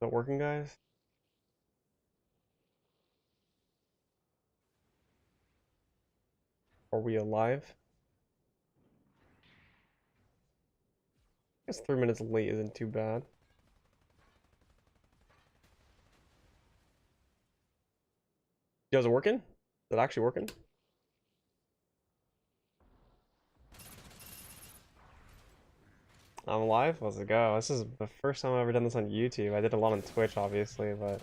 it working, guys? Are we alive? I guess 3 minutes late isn't too bad. You guys are working? Is it actually working? I'm live? Let's go. This is the first time I've ever done this on YouTube. I did a lot on Twitch, obviously, but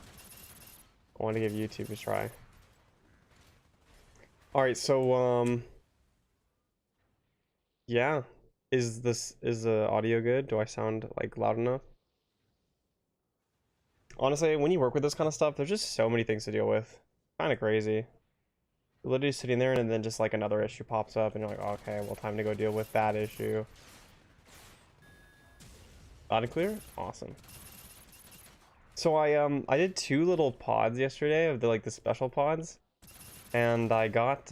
I wanted to give YouTube a try. Alright, so, yeah. Is the audio good? Do I sound, like, loud enough? Honestly, when you work with this kind of stuff, there's just so many things to deal with. Kind of crazy. You're literally sitting there and then just, like, another issue pops up and you're like, okay, well, time to go deal with that issue. Loud and clear? Awesome. So I did 2 little pods yesterday of the special pods. And I got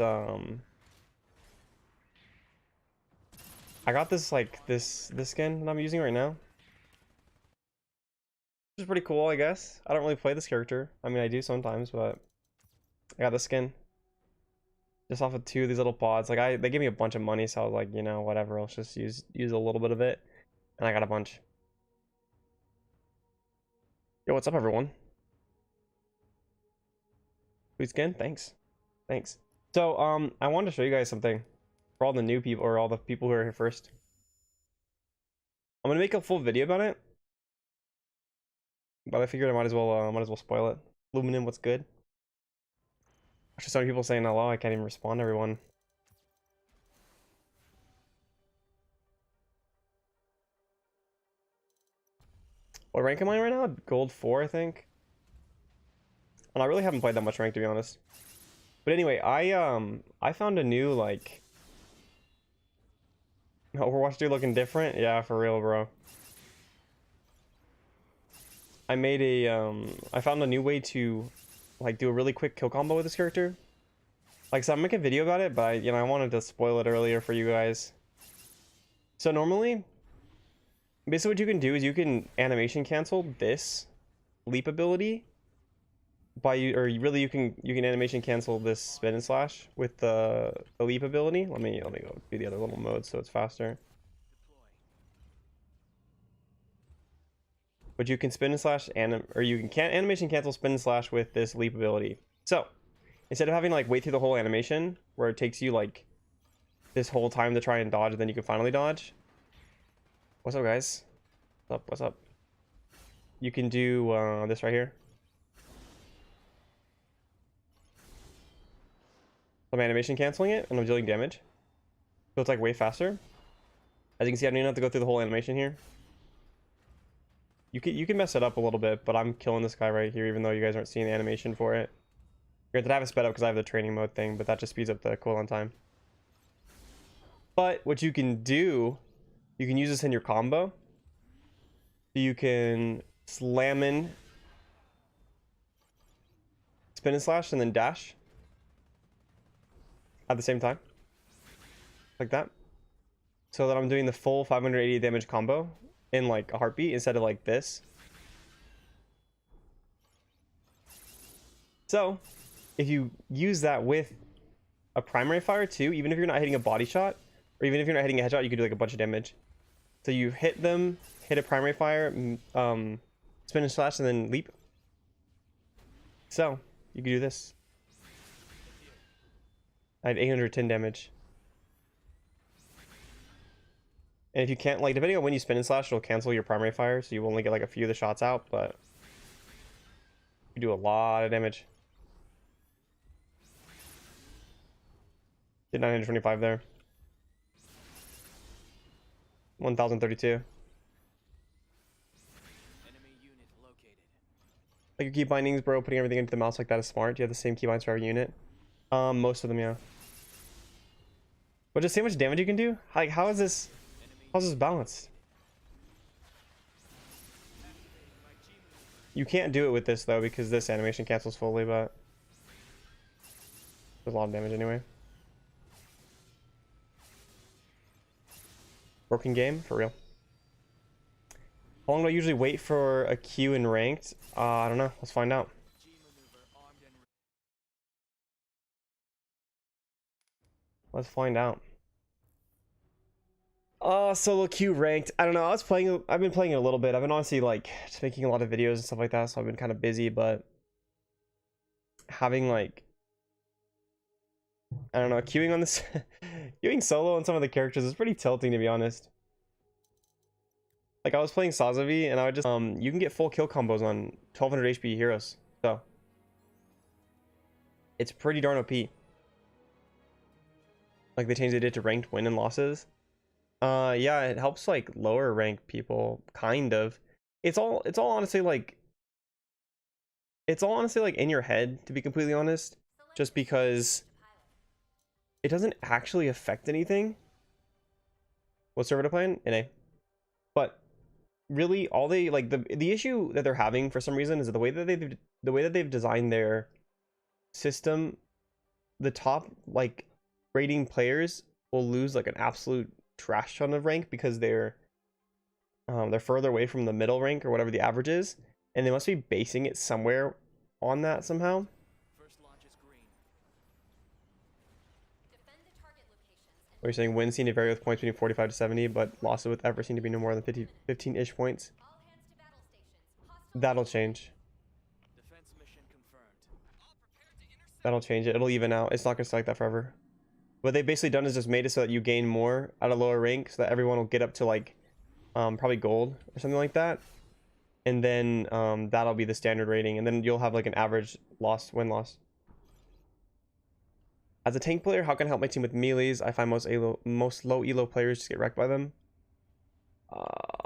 this this skin that I'm using right now. Which is pretty cool, I guess. I don't really play this character. I mean, I do sometimes, but I got this skin just off of 2 of these little pods. Like they gave me a bunch of money, so I was like, you know, whatever, let's just use a little bit of it. And I got a bunch. Yo, what's up, everyone? Sweet skin? Thanks. Thanks. So, I wanted to show you guys something for all the new people or all the people who are here first. I'm gonna make a full video about it, but I figured I might as well spoil it. Luminin, what's good? Actually, so many people saying hello, I can't even respond to everyone. What rank am I right now? Gold 4, I think. And I really haven't played that much rank, to be honest. But anyway, I found a new, like... Overwatch 2 looking different? Yeah, for real, bro. I made a, I found a new way to, like, do a really quick kill combo with this character. Like, so I'm making a video about it, but I wanted to spoil it earlier for you guys. So normally, basically what you can do is you can animation cancel this leap ability you can animation cancel this spin and slash with the leap ability. Let me go do the other little mode so it's faster. But you can spin and slash you can animation cancel spin and slash with this leap ability. So instead of having to like wait through the whole animation where it takes you like this whole time to try and dodge and then you can finally dodge. What's up, guys? What's up? What's up? You can do this right here. I'm animation canceling it and I'm dealing damage. So it's like way faster. As you can see, I don't even have to go through the whole animation here. You can mess it up a little bit, but I'm killing this guy right here, even though you guys aren't seeing the animation for it. Granted, I have it sped up because I have the training mode thing, but that just speeds up the cooldown time. But what you can do, you can use this in your combo. You can slam in, spin and slash, and then dash at the same time, like that. So that I'm doing the full 580 damage combo in like a heartbeat instead of like this. So if you use that with a primary fire too, even if you're not hitting a body shot or even if you're not hitting a headshot, you can do like a bunch of damage. So you hit them, hit a primary fire, spin and slash, and then leap. So you can do this. I had 810 damage. And if you can't, like, depending on when you spin and slash, it'll cancel your primary fire, so you only get like a few of the shots out, but you do a lot of damage. Did 925 there. 1032. Like your key bindings, bro, putting everything into the mouse like that is smart. Do you have the same keybinds for every unit? Most of them, yeah. But just see how much damage you can do? Like, how's this balanced? You can't do it with this though because this animation cancels fully, but there's a lot of damage anyway. Broken game for real. How long do I usually wait for a queue in ranked? I don't know. Let's find out. Let's find out. Solo queue ranked. I don't know. I've been playing it a little bit. I've been honestly like just making a lot of videos and stuff like that, so I've been kind of busy, but having like, I don't know, queuing on this queuing solo on some of the characters is pretty tilting, to be honest. Like I was playing Sazavi and I would just you can get full kill combos on 1200 HP heroes. So it's pretty darn OP. Like the change they did to ranked win and losses. Yeah, it helps like lower ranked people, kind of. It's all honestly like in your head, to be completely honest, just because it doesn't actually affect anything. What server to play in? NA. But really all they like, the issue that they're having for some reason is the way that they've designed their system. The top like rating players will lose like an absolute trash ton of rank because they're further away from the middle rank or whatever the average is, and they must be basing it somewhere on that somehow. What you're saying, wins seem to vary with points between 45 to 70, but losses with effort seem to be no more than 15-ish points. That'll change. That'll change it. It'll even out. It's not gonna stay like that forever. What they've basically done is just made it so that you gain more at a lower rank, so that everyone will get up to like probably gold or something like that, and then that'll be the standard rating, and then you'll have like an average win-loss. As a tank player, how can I help my team with melees? I find most low elo players just get wrecked by them.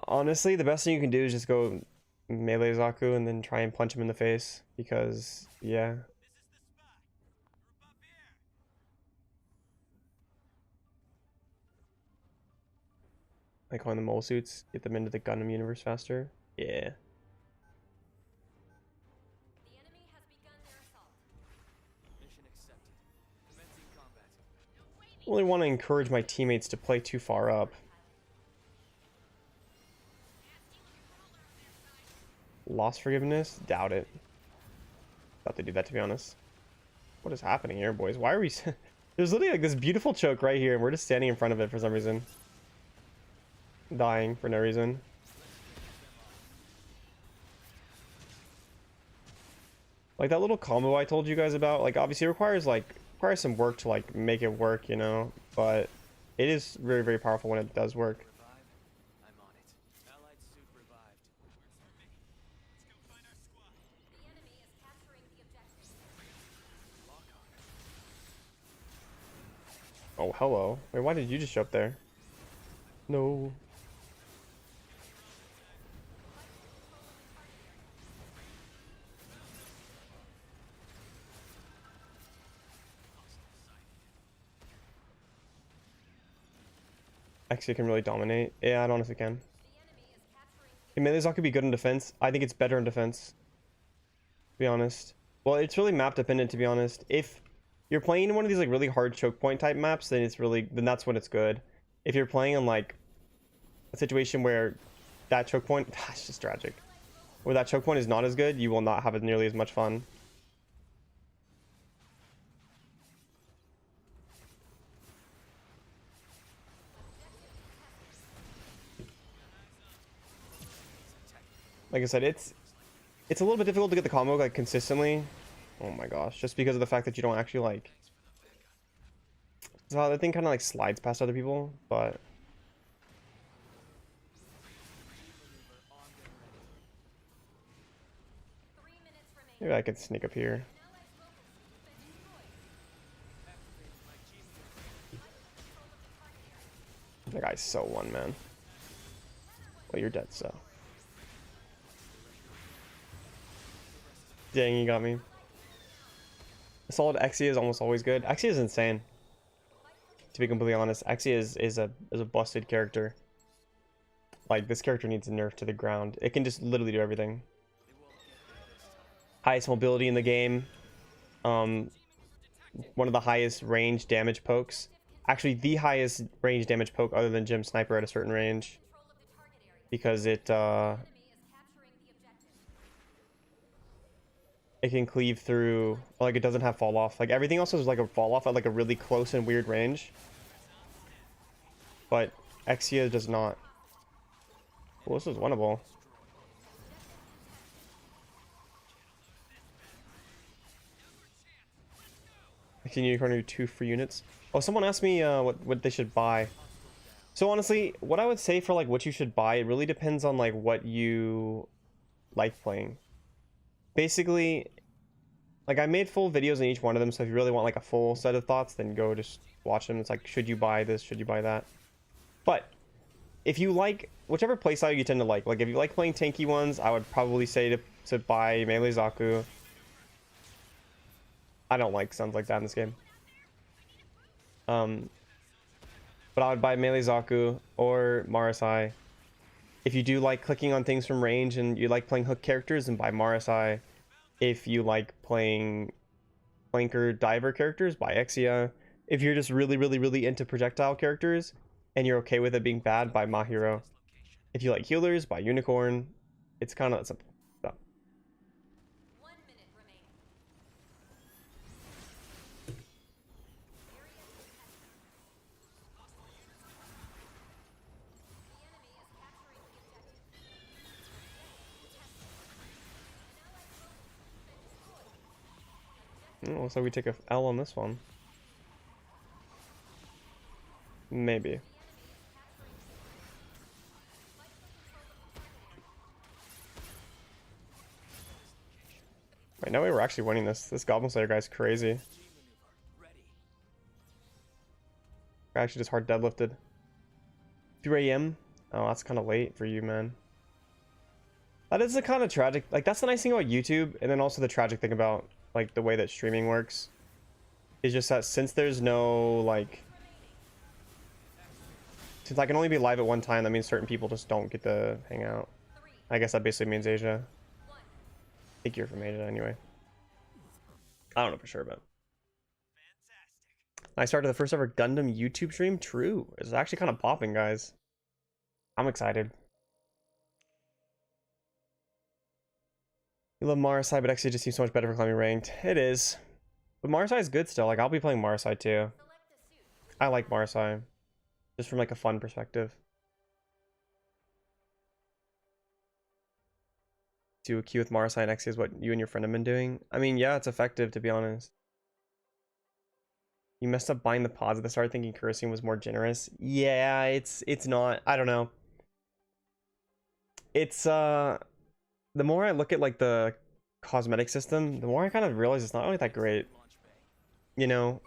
Honestly, the best thing you can do is just go melee Zaku and then try and punch him in the face, because yeah. Like calling the mole suits, get them into the Gundam universe faster. Yeah. I really want to encourage my teammates to play too far up. Lost forgiveness? Doubt it. Thought they do that, to be honest. What is happening here, boys? Why are we... There's literally like this beautiful choke right here, and we're just standing in front of it for some reason. Dying for no reason. Like that little combo I told you guys about, like obviously it requires some work to like make it work, you know, but it is very, very powerful when it does work. Oh, hello. Wait, why did you just show up there? No. Actually, can really dominate. Yeah, I don't know if it can. Melee's could be good in defense. I think it's better in defense, to be honest. Well, it's really map dependent, to be honest. If you're playing in one of these like really hard choke point type maps, then that's when it's good. If you're playing in like a situation where that choke point, it's just tragic. Where that choke point is not as good, you will not have nearly as much fun. Like I said, it's a little bit difficult to get the combo like consistently. Oh my gosh, just because of the fact that you don't actually like... So the thing kind of like slides past other people, but... Maybe I could sneak up here. That guy's so one, man. Well, you're dead, so. Dang, you got me. A solid Exia is almost always good. Exia is insane. To be completely honest, Exia is a busted character. Like, this character needs a nerf to the ground. It can just literally do everything. Highest mobility in the game. One of the highest range damage pokes. Actually, the highest range damage poke other than Jim Sniper at a certain range. Because it it can cleave through, or like it doesn't have fall off. Like everything else is like a fall off at like a really close and weird range, but Exia does not. Well, this is winnable. Can you corner 2 free units? Oh, someone asked me what they should buy. So honestly, what I would say for like what you should buy, it really depends on like what you like playing. Basically, like I made full videos on each one of them, so if you really want like a full set of thoughts, then go just watch them. It's like, should you buy this? Should you buy that? But if you like whichever playstyle you tend to like if you like playing tanky ones, I would probably say to buy Melee Zaku. I don't like sounds like that in this game. But I would buy Melee Zaku or Marasai. If you do like clicking on things from range and you like playing hook characters, then buy Marasai. If you like playing flanker diver characters, buy Exia. If you're just really into projectile characters and you're okay with it being bad, buy Mahiro. If you like healers, buy Unicorn. It's kind of that simple. So. Looks like we take a L on this one. Maybe. Right now we're actually winning this. This Goblin Slayer guy's crazy. I actually just hard deadlifted. 3 a.m. Oh, that's kind of late for you, man. That is the kind of tragic. Like that's the nice thing about YouTube, and then also the tragic thing about like the way that streaming works is just that since there's no like, since I can only be live at one time, that means certain people just don't get to hang out. I guess that basically means Asia. I think you're from Asia anyway. I don't know for sure, but I started the first ever Gundam YouTube stream. True, it's actually kind of popping, guys. I'm excited. You love Marasai, but actually just seems so much better for climbing ranked. It is, but Marasai is good still. Like I'll be playing Marasai too. I like Marasai, just from like a fun perspective. Do a queue with Marasai and Exia is what you and your friend have been doing. I mean, yeah, it's effective to be honest. You messed up buying the pods at the start, thinking cursing was more generous. Yeah, it's not. I don't know. It's the more I look at like the cosmetic system, the more I kind of realize it's not really that great. You know,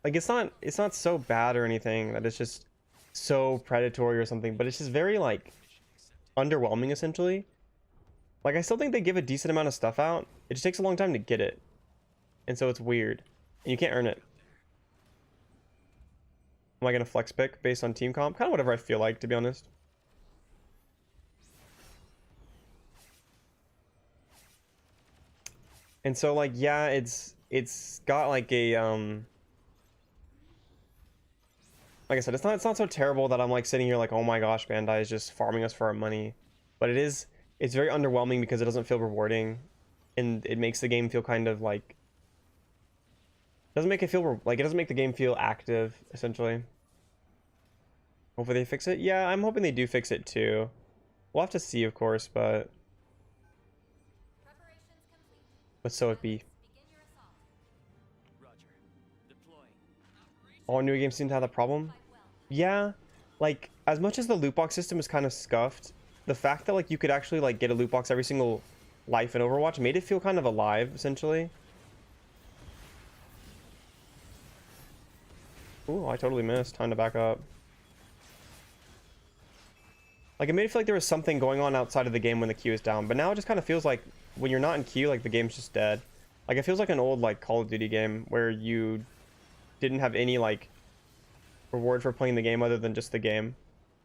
like it's not so bad or anything that it's just so predatory or something, but it's just very like underwhelming essentially. Like I still think they give a decent amount of stuff out. It just takes a long time to get it, and so it's weird, and you can't earn it. Am I gonna flex pick based on team comp? Kind of whatever I feel like, to be honest. And so like yeah, it's got like a like I said, it's not so terrible that I'm like sitting here like, oh my gosh, Bandai is just farming us for our money. But it's very underwhelming because it doesn't feel rewarding, and it makes the game feel kind of like, doesn't make it feel like, it doesn't make the game feel active essentially. Hopefully they fix it. Yeah, I'm hoping they do fix it too. We'll have to see, of course, but so it be. All new games seem to have that problem. Yeah, like as much as the loot box system is kind of scuffed, the fact that like you could actually like get a loot box every single life in Overwatch made it feel kind of alive essentially. Ooh, I totally missed. Time to back up. Like it made it feel like there was something going on outside of the game when the queue is down, but now it just kind of feels like when you're not in queue, like the game's just dead. Like it feels like an old like Call of Duty game where you didn't have any like reward for playing the game other than just the game.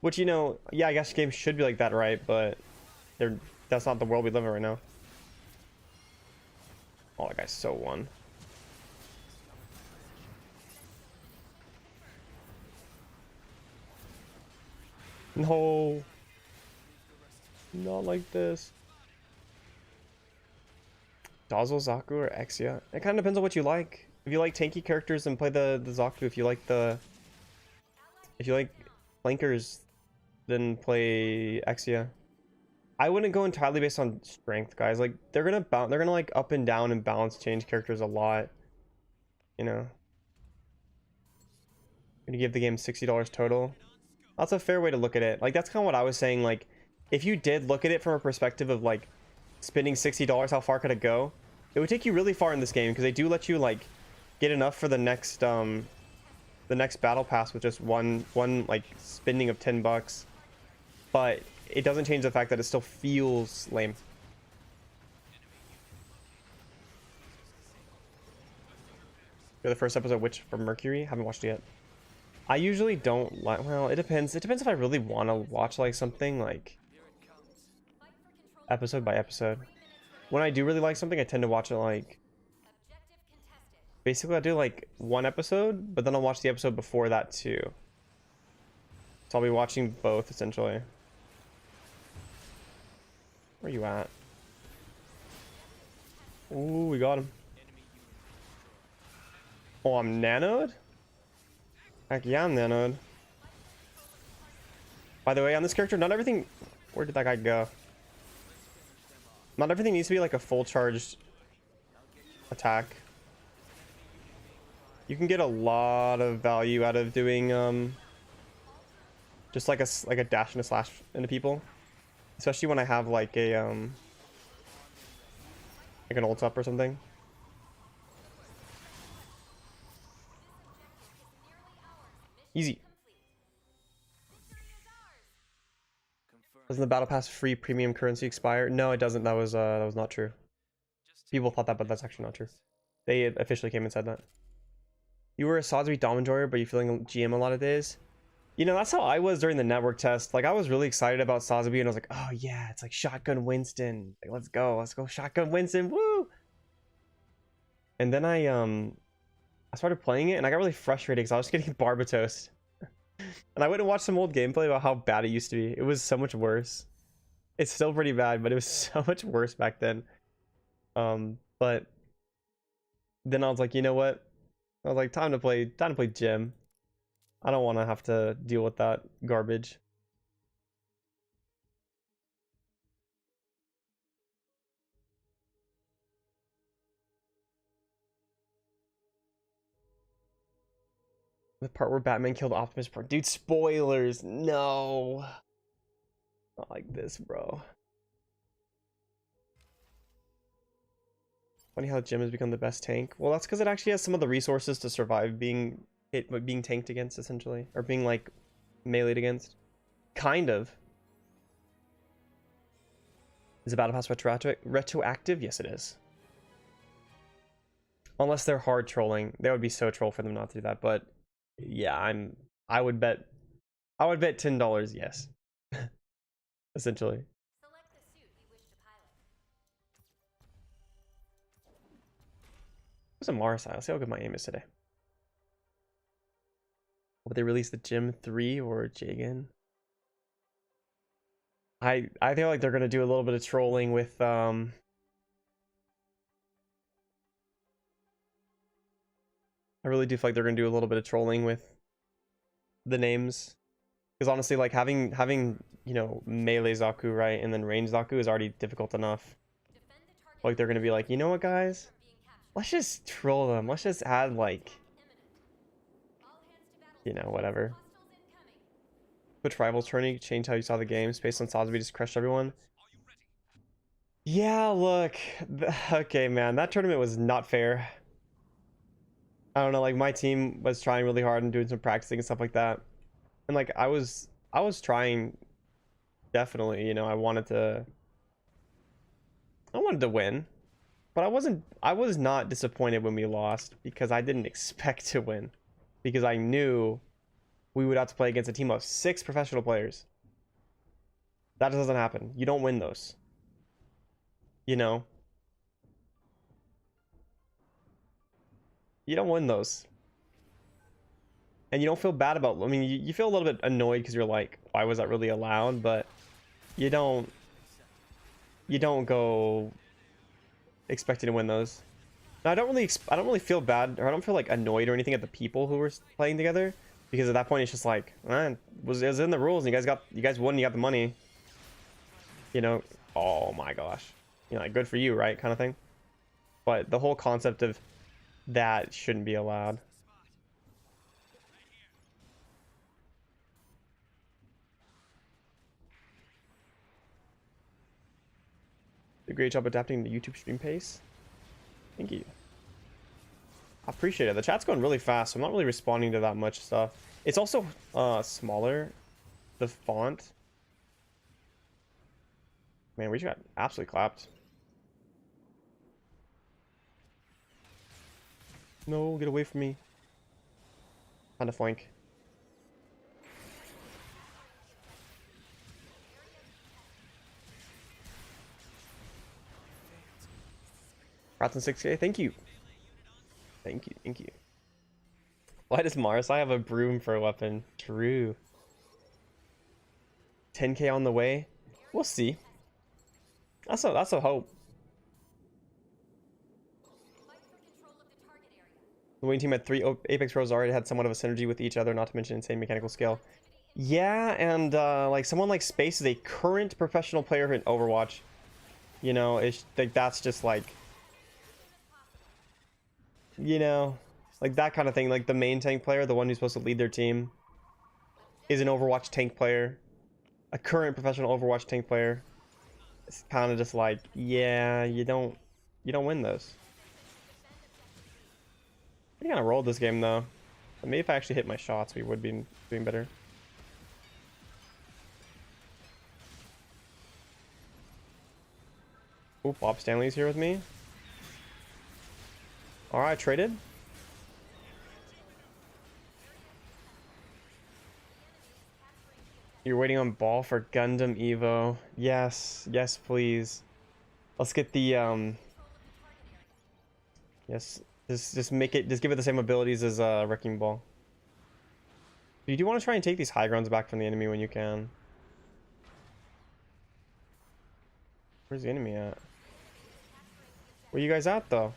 Which, you know, yeah, I guess games should be like that, right? But that's not the world we live in right now. Oh, that guy's so one. No. Not like this. Dazzle, Zaku, or Exia. It kind of depends on what you like. If you like tanky characters, then play the Zaku. If you like flankers, then play Exia. I wouldn't go entirely based on strength, guys. Like they're gonna like up and down and balance change characters a lot. You know. I'm gonna give the game $60 total. That's a fair way to look at it. Like that's kind of what I was saying. Like if you did look at it from a perspective of like spending $60, how far could it go? It would take you really far in this game because they do let you like get enough for the next battle pass with just one like spending of $10, but it doesn't change the fact that it still feels lame. You're the first episode which from Mercury? Haven't watched it yet. I usually don't like, well, it depends. It depends if I really want to watch like something like episode by episode. When I do really like something, I tend to watch it like basically I do like one episode, but then I'll watch the episode before that too. So I'll be watching both essentially. Where you at? Ooh, we got him. Oh, I'm nanoed? Heck yeah, I'm nanoed. By the way, on this character, not everything... Where did that guy go? Not everything needs to be like a full charged attack. You can get a lot of value out of doing just like a dash and a slash into people. Especially when I have like a like an ult up or something. Easy. Doesn't the battle pass free premium currency expire? No, it doesn't. That was not true. People thought that, but that's actually not true. They officially came and said that. You were a Salisbury Dom enjoyer, but you're feeling GM a lot of days. You know, that's how I was during the network test. Like, I was really excited about Salisbury, and I was like, oh yeah, it's like Shotgun Winston. Like, let's go Shotgun Winston, woo! And then I started playing it, and I got really frustrated because I was getting Barbatos. And I went and watched some old gameplay about how bad it used to be. It was so much worse. It's still pretty bad, but it was so much worse back then. But then I was like, you know what? I was like, time to play Gym. I don't want to have to deal with that garbage. The part where Batman killed Optimus Prime. Dude, spoilers. No. Not like this, bro. Funny how Jim has become the best tank. Well, that's because it actually has some of the resources to survive being tanked against, essentially. Or being, like, meleeed against. Kind of. Is the battle pass retroactive? Yes, it is. Unless they're hard trolling. That would be so troll for them not to do that, but... Yeah, I would bet $10 yes. Essentially. Select the suit you wish to pilot. What's a Mars? I'll see how good my aim is today. Will they release the Gym 3 or Jagan? I feel like they're gonna do a little bit of trolling with I really do feel like they're gonna do a little bit of trolling with the names, because honestly, like having you know melee Zaku, right, and then range Zaku is already difficult enough. Like they're gonna be like, you know what, guys, let's just troll them. Let's just add like, you know, whatever. Twitch Rivals tourney changed how you saw the games based on Salisbury just crushed everyone. Yeah, look, okay, man, that tournament was not fair. I don't know, like my team was trying really hard and doing some practicing and stuff like that, and like I was trying, definitely, you know, I wanted to win, but I was not disappointed when we lost, because I didn't expect to win, because I knew we would have to play against a team of 6 professional players. That doesn't happen. You don't win those, you know. You don't win those. And you don't feel bad about, I mean, you feel a little bit annoyed because you're like, why was that really allowed? But you don't go expecting to win those. No, I don't really feel bad, or I don't feel like annoyed or anything at the people who were playing together, because at that point it's just like, it was in the rules, and you guys won, you got the money. You know, oh my gosh, you know, like, good for you, right, kind of thing. But the whole concept of that shouldn't be allowed. Did a great job adapting to YouTube stream pace. Thank you. I appreciate it. The chat's going really fast, so I'm not really responding to that much stuff. It's also smaller, the font. Man, we just got absolutely clapped. No, get away from me. Trying to flank. Rats in 6K, thank you. Thank you, thank you. Why does Marsai have a broom for a weapon? True. 10K on the way? We'll see. That's a hope. The winning team had 3 Apex Pros already had somewhat of a synergy with each other, not to mention insane mechanical skill. Yeah, and like someone like Space is a current professional player in Overwatch. You know, it's like that's just like, you know, like that kind of thing. Like the main tank player, the one who's supposed to lead their team, is an Overwatch tank player, a current professional Overwatch tank player. It's kind of just like, yeah, you don't win those. I kind of rolled this game though. Maybe if I actually hit my shots, we would be doing better. Oh, Bob Stanley's here with me. Alright, traded. You're waiting on ball for Gundam Evo. Yes, yes, please. Let's get the yes, just make it, just give it the same abilities as Wrecking Ball. You do want to try and take these high grounds back from the enemy when you can. Where's the enemy at? Where you guys at though?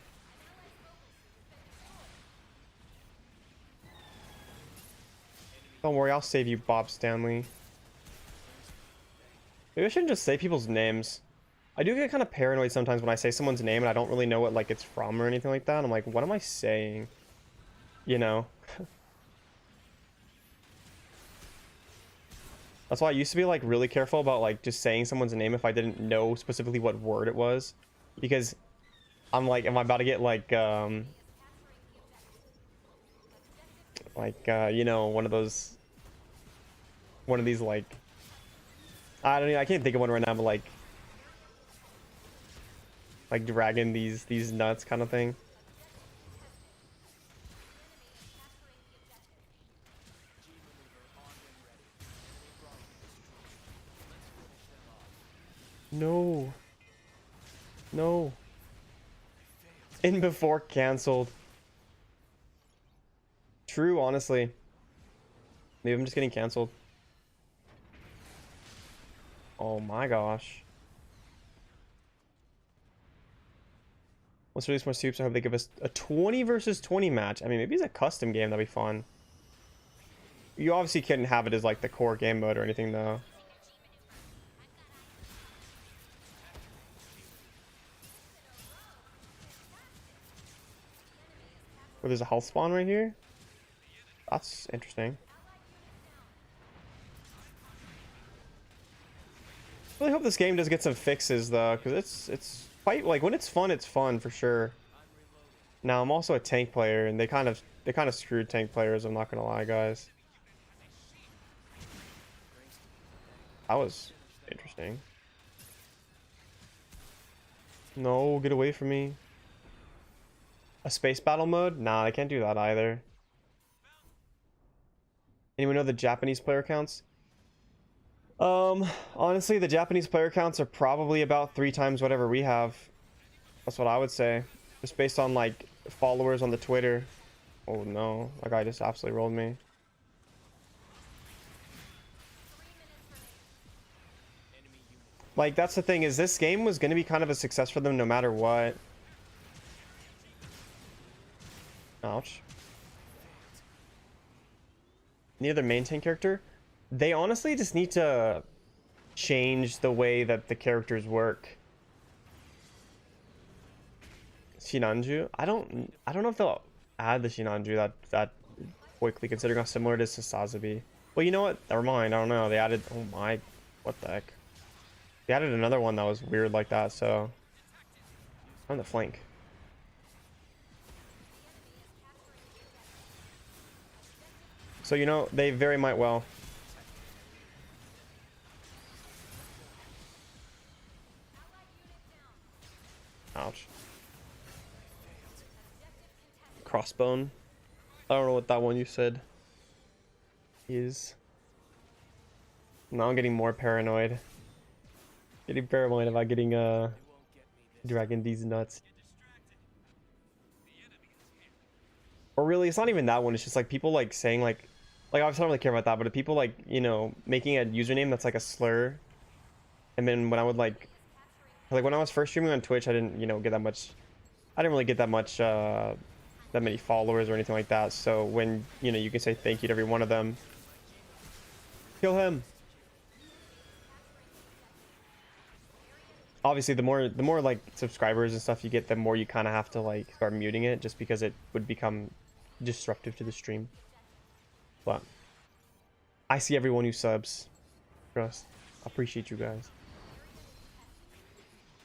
Don't worry, I'll save you, Bob Stanley. Maybe I shouldn't just say people's names. I do get kind of paranoid sometimes when I say someone's name and I don't really know what like it's from or anything like that. I'm like, what am I saying? You know? That's why I used to be like really careful about like just saying someone's name if I didn't know specifically what word it was. Because I'm like, am I about to get like you know, one of these like, I don't know, I can't think of one right now, but like dragging these nuts kind of thing. No. No. In before canceled. True, honestly. Maybe I'm just getting canceled. Oh my gosh. Let's release more soups. I hope they give us a 20 versus 20 match. I mean, maybe it's a custom game. That'd be fun. You obviously couldn't have it as like the core game mode or anything though. Oh, there's a health spawn right here. That's interesting. I really hope this game does get some fixes though, because it's quite like when it's fun for sure. Now I'm also a tank player, and they kind of screwed tank players. I'm not gonna lie, guys. That was interesting. No, get away from me. A space battle mode? Nah, I can't do that either. Anyone know the Japanese player counts? Honestly, the Japanese player counts are probably about 3 times whatever we have. That's what I would say. Just based on like followers on the Twitter. Oh no, that guy just absolutely rolled me. Like, that's the thing, is this game was going to be kind of a success for them no matter what. Ouch. Any other main tank character? They honestly just need to change the way that the characters work. Shinanju? I don't know if they'll add the Shinanju that quickly, considering how similar it is to Sazabi. Well, you know what? Never mind. I don't know. They added, oh my, what the heck? They added another one that was weird like that, so on the flank. So you know, they very might well. Ouch. Crossbone. I don't know what that one you said is. Now I'm getting more paranoid. Getting paranoid about getting dragging these nuts. Or really, it's not even that one. It's just like people like saying like obviously I don't really care about that, but people like, you know, making a username that's like a slur. And then when I would like when I was first streaming on Twitch, I didn't, you know, get that much. I didn't really get that much that many followers or anything like that. So when, you know, you can say thank you to every one of them. Kill him. Obviously, the more like subscribers and stuff you get, the more you kind of have to like start muting it, just because it would become disruptive to the stream. But I see everyone who subs. Trust. I appreciate you guys.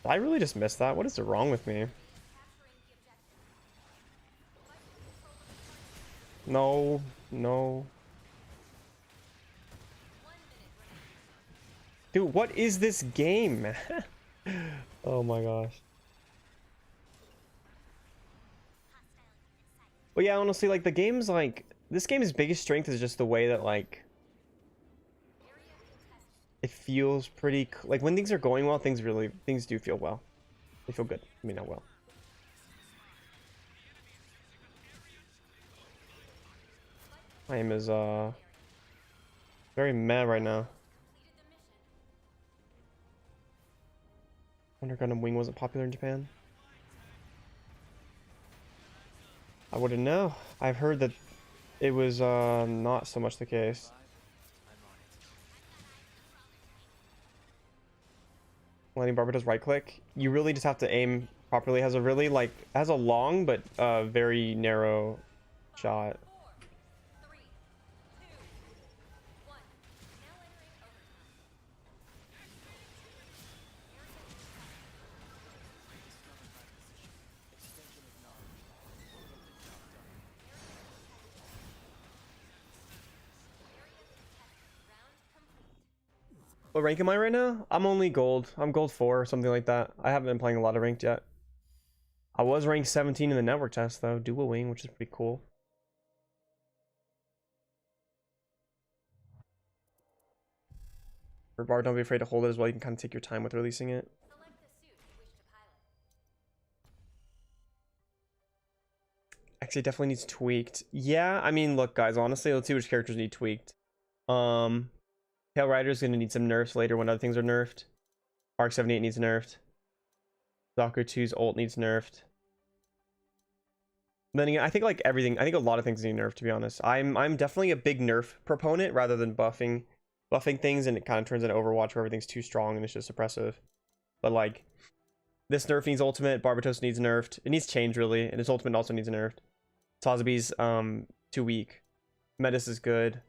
I really just missed that. What is wrong with me? No, no. Dude, what is this game? Oh my gosh. But yeah, honestly, like the game's like, this game's biggest strength is just the way that like it feels pretty like when things are going well, things do feel well. They feel good. I mean, not well. My aim is very meh right now. Wonder Gundam Wing wasn't popular in Japan. I wouldn't know. I've heard that it was not so much the case. Landing Barbados right click. You really just have to aim properly. It has a really like has a long but very narrow shot. What rank am I right now? I'm only gold. I'm gold 4 or something like that. I haven't been playing a lot of ranked yet. I was ranked 17 in the network test though, dual wing, which is pretty cool. For bar, don't be afraid to hold it as well. You can kind of take your time with releasing it. Actually, it definitely needs tweaked. Yeah, I mean, look, guys, honestly, let's see which characters need tweaked. Tail Rider is going to need some nerfs later when other things are nerfed. Arc 78 needs nerfed. Stalker 2's ult needs nerfed. Then again, I think like everything, I think a lot of things need nerfed, to be honest. I'm definitely a big nerf proponent rather than buffing things, and it kind of turns into Overwatch where everything's too strong and it's just oppressive. But like, this nerf needs ultimate, Barbatos needs nerfed. It needs change really, and its ultimate also needs nerfed. Sazabi's too weak. Metis is good.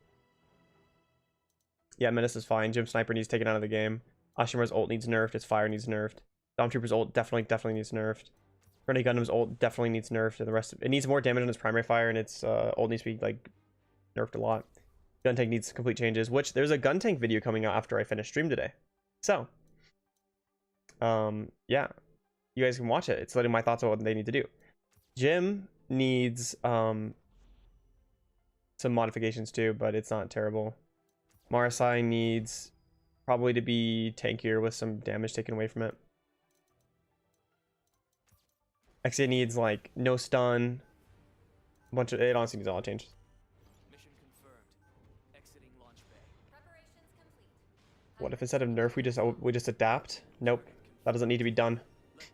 Yeah, Menace is fine. Jim Sniper needs taken out of the game. Ashimaru's ult needs nerfed. Its fire needs nerfed. Stormtrooper's ult definitely needs nerfed. Renegade Gundam's ult definitely needs nerfed. And the rest of it needs more damage on its primary fire, and its ult needs to be like nerfed a lot. Gun tank needs complete changes, which there's a gun tank video coming out after I finish stream today. So, yeah, you guys can watch it. It's letting my thoughts on what they need to do. Jim needs some modifications too, but it's not terrible. Marasai needs probably to be tankier with some damage taken away from it. XA needs like no stun. A bunch of it honestly needs a lot of changes. Mission confirmed. Exiting launch bay. Preparations complete. What if instead of nerf we just adapt? Nope, that doesn't need to be done.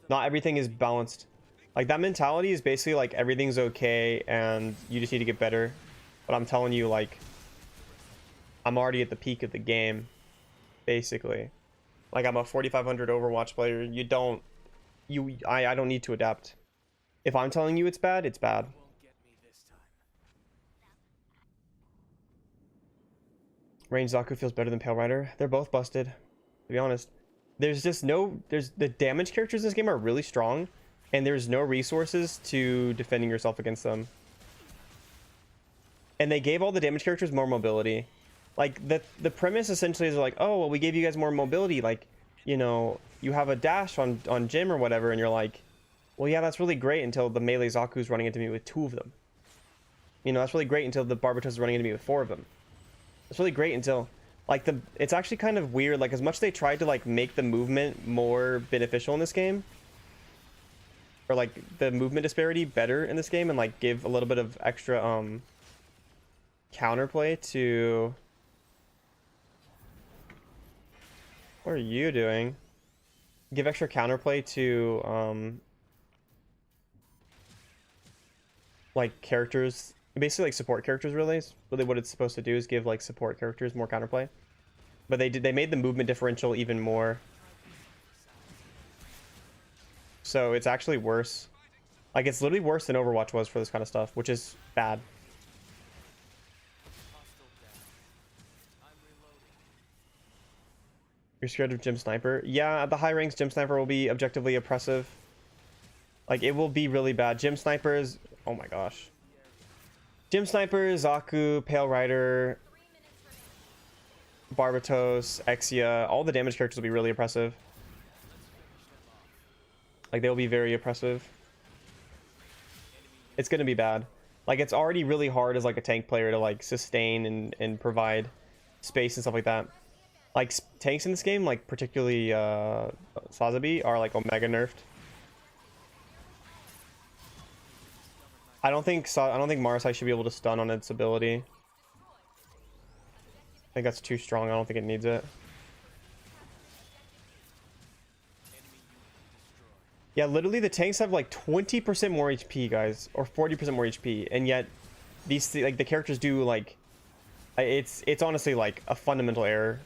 Not everything is balanced. Like that mentality is basically like everything's okay and you just need to get better. But I'm telling you, like, I'm already at the peak of the game, basically. Like I'm a 4,500 Overwatch player. I don't need to adapt. If I'm telling you it's bad, it's bad. Won't get me this time. Range Zaku feels better than Pale Rider. They're both busted, to be honest. There's the damage characters in this game are really strong, and there's no resources to defending yourself against them. And they gave all the damage characters more mobility. Like the premise essentially is like, oh well, we gave you guys more mobility. Like, you know, you have a dash on Jim or whatever, and you're like, well, yeah, that's really great until the melee Zaku's running into me with 2 of them. You know, that's really great until the Barbatos is running into me with 4 of them. It's really great until, like, it's actually kind of weird. Like, as much as they tried to like make the movement more beneficial in this game, or like the movement disparity better in this game, and like give a little bit of extra counterplay to. What are you doing? Give extra counterplay to like characters, basically like support characters. Really what it's supposed to do is give like support characters more counterplay. But they made the movement differential even more, so it's actually worse. Like it's literally worse than Overwatch was for this kind of stuff, which is bad. Hostile down. I'm reloading. You're scared of Gym Sniper? Yeah, at the high ranks, Gym Sniper will be objectively oppressive. Like it will be really bad. Gym Snipers, oh my gosh. Gym Sniper, Zaku, Pale Rider, 3 minutes remaining. Barbatos, Exia, all the damage characters will be really oppressive. Like they'll be very oppressive. It's gonna be bad. Like it's already really hard as like a tank player to like sustain and provide space and stuff like that. Like tanks in this game, like particularly Sazabi, are like omega nerfed. I don't think Marasai should be able to stun on its ability. I think that's too strong. I don't think it needs it. Yeah, literally the tanks have like 20% more HP, guys, or 40% more HP, and yet these like the characters do like it's honestly like a fundamental error.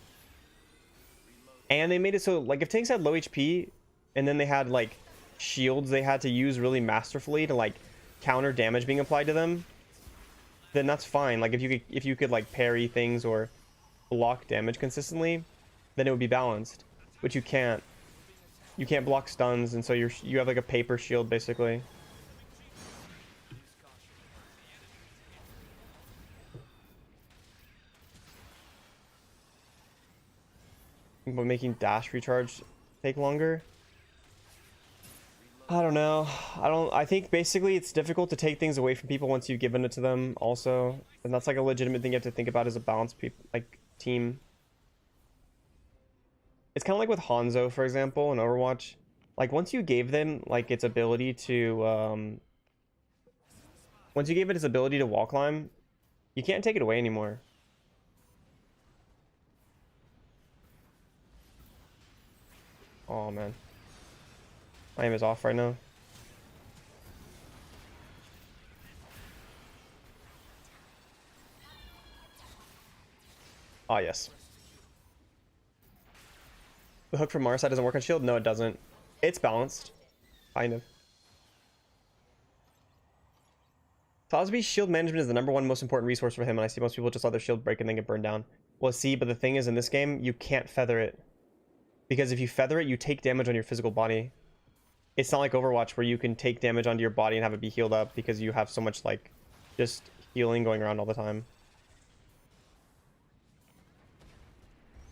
And they made it so like if tanks had low HP and then they had like shields they had to use really masterfully to like counter damage being applied to them, then that's fine. Like if you could like parry things or block damage consistently, then it would be balanced. But you can't. You can't block stuns, and so you have like a paper shield basically. But making dash recharge take longer. I don't know. I think basically it's difficult to take things away from people once you've given it to them also. And that's like a legitimate thing you have to think about as a balanced team. It's kind of like with Hanzo, for example, in Overwatch. Like once you gave them like its ability to once you gave it its ability to wall climb, you can't take it away anymore. Oh man. My aim is off right now. Ah, yes. The hook from Marside doesn't work on shield? No, it doesn't. It's balanced. Kind of. Sazabi's shield management is the #1 most important resource for him, and I see most people just let their shield break and then get burned down. Well, see, but the thing is, in this game, you can't feather it. Because if you feather it, you take damage on your physical body. It's not like Overwatch where you can take damage onto your body and have it be healed up because you have so much, like, just healing going around all the time.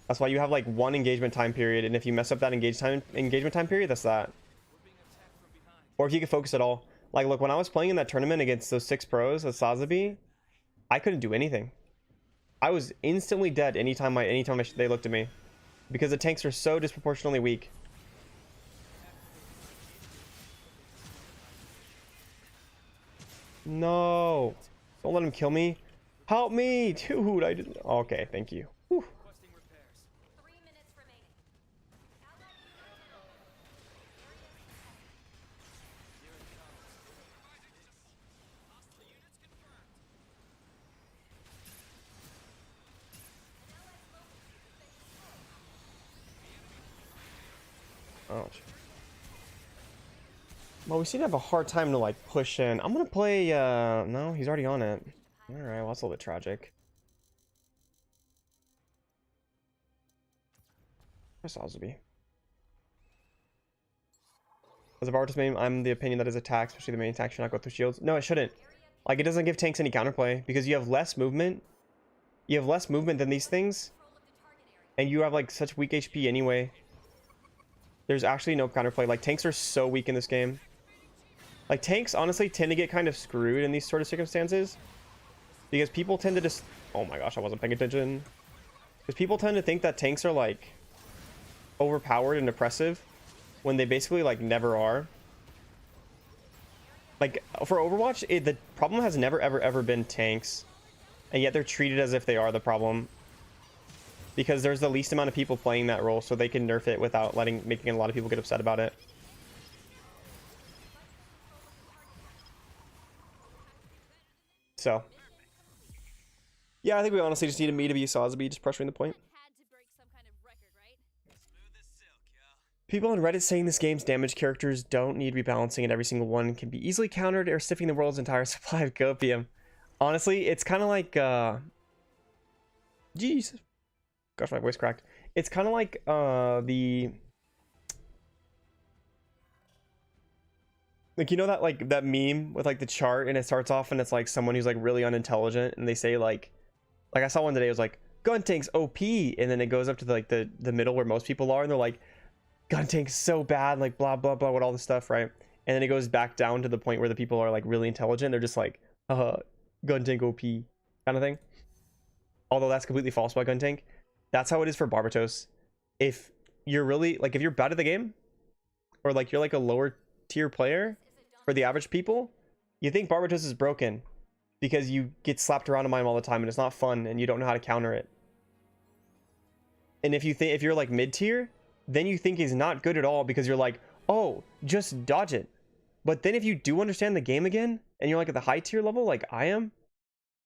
That's why you have, like, 1 engagement time period, and if you mess up that engagement time period, that's that. Or if you can focus at all. Like, look, when I was playing in that tournament against those 6 pros with Sazabi, I couldn't do anything. I was instantly dead anytime they looked at me. Because the tanks are so disproportionately weak. No. Don't let him kill me. Help me, dude. I didn't. Okay, thank you. Whew. 3 minutes remaining. Allied Overwatch. Well, we seem to have a hard time to like push in. I'm gonna play no, he's already on it. Alright, well that's a little bit tragic. Where's Osby? As a Bartos main, I'm the opinion that his attack, especially the main attack, should not go through shields. No, it shouldn't. Like, it doesn't give tanks any counterplay because you have less movement. You have less movement than these things, and you have like such weak HP anyway. There's actually no counterplay. Like, tanks are so weak in this game. Like, tanks honestly tend to get kind of screwed in these sort of circumstances because people tend to just, oh my gosh, I wasn't paying attention. Because people tend to think that tanks are like overpowered and oppressive when they basically like never are. Like, for Overwatch, the problem has never ever been tanks, and yet they're treated as if they are the problem because there's the least amount of people playing that role, so they can nerf it without making a lot of people get upset about it. So yeah, I think we honestly just needed me to be Sazby, just pressuring the point. People on Reddit saying this game's damage characters don't need rebalancing and every single one can be easily countered or stiffing the world's entire supply of copium. Honestly, it's kind of like jeez, gosh, my voice cracked. It's kind of like like, you know that like that meme with like the chart and it starts off and it's like someone who's like really unintelligent and they say like I saw one today, it was like gun tanks OP, and then it goes up to the middle where most people are and they're like gun tank's so bad, like blah blah blah, with all this stuff, right? And then it goes back down to the point where the people are like really intelligent, they're just like gun tank OP kind of thing. Although that's completely false about gun tank. That's how it is for Barbatos. If you're really like, if you're bad at the game, or like you're like a lower tier player for the average people, you think Barbatos is broken because you get slapped around on him all the time and it's not fun and you don't know how to counter it. And if you're like mid tier, then you think he's not good at all because you're like, oh, just dodge it. But then if you do understand the game again and you're like at the high tier level like I am,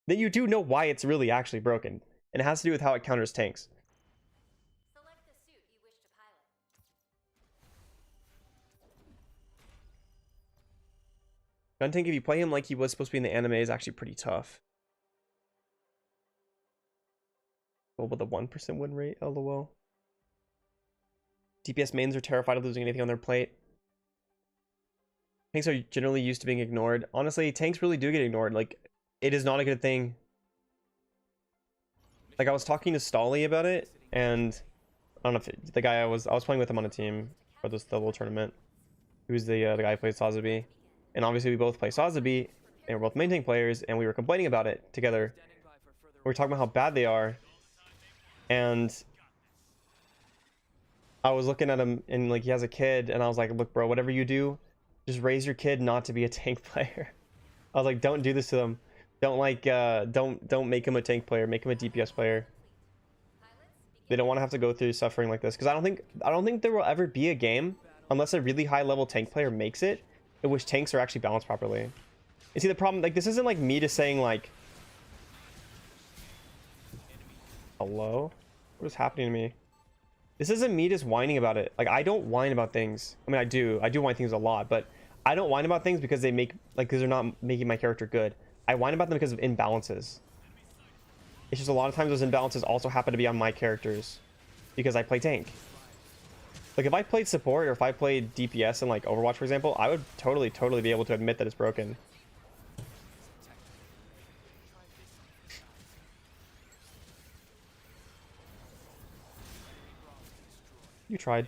then you do know why it's really actually broken, and it has to do with how it counters tanks. Select the suit you wish to pilot. Gun tank, if you play him like he was supposed to be in the anime, is actually pretty tough. Oh, with a 1% win rate, lol. DPS mains are terrified of losing anything on their plate. Tanks are generally used to being ignored. Honestly, tanks really do get ignored. Like, it is not a good thing. Like, I was talking to Stolly about it, and I don't know if the guy I was playing with him on a team for the little tournament. He was the guy who played Sazabi, and obviously we both play Sazabi, and we're both main tank players, and we were complaining about it together. We were talking about how bad they are, and I was looking at him, and like he has a kid, and I was like, look, bro, whatever you do, just raise your kid not to be a tank player. I was like, don't do this to them. Don't like don't make him a tank player, make him a DPS player. They don't want to have to go through suffering like this, because I don't think there will ever be a game, unless a really high level tank player makes it, in which tanks are actually balanced properly. And see, the problem, like, this isn't like me just saying like, hello, what is happening to me? This isn't me just whining about it. Like, I don't whine about things. I mean, I do whine things a lot, but I don't whine about things because they make, like, because they're not making my character good. I whine about them because of imbalances. It's just a lot of times those imbalances also happen to be on my characters because I play tank. Like, if I played support or if I played DPS in like Overwatch, for example, I would totally be able to admit that it's broken. You tried.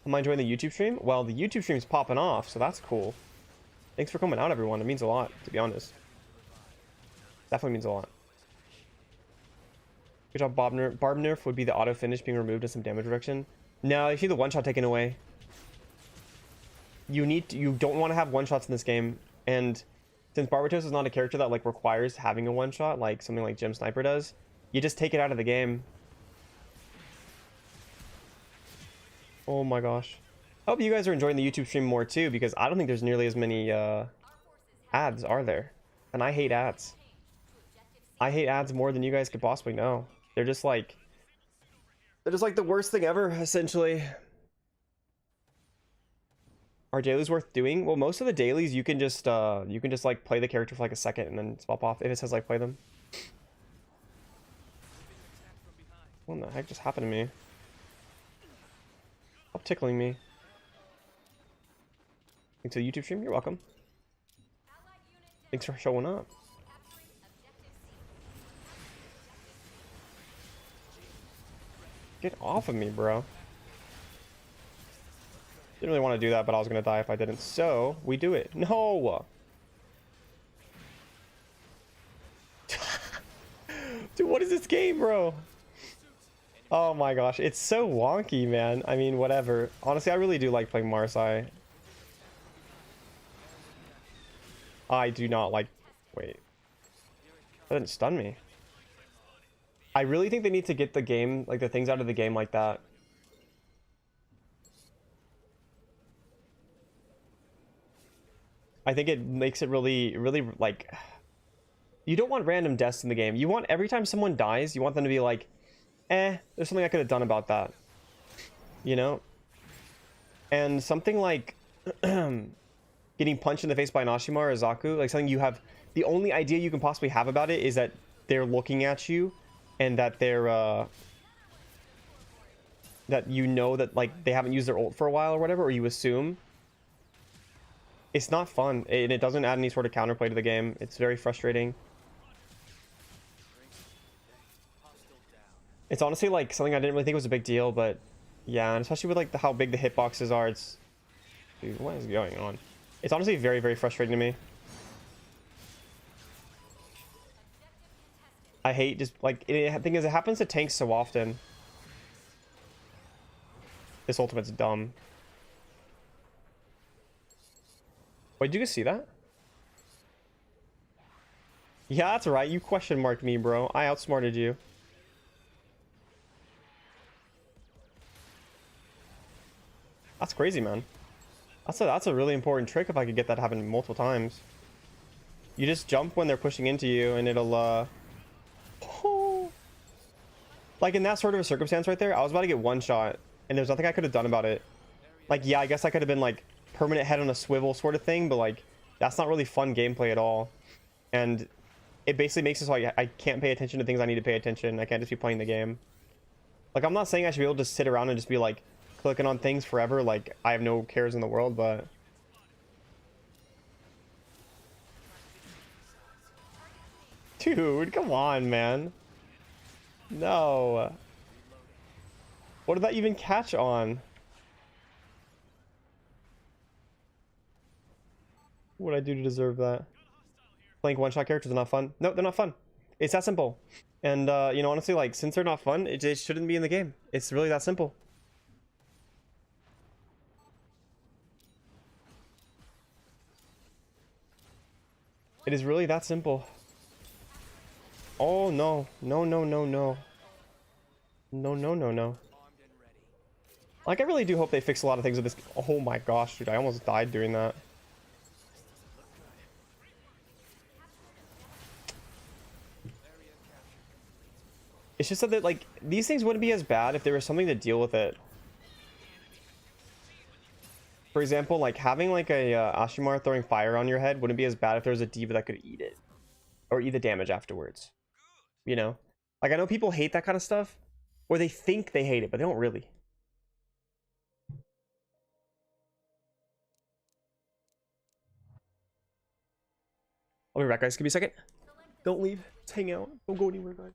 Am I enjoying the YouTube stream? Well, the YouTube stream's popping off, so that's cool. Thanks for coming out, everyone. It means a lot, to be honest. Definitely means a lot. Good job, Barb nerf would be the auto finish being removed and some damage reduction. No, you see the one shot taken away. You don't want to have one shots in this game, and since Barbatos is not a character that like requires having a one shot like something like Gem Sniper does, you just take it out of the game. Oh my gosh. I hope you guys are enjoying the YouTube stream more too, because I don't think there's nearly as many ads, are there? And I hate ads. I hate ads more than you guys could possibly know. They're They're just like the worst thing ever, essentially. Are dailies worth doing? Well, most of the dailies you can just like play the character for like a second and then swap off if it says like play them. What in the heck just happened to me? Stop tickling me. Thanks to the YouTube stream, you're welcome. Thanks for showing up. Get off of me, bro. Didn't really want to do that, but I was gonna die if I didn't. So we do it. No. Dude, what is this game, bro? Oh my gosh, it's so wonky, man. I mean, whatever. Honestly, I really do like playing Marsai. I do not like... Wait. That didn't stun me. I really think they need to get the game, like the things out of the game like that. I think it makes it really, really like... You don't want random deaths in the game. You want every time someone dies, you want them to be like, there's something I could have done about that. You know? And something like getting punched in the face by an Ashima or a Zaku, like something you have, the only idea you can possibly have about it is that they're looking at you and that they're, that you know that like they haven't used their ult for a while or whatever, or you assume. It's not fun, and it doesn't add any sort of counterplay to the game. It's very frustrating. It's honestly like something I didn't really think was a big deal, but yeah, and especially with like how big the hitboxes are, it's... Dude, what is going on? It's honestly very, very frustrating to me. I hate just like... The thing is, it happens to tanks so often. This ultimate's dumb. Wait, did you guys see that? Yeah, that's right. You question marked me, bro. I outsmarted you. That's crazy, man. That's a really important trick if I could get that to happen multiple times. You just jump when they're pushing into you and it'll like in that sort of a circumstance right there, I was about to get one shot and there's nothing I could have done about it. Like, yeah, I guess I could have been like permanent head on a swivel sort of thing, but like that's not really fun gameplay at all. And it basically makes it so I can't pay attention to things I need to pay attention. I can't just be playing the game. Like, I'm not saying I should be able to sit around and just be like clicking on things forever, like I have no cares in the world, but dude, come on, man. No. What did that even catch on? What did I do to deserve that? Playing one-shot characters are not fun. No, they're not fun. It's that simple. And you know, honestly, like, since they're not fun, it just shouldn't be in the game. It's really that simple. It is really that simple. Oh no. No, no, no, no. No, no, no, no. Like, I really do hope they fix a lot of things with this. Oh my gosh, dude, I almost died doing that. It's just that, like, these things wouldn't be as bad if there was something to deal with it. For example, like, having, like, a Ashimar throwing fire on your head wouldn't be as bad if there was a diva that could eat it. Or eat the damage afterwards. You know? Like, I know people hate that kind of stuff. Or they think they hate it, but they don't really. I'll be right back, guys. Give me a second. Don't leave. Just hang out. Don't go anywhere, guys.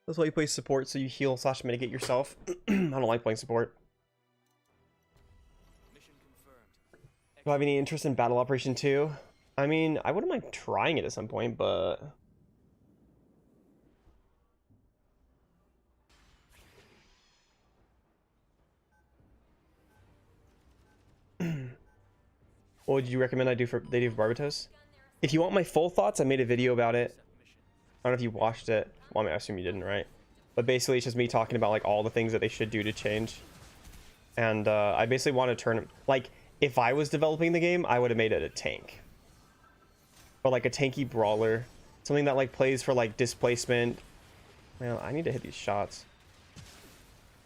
That's why you play support, so you heal / mitigate yourself. I don't like playing support. Mission confirmed. Do I have any interest in Battle Operation 2? I mean, I wouldn't mind trying it at some point, but... What would you recommend they do for Barbatos? If you want my full thoughts, I made a video about it. I don't know if you watched it. Well, I mean, I assume you didn't, right? But basically, it's just me talking about like all the things that they should do to change. And I basically want to turn, like, if I was developing the game, I would have made it a tank. Or like a tanky brawler. Something that like plays for like displacement. Man, I need to hit these shots.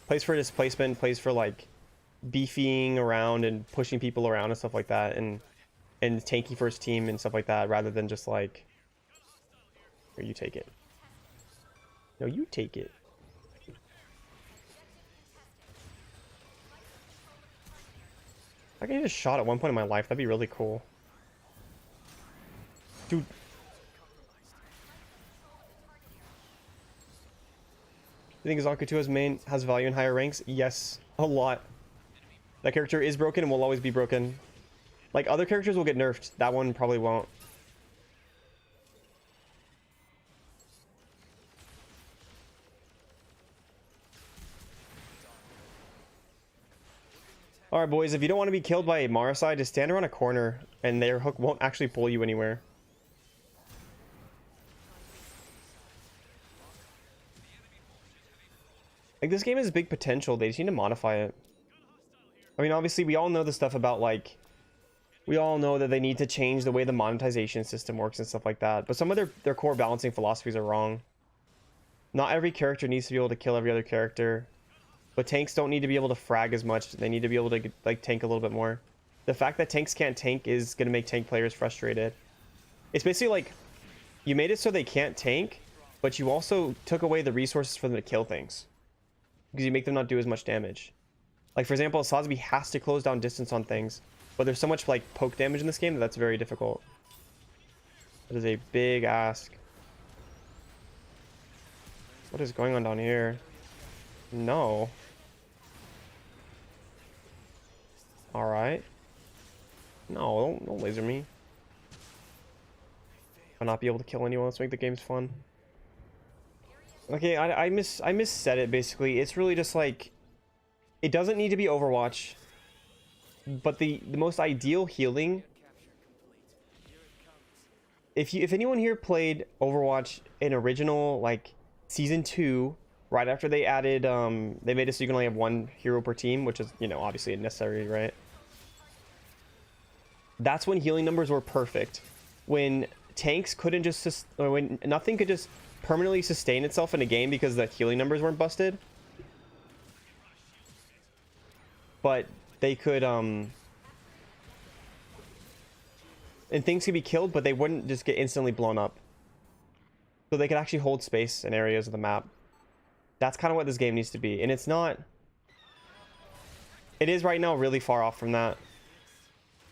Plays for displacement, plays for like beefing around and pushing people around and stuff like that. And tanky first team and stuff like that, rather than just like, here, you take it. No, you take it. I can get a shot at one point in my life. That'd be really cool. Dude. You think Zakutua's main has value in higher ranks? Yes, a lot. That character is broken and will always be broken. Like, other characters will get nerfed. That one probably won't. Alright, boys, if you don't want to be killed by a Marasai, just stand around a corner and their hook won't actually pull you anywhere. Like, this game has big potential. They just need to modify it. I mean, obviously, we all know the stuff about, like... We all know that they need to change the way the monetization system works and stuff like that. But some of their core balancing philosophies are wrong. Not every character needs to be able to kill every other character. But tanks don't need to be able to frag as much. They need to be able to, like, tank a little bit more. The fact that tanks can't tank is going to make tank players frustrated. It's basically like, you made it so they can't tank, but you also took away the resources for them to kill things. Because you make them not do as much damage. Like, for example, Sazbi has to close down distance on things. But there's so much, like, poke damage in this game that's very difficult. That is a big ask. What is going on down here? No. Alright. No, don't laser me. I'll not be able to kill anyone. Let's make the games fun. Okay, I missaid it, basically. It's really just like... It doesn't need to be Overwatch. But the most ideal healing... If anyone here played Overwatch in original, like, Season 2... Right after they added, they made it so you can only have one hero per team, which is, you know, obviously necessary, right? That's when healing numbers were perfect. When tanks couldn't just, or when nothing could just permanently sustain itself in a game because the healing numbers weren't busted. But they could, and things could be killed, but they wouldn't just get instantly blown up. So they could actually hold space in areas of the map. That's kind of what this game needs to be. And it's not... It is right now really far off from that.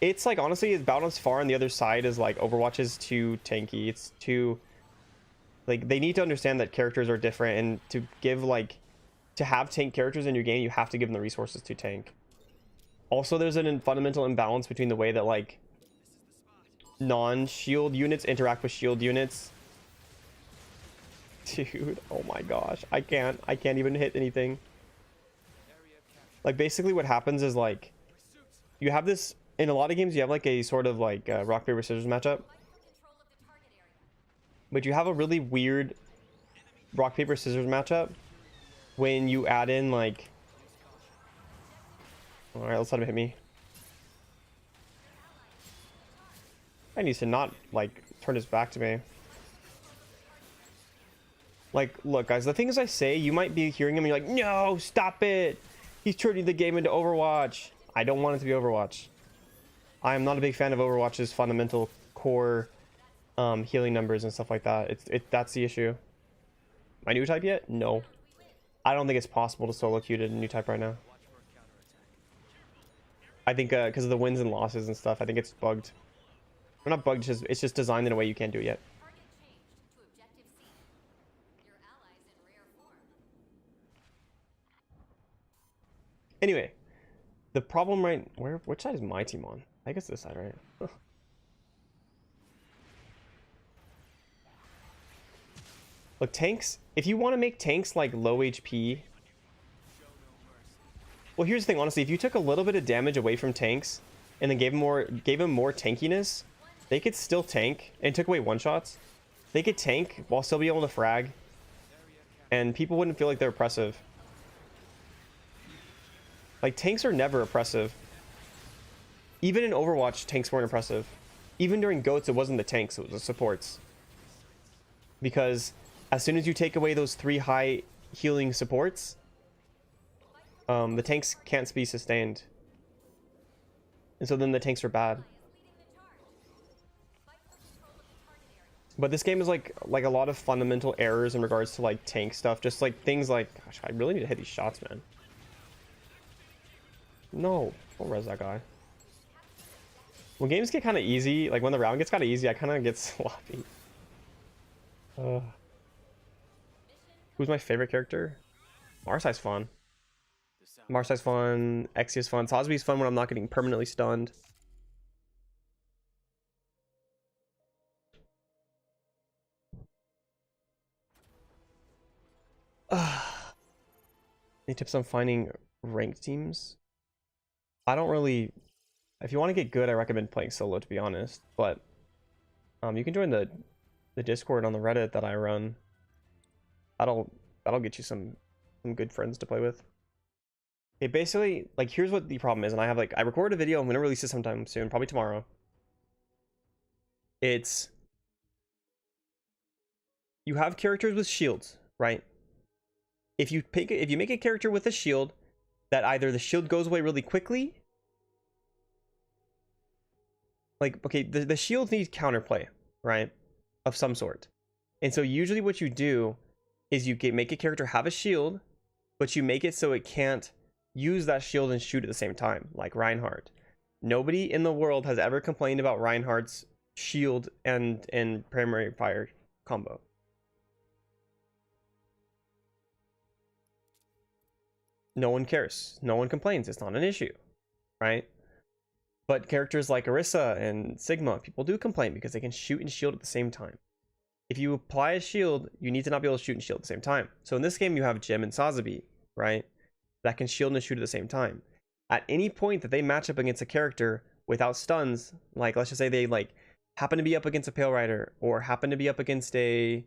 It's like, honestly, it's about as far on the other side as like Overwatch is too tanky. It's too... Like, they need to understand that characters are different, and to give, like... To have tank characters in your game, you have to give them the resources to tank. Also, there's a fundamental imbalance between the way that, like... non-shield units interact with shield units. Dude, oh my gosh, I can't even hit anything. Like, basically what happens is, like, you have this in a lot of games. You have like a sort of like rock paper scissors matchup, but you have a really weird rock paper scissors matchup when you add in, like, all right, let's let him hit me. I needs to not, like, turn his back to me. Like, look, guys, the things I say, you might be hearing him and you're like, no, stop it. He's turning the game into Overwatch. I don't want it to be Overwatch. I am not a big fan of Overwatch's fundamental core healing numbers and stuff like that. That's the issue. My new type yet? No. I don't think it's possible to solo queue to a new type right now. I think because of the wins and losses and stuff, I think it's bugged. Or not bugged, it's just designed in a way you can't do it yet. Anyway, the problem which side is my team on? I guess this side, right? Ugh. Look, tanks, if you want to make tanks like low HP, well, here's the thing, honestly, if you took a little bit of damage away from tanks, and then gave him more tankiness, they could still tank and took away one shots. They could tank while still be able to frag, and people wouldn't feel like they're oppressive. Like, tanks are never oppressive. Even in Overwatch, tanks weren't oppressive. Even during GOATs, it wasn't the tanks, it was the supports. Because as soon as you take away those 3 high healing supports, the tanks can't be sustained. And so then the tanks are bad. But this game is like a lot of fundamental errors in regards to like tank stuff. Just like things like, gosh, I really need to hit these shots, man. No, don't res that guy. When games get kind of easy, like when the round gets kind of easy, I kind of get sloppy. Who's my favorite character? Marsai's fun. Marsai's fun. Exia's fun. Sosby's fun when I'm not getting permanently stunned. Any tips on finding ranked teams? I don't really. If you want to get good, I recommend playing solo, to be honest. But you can join the Discord on the Reddit that I run. That'll get you some good friends to play with. Okay, basically, like, here's what the problem is, and I recorded a video. I'm gonna release it sometime soon, probably tomorrow. It's you have characters with shields, right? If you make a character with a shield, that either the shield goes away really quickly. Like, okay, the shields need counterplay, right? Of some sort. And so usually what you do is you make a character have a shield, but you make it so it can't use that shield and shoot at the same time, like Reinhardt. Nobody in the world has ever complained about Reinhardt's shield and primary fire combo. No one cares. No one complains. It's not an issue, right? But characters like Orisa and Sigma, people do complain because they can shoot and shield at the same time. If you apply a shield, you need to not be able to shoot and shield at the same time. So in this game, you have Jim and Sazabi, right? That can shield and shoot at the same time. At any point that they match up against a character without stuns, like let's just say they like happen to be up against a Pale Rider or happen to be up against a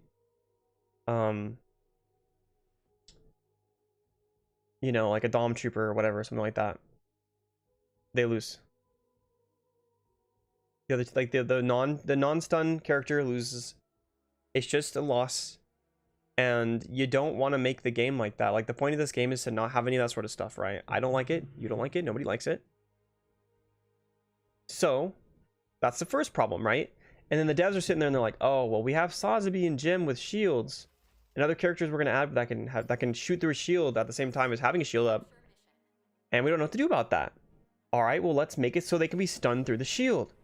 you know, like a Dom Trooper or whatever, something like that, they lose. The other, like the non-stun character loses. It's just a loss, and you don't want to make the game like that. Like, the point of this game is to not have any of that sort of stuff, right? I don't like it. You don't like it. Nobody likes it. So that's the first problem, right? And then the devs are sitting there and they're like, oh, well, we have Sazabi and Jim with shields and other characters we're gonna add that can shoot through a shield at the same time as having a shield up, and we don't know what to do about that. All right, well, let's make it so they can be stunned through the shield.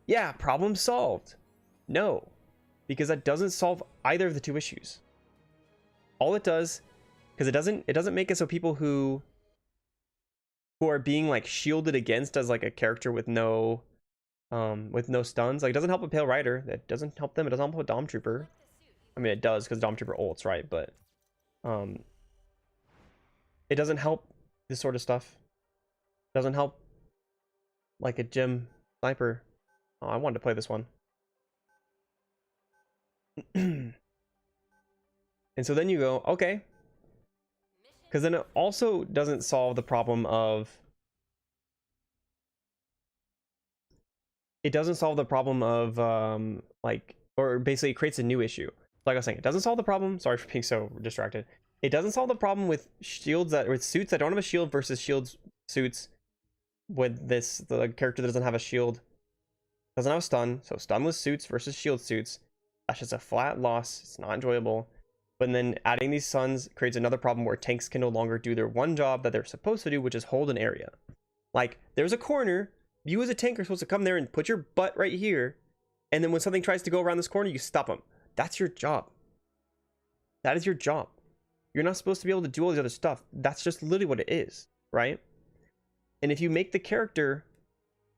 Yeah, problem solved. No, because that doesn't solve either of the two issues. All it does, because it doesn't make it so people who are being like shielded against as like a character with no stuns, like, it doesn't help a Pale Rider. That doesn't help them. It doesn't help a Dom Trooper. I mean, it does because Dom Trooper ults, right? But it doesn't help this sort of stuff. It doesn't help like a Jim sniper. Oh, I wanted to play this one. And so then you go, okay. Because then it also doesn't solve the problem of... It doesn't solve the problem of, like... Or basically it creates a new issue. Like I was saying, it doesn't solve the problem... Sorry for being so distracted. It doesn't solve the problem with shields with suits that don't have a shield versus shields suits with the character that doesn't have a shield. Doesn't have a stun. So stunless suits versus shield suits. That's just a flat loss. It's not enjoyable. But then adding these stuns creates another problem where tanks can no longer do their one job that they're supposed to do, which is hold an area. Like, there's a corner. You as a tank are supposed to come there and put your butt right here. And then when something tries to go around this corner, you stop them. That's your job. That is your job. You're not supposed to be able to do all this other stuff. That's just literally what it is, right? And if you make the character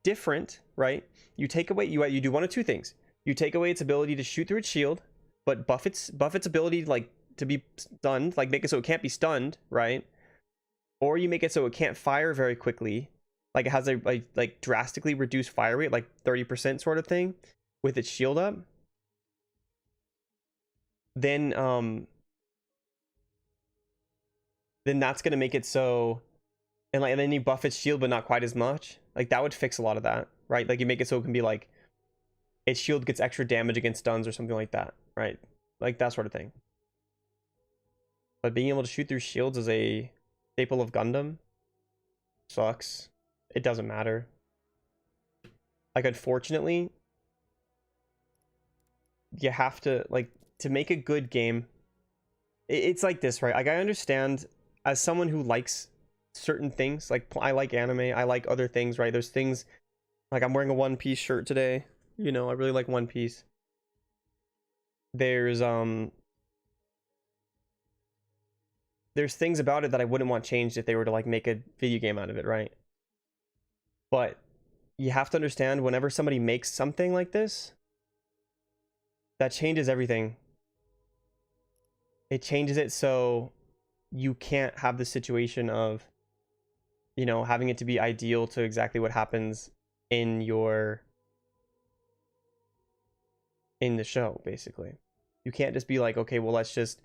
different, right? You take away, you do one of two things. You take away its ability to shoot through its shield, but buff its ability like to be stunned, like make it so it can't be stunned, right? Or you make it so it can't fire very quickly, like it has a like drastically reduced fire rate, like 30% sort of thing, with its shield up, then that's gonna make it so, and then you buff its shield but not quite as much. Like that would fix a lot of that, right? Like you make it so it can be like its shield gets extra damage against stuns or something like that, right? Like that sort of thing. But being able to shoot through shields is a staple of Gundam. Sucks. It doesn't matter. Like unfortunately, you have to, like, to make a good game, it's like this, right? Like I understand, as someone who likes certain things, like I like anime, I like other things, right? There's things like I'm wearing a One Piece shirt today, you know, I really like One Piece. There's things about it that I wouldn't want changed if they were to like make a video game out of it, right? But you have to understand, whenever somebody makes something like this, that changes everything. It changes it so you can't have the situation of, you know, having it to be ideal to exactly what happens in the show, basically. You can't just be like, okay, well, let's just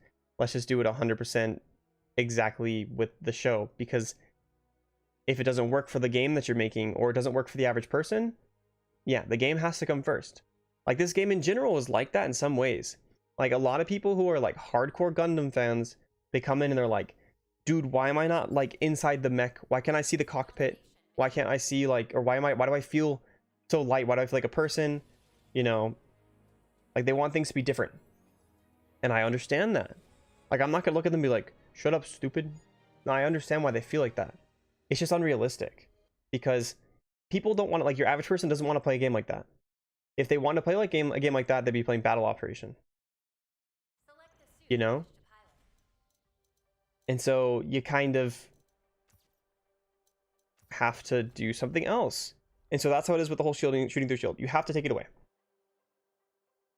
do it 100% exactly with the show, because if it doesn't work for the game that you're making, or it doesn't work for the average person, yeah, the game has to come first. Like this game in general is like that in some ways. Like a lot of people who are like hardcore Gundam fans, they come in and they're like, dude, why am I not like inside the mech? Why can't I see the cockpit? Why can't I see like, or why do I feel so light? Why do I feel like a person? You know, like they want things to be different. And I understand that. Like I'm not gonna look at them and be like, shut up, stupid. No, I understand why they feel like that. It's just unrealistic, because people don't want to, like, your average person doesn't want to play a game like that. If they want to play like a game like that, they'd be playing Battle Operation. Select the suit You you know? wish to pilot. And so you kind of have to do something else. And so that's how it is with the whole shooting through shield. You have to take it away.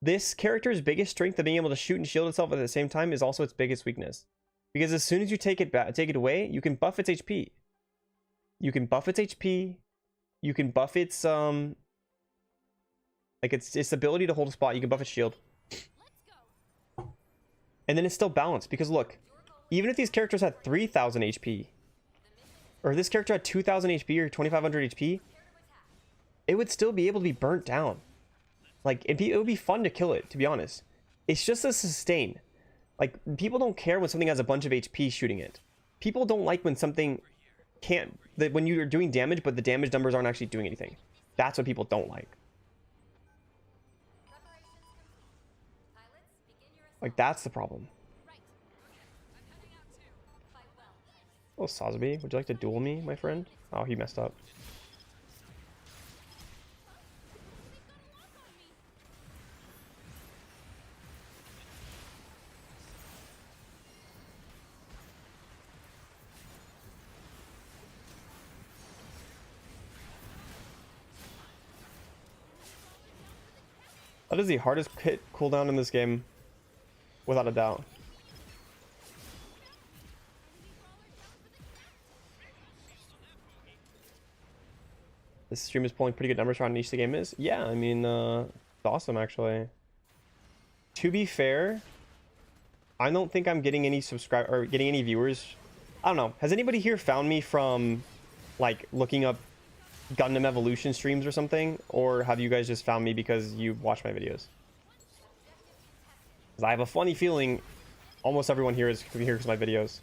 This character's biggest strength of being able to shoot and shield itself at the same time is also its biggest weakness. Because as soon as you take it away, you can buff its HP. You can buff its HP. You can buff its like its ability to hold a spot. You can buff its shield. And then it's still balanced, because look, even if these characters had 3,000 HP, or this character had 2,000 HP or 2,500 HP, it would still be able to be burnt down. Like it would be fun to kill it, to be honest. It's just a sustain. Like people don't care when something has a bunch of HP shooting it. People don't like when something can't, that when you're doing damage but the damage numbers aren't actually doing anything. That's what people don't like. Preparations complete. Pilots, begin your assault. Like that's the problem. Right. Okay. I'm heading out too. Fight well, pilots. Oh, Sazabi, would you like to duel me, my friend? Oh, he messed up. That is the hardest hit cooldown in this game, without a doubt. This stream is pulling pretty good numbers for how niche the game is. Yeah, I mean, it's awesome, actually. To be fair, I don't think I'm getting any or getting any viewers. I don't know. Has anybody here found me from, like, looking up Gundam Evolution streams or something? Or have you guys just found me because you watch my videos? Because I have a funny feeling almost everyone here is here because of my videos.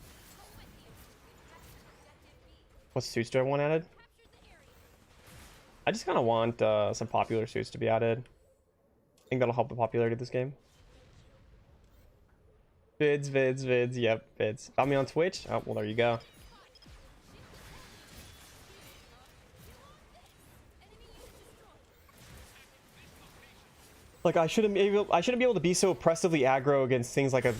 What suits do I want added? I just kind of want some popular suits to be added. I think that'll help the popularity of this game. Vids, yep, vids. Found me on Twitch? Oh, well, there you go. Like, I shouldn't be able to be so oppressively aggro against things like a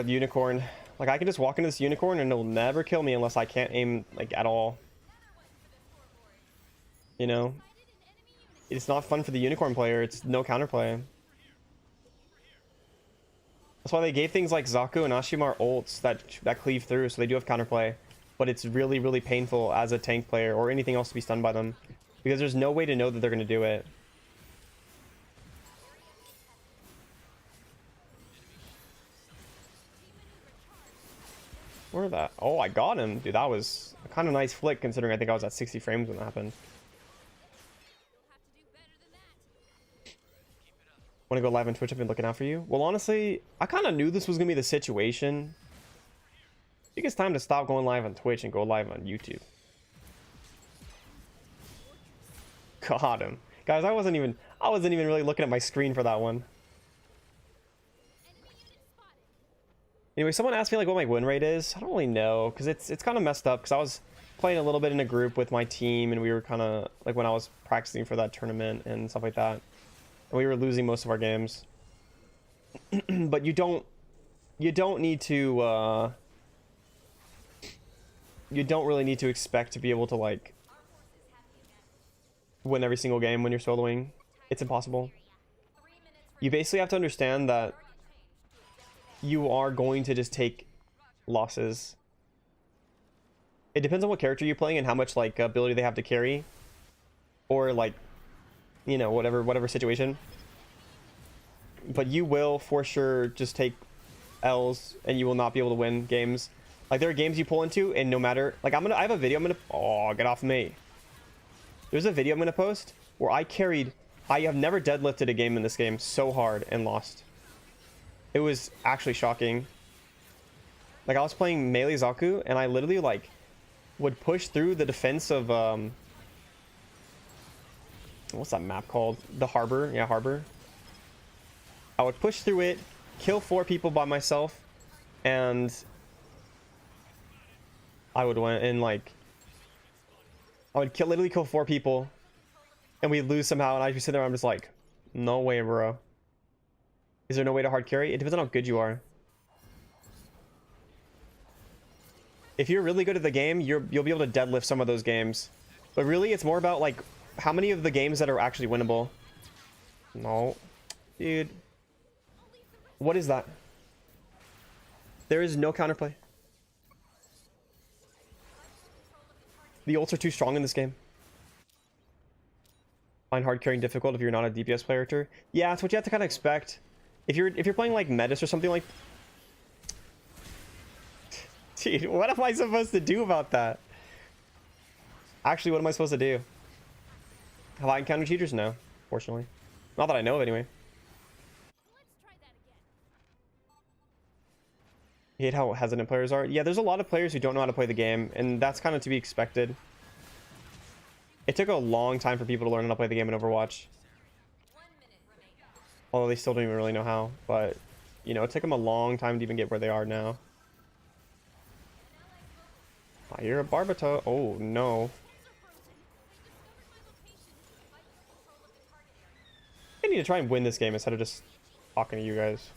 unicorn. Like, I can just walk into this unicorn and it'll never kill me unless I can't aim, like, at all. You know? It's not fun for the unicorn player. It's no counterplay. That's why they gave things like Zaku and Ashimar ults that cleave through, so they do have counterplay. but it's really, really painful as a tank player or anything else to be stunned by them, because there's no way to know that they're going to do it. Where that? Oh, I got him. Dude, that was a kind of nice flick considering I think I was at 60 frames when that happened. Want to go live on Twitch? I've been looking out for you. Well, honestly, I kind of knew this was going to be the situation. I think it's time to stop going live on Twitch and go live on YouTube. Got him. Guys, I wasn't even really looking at my screen for that one. Anyway, someone asked me like what my win rate is. I don't really know because it's kind of messed up because I was playing a little bit in a group with my team and we were kind of like when I was practicing for that tournament and stuff like that. And we were losing most of our games. But you don't need to you don't really need to expect to be able to like win every single game when you're soloing. It's impossible. You basically have to understand that you are going to just take losses. It depends on what character you're playing and how much like ability they have to carry, or like, you know, whatever situation. But you will for sure just take L's and you will not be able to win games. Like there are games you pull into and no matter like I have a video oh, get off me. There's a video I'm gonna post where I have never deadlifted a game in this game so hard and lost. It was actually shocking. Like I was playing melee Zaku and I literally like would push through the defense of what's that map called? The harbor. Yeah, harbor. I would push through it, kill 4 people by myself, and I would win. And like I would literally kill 4 people and we'd lose somehow, and I'd be sitting there, I'm just like, no way, bro. Is there no way to hard carry? It depends on how good you are. If you're really good at the game, you'll be able to deadlift some of those games. But really, it's more about like how many of the games that are actually winnable. No. Dude. What is that? There is no counterplay. The ults are too strong in this game. Find hard carrying difficult if you're not a DPS player. Yeah, it's what you have to kind of expect. If you're playing like Metis or something like... Dude, what am I supposed to do about that? Actually, what am I supposed to do? Have I encountered cheaters? No, fortunately. Not that I know of, anyway. You hate how hesitant players are? Yeah, there's a lot of players who don't know how to play the game, and that's kind of to be expected. It took a long time for people to learn how to play the game in Overwatch. Although they still don't even really know how, but you know, it took them a long time to even get where they are now. I hear a Barbato. Oh no. I need to try and win this game instead of just talking to you guys.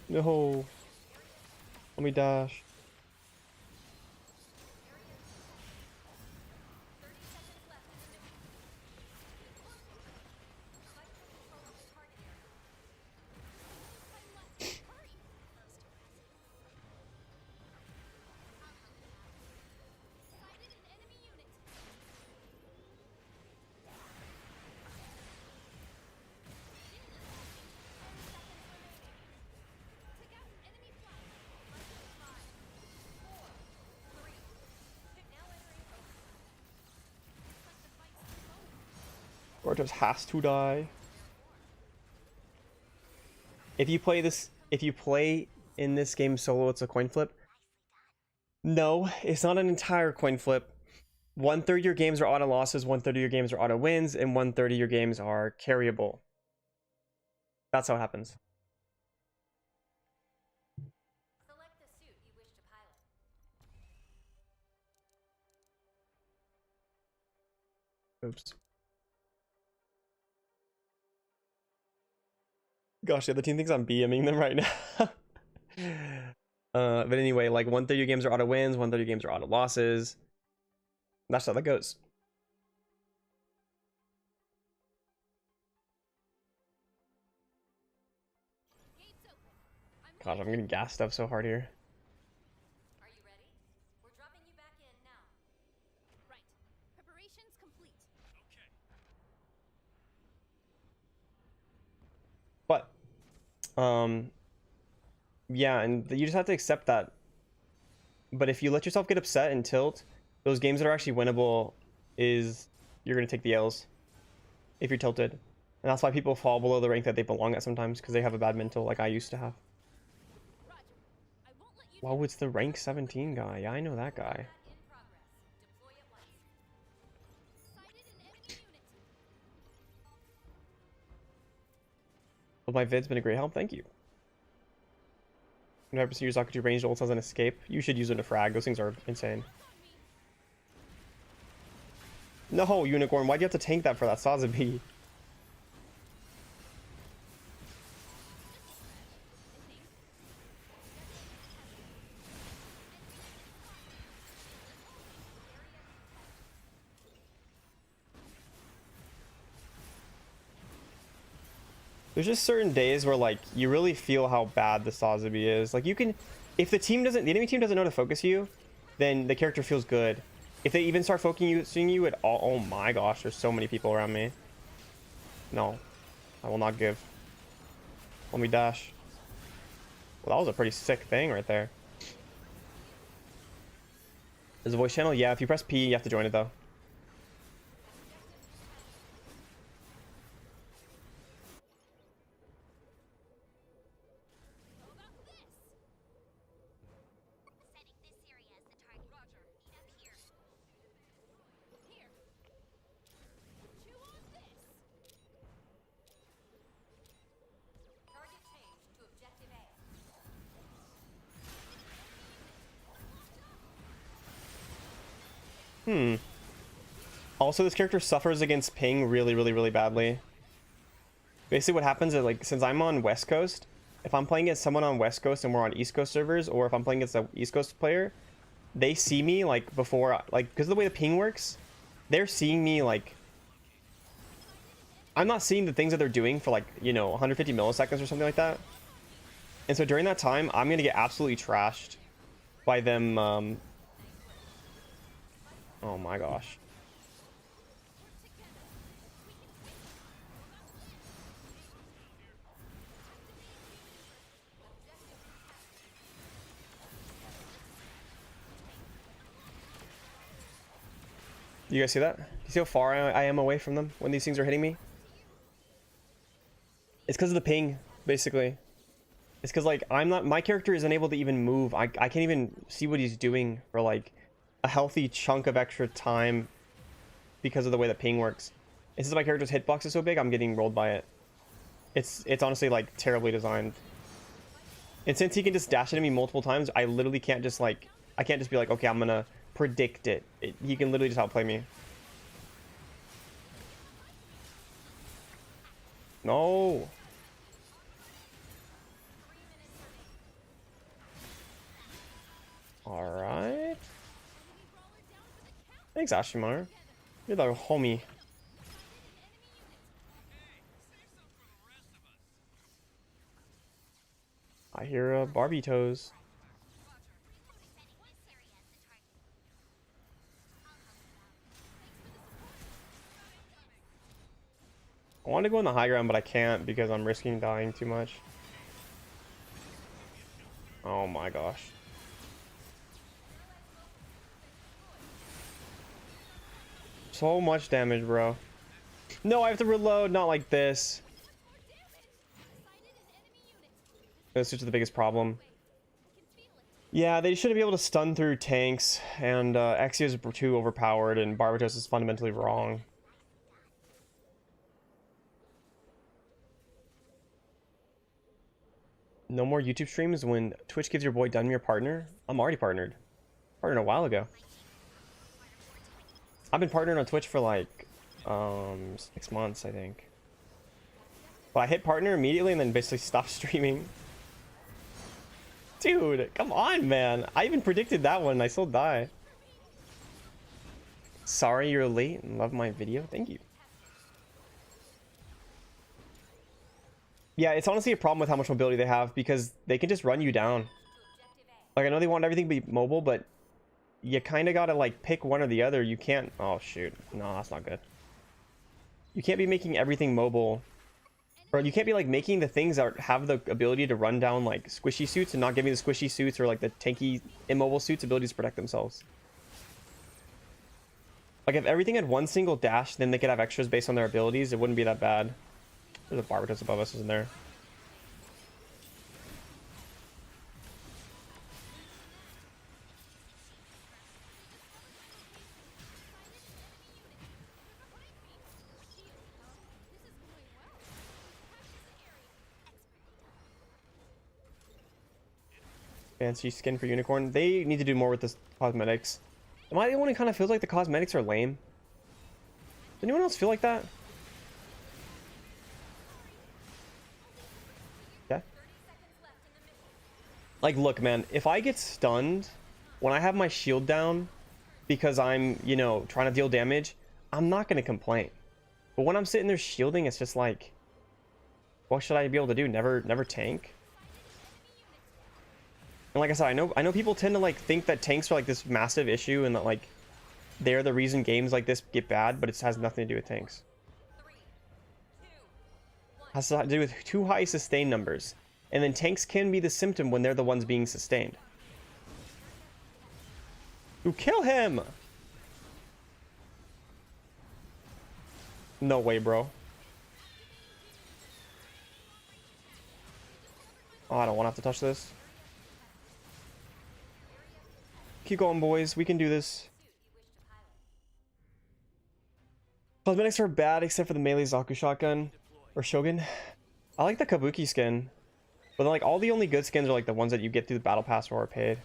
No. Let me dash. Or just has to die. If you play in this game solo, it's a coin flip. No, it's not an entire coin flip. 1/3 of your games are auto losses, 1/3 of your games are auto wins, and 1/3 of your games are carryable. That's how it happens. Select the suit you wish to pilot. Oops. Gosh, the other team thinks I'm BMing them right now. But anyway, like 1/3 of your games are auto wins, 1/3 of your games are auto losses. That's how that goes. Gosh, I'm getting gassed up so hard here. Are you ready? We're dropping you back in now. Right. Preparations complete. But, yeah, and you just have to accept that. But if you let yourself get upset and tilt, those games that are actually winnable is you're going to take the L's if you're tilted. And that's why people fall below the rank that they belong at sometimes, because they have a bad mental like I used to have. Roger. I won't let you Wow, it's the rank 17 guy. Yeah, I know that guy. Combat in progress. Deploy at once. sighted an enemy unit. Well, my vid's been a great help. Thank you. I've never seen your Zakutu ranged ults as an escape. You should use it to frag. Those things are insane. No, Unicorn. Why'd you have to tank that for that Sazabi? There's just certain days where like you really feel how bad the Sazabi is. Like you can, if the enemy team doesn't know to focus you, then the character feels good. If they even start focusing you at all, oh my gosh, there's so many people around me. No, I will not give. Let me dash. Well, that was a pretty sick thing right there. There's a voice channel. Yeah, if you press P, you have to join it though. How about this? Setting this area as the target. Roger. Meet up here. Here. Chew on this. Target change to objective A. Also, this character suffers against ping really badly. Basically, what happens is, like, since I'm on West Coast, if I'm playing against someone on West Coast and we're on East Coast servers, or if I'm playing against an East Coast player, they see me, like, before, like, because of the way the ping works, they're seeing me, like, I'm not seeing the things that they're doing for, like, you know, 150 milliseconds or something like that. And so during that time, I'm going to get absolutely trashed by them, oh my gosh. You guys see that? You see how far I am away from them when these things are hitting me? It's because of the ping, basically. It's because, like, my character isn't able to even move. I can't even see what he's doing for, like, a healthy chunk of extra time because of the way the ping works. And since my character's hitbox is so big, I'm getting rolled by it. It's honestly, like, terribly designed. And since he can just dash into me multiple times, I literally can't just, like, I can't just be like, okay, I'm gonna predict it. He can literally just outplay me. No. All right. Thanks, Ashimar. You're the homie. I hear Barbie toes. I want to go in the high ground, but I can't because I'm risking dying too much. Oh my gosh. So much damage, bro. No, I have to reload, not like this. This is the biggest problem. Yeah, they shouldn't be able to stun through tanks, and Exia is too overpowered, and Barbatos is fundamentally wrong. No more YouTube streams when Twitch gives your boy Dunmere partner? I'm already partnered. Partnered a while ago. I've been partnered on Twitch for like 6 months, I think. But I hit partner immediately and then basically stopped streaming. Dude, come on, man. I even predicted that one and I still die. Sorry you're late and love my video. Thank you. Yeah, it's honestly a problem with how much mobility they have because they can just run you down. To objective A. Like, I know they want everything to be mobile, but you kind of gotta like pick one or the other. You can't. Oh shoot, no, that's not good. You can't be making everything mobile, or you can't be like making the things that have the ability to run down like squishy suits and not giving the squishy suits or like the tanky immobile suits abilities to protect themselves. Like if everything had one single dash, then they could have extras based on their abilities. It wouldn't be that bad. There's a Barbatos above us, isn't there? Fancy skin for unicorn. They need to do more with this cosmetics. Am I the one who kind of feels like the cosmetics are lame? Does anyone else feel like that? Yeah. Like, look, man, if I get stunned when I have my shield down because I'm, you know, trying to deal damage, I'm not going to complain. But when I'm sitting there shielding, it's just like, what should I be able to do? Never tank? And like I said, I know people tend to like think that tanks are like this massive issue and that like they're the reason games like this get bad, but it has nothing to do with tanks. 3, 2, 1. It has to do with too high sustain numbers. And then tanks can be the symptom when they're the ones being sustained. You kill him! No way, bro. Oh, I don't want to have to touch this. Keep going, boys. We can do this. Cosmetics are bad except for the melee Zaku shotgun or Shogun. I like the Kabuki skin, but then, like all the only good skins are like the ones that you get through the battle pass or are paid.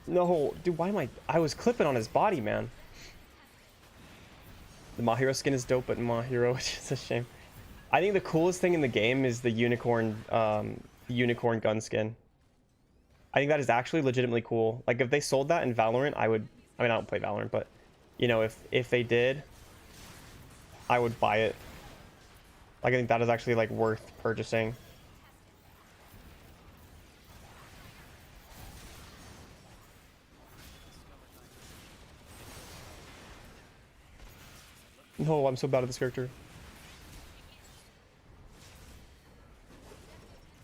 No, dude, why am I was clipping on his body, man. The Mahiro skin is dope, but Mahiro, which is a shame. I think the coolest thing in the game is the unicorn gun skin. I think that is actually legitimately cool. Like if they sold that in Valorant, I mean, I don't play Valorant, but you know, if they did, I would buy it. Like I think that is actually like worth purchasing. No, I'm so bad at this character.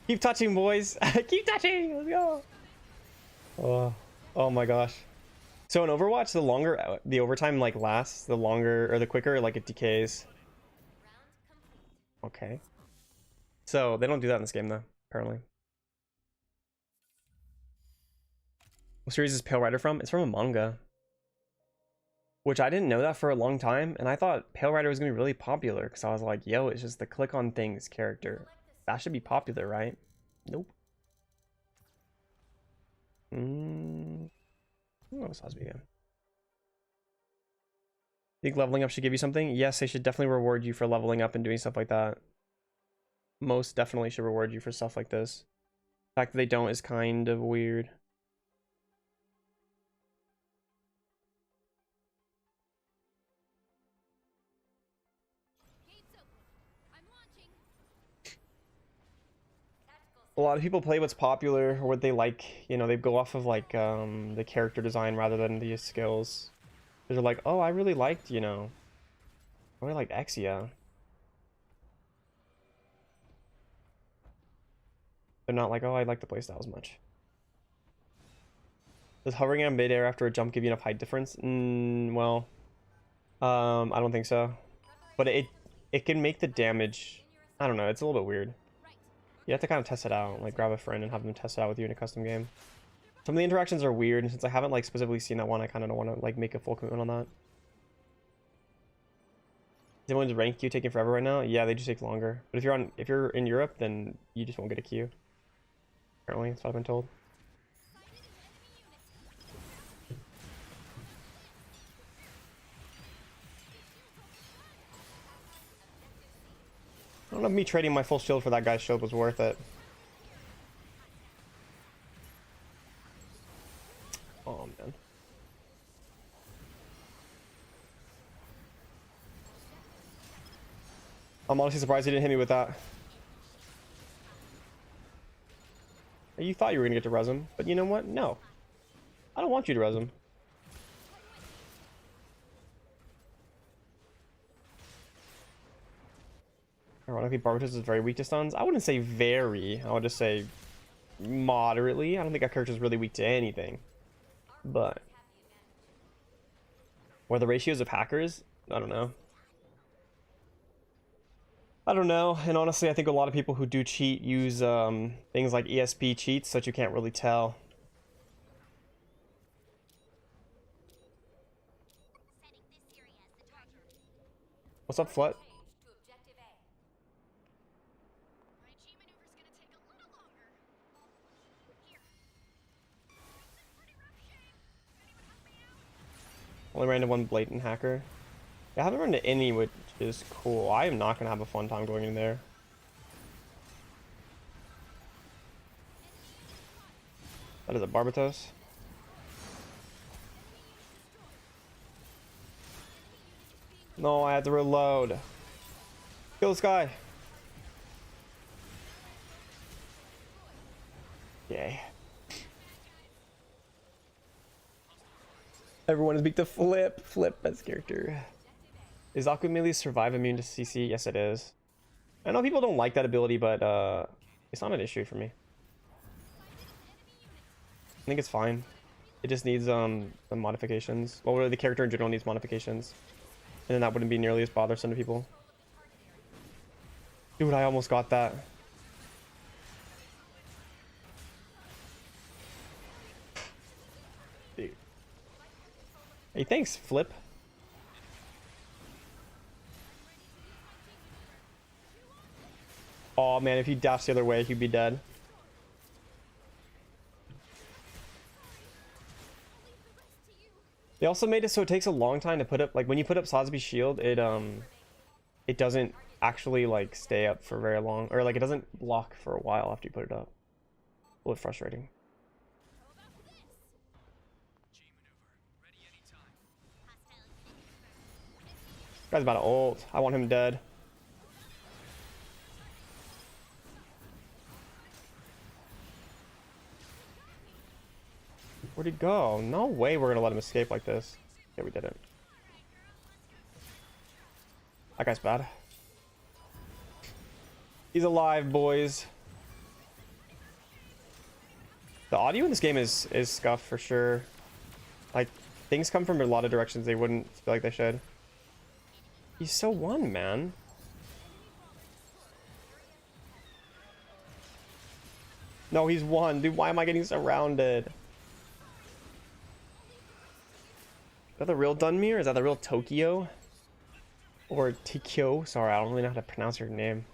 Keep touching, boys. Keep touching. Let's go. Oh my gosh. So in Overwatch, the longer the overtime like lasts, the longer or the quicker like it decays. Round complete. Okay. So they don't do that in this game though, apparently. What series is Pale Rider from? It's from a manga. Which I didn't know that for a long time, and I thought Pale Rider was gonna be really popular because I was like, yo, it's just the click on things character. That should be popular, right? Nope. Oh, this has to be good. Think leveling up should give you something? Yes, they should definitely reward you for leveling up and doing stuff like that. Most definitely should reward you for stuff like this. The fact that they don't is kind of weird. Gates open. I'm launching. Tactical A lot of people play what's popular or what they like. You know, they go off of like the character design rather than the skills. They're like, oh, I really liked, you know, I really liked Exia. They're not like, oh, I like the playstyle as much. Does hovering on midair after a jump give you enough height difference? Well, I don't think so. But it can make the damage. I don't know. It's a little bit weird. You have to kind of test it out. Like grab a friend and have them test it out with you in a custom game. Some of the interactions are weird, and since I haven't like specifically seen that one, I kind of don't want to like make a full commitment on that. Is anyone's rank queue taking forever right now? Yeah, they just take longer. But if you're in Europe, then you just won't get a queue. Apparently, that's what I've been told. I don't know if me trading my full shield for that guy's shield was worth it. I'm honestly surprised he didn't hit me with that. You thought you were gonna get to res him, but you know what? No. I don't want you to res him. Ironically, Barbatos is very weak to stuns. I wouldn't say very. I would just say moderately. I don't think our character is really weak to anything. But or the ratios of hackers, I don't know. I don't know. And honestly, I think a lot of people who do cheat use things like ESP cheats, so that you can't really tell. Setting this area as the target. What's up, Flut? To objective A. My G maneuver's gonna take a little longer. Here. It's in pretty rough shape. Anyone help me out? Only ran into one blatant hacker. Yeah, I haven't run into any, which is cool. I am not gonna have a fun time going in there. That is a Barbatos. No, I had to reload. Kill this guy. Yay. Everyone is weak to Flip. Flip, best character. Is Aku melee survive immune to CC? Yes, it is. I know people don't like that ability, but it's not an issue for me. I think it's fine. It just needs some modifications. Well, the character in general needs modifications. And then that wouldn't be nearly as bothersome to people. Dude, I almost got that. Dude. Hey, thanks, Flip. Oh man, if he dashed the other way, he'd be dead. They also made it so it takes a long time to put up, like when you put up Sosby's shield, it doesn't actually like stay up for very long, or like it doesn't block for a while after you put it up. A little frustrating. G maneuver. Ready anytime. Hostile unit confirmed. Guy's about to ult. I want him dead. Where'd he go? No way we're gonna let him escape like this. Yeah, we didn't. That guy's bad. He's alive, boys. The audio in this game is scuffed for sure. Like, things come from a lot of directions they wouldn't feel like they should. He's so one, man. No, he's one. Dude, why am I getting surrounded? Is that the real Dunmere? Is that the real Tokyo? Or Tikyo? Sorry, I don't really know how to pronounce your name.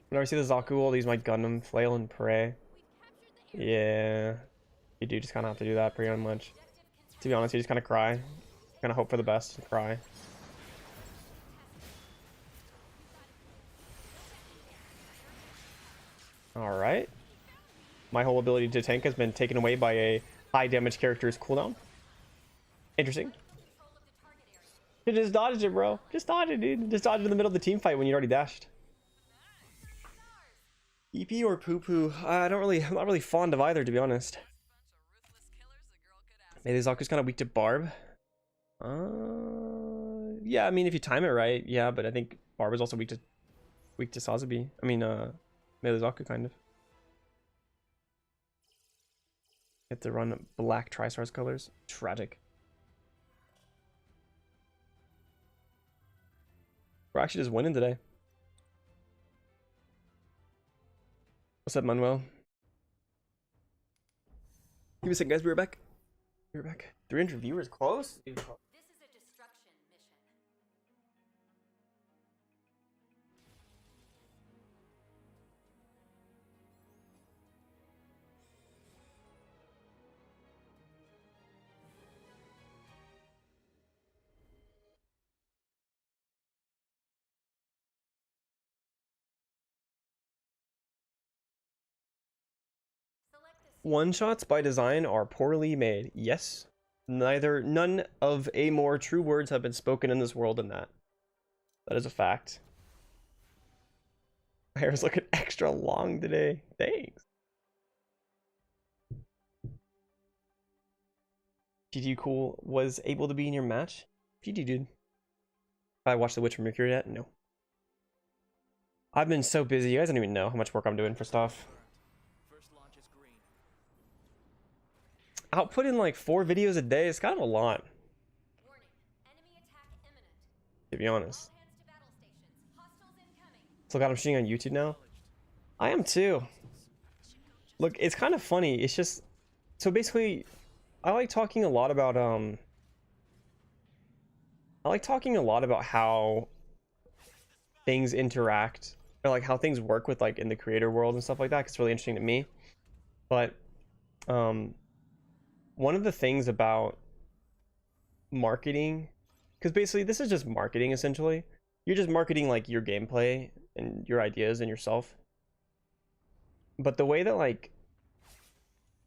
Whenever I see the Zaku, I'll use my Gundam Flail and Pray. Yeah. You do just kind of have to do that pretty much. To be honest, you just kind of cry. Kind of hope for the best and cry. Alright. My whole ability to tank has been taken away by a high damage character's cooldown. Interesting. You just dodged it, bro. Just dodge it, dude. Just dodge it in the middle of the team fight when you already dashed. EP or poo poo? I'm not really fond of either, to be honest. Maybe Zaku's kind of weak to Barb. Yeah, I mean if you time it right, yeah, but I think Barb is also weak to Sazabi. I mean, Melee Zaku kind of. You have to run black Tri-Stars colors. Tragic. We're actually just winning today. What's up, Manuel? Give me a second, guys. We're back. We're back. 300 viewers. Close? This is a destruction mission. One-shots by design are poorly made. Yes. None of a more true words have been spoken in this world than that. That is a fact. My hair's looking extra long today. Thanks. GG Cool was able to be in your match. GG, dude. Have I watched The Witch from Mercury yet? No. I've been so busy. You guys don't even know how much work I'm doing for stuff. First launch is green. Output in like 4 videos a day is kind of a lot, Warning. Enemy attack imminent. to be honest. All hands to battle stations. Hostiles incoming. So God, I'm shooting on YouTube now. I am too. Look, it's kind of funny. It's just, so basically, I like talking a lot about how things interact, or like how things work with like in the creator world and stuff like that, 'cause it's really interesting to me. But one of the things about marketing, because basically this is just marketing essentially. You're just marketing like your gameplay and your ideas and yourself. But the way that like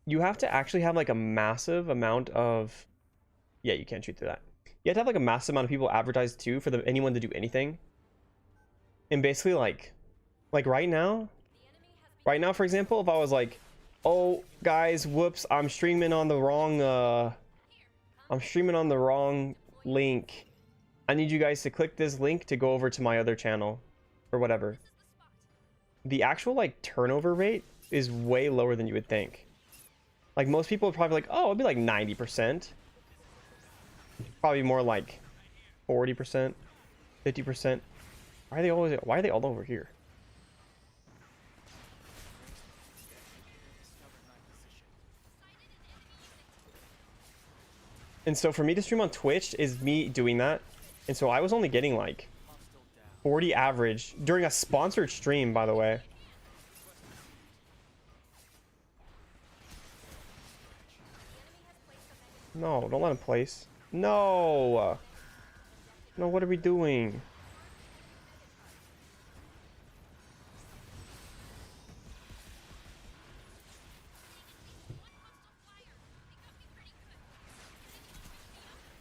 you have to actually have like a massive amount of, yeah, you can't shoot through that. You have to have like a massive amount of people advertised too for anyone to do anything. And basically like right now, for example, if I was like, oh guys, whoops, I'm streaming on the wrong link. I need you guys to click this link to go over to my other channel or whatever. The actual like turnover rate is way lower than you would think. Like most people would probably like, oh, it'd be like 90%. Probably more like 40%, 50%. Why are they all over here? And so for me to stream on Twitch is me doing that. And so I was only getting like 40 average during a sponsored stream, by the way. No, don't let him place. No. No, what are we doing?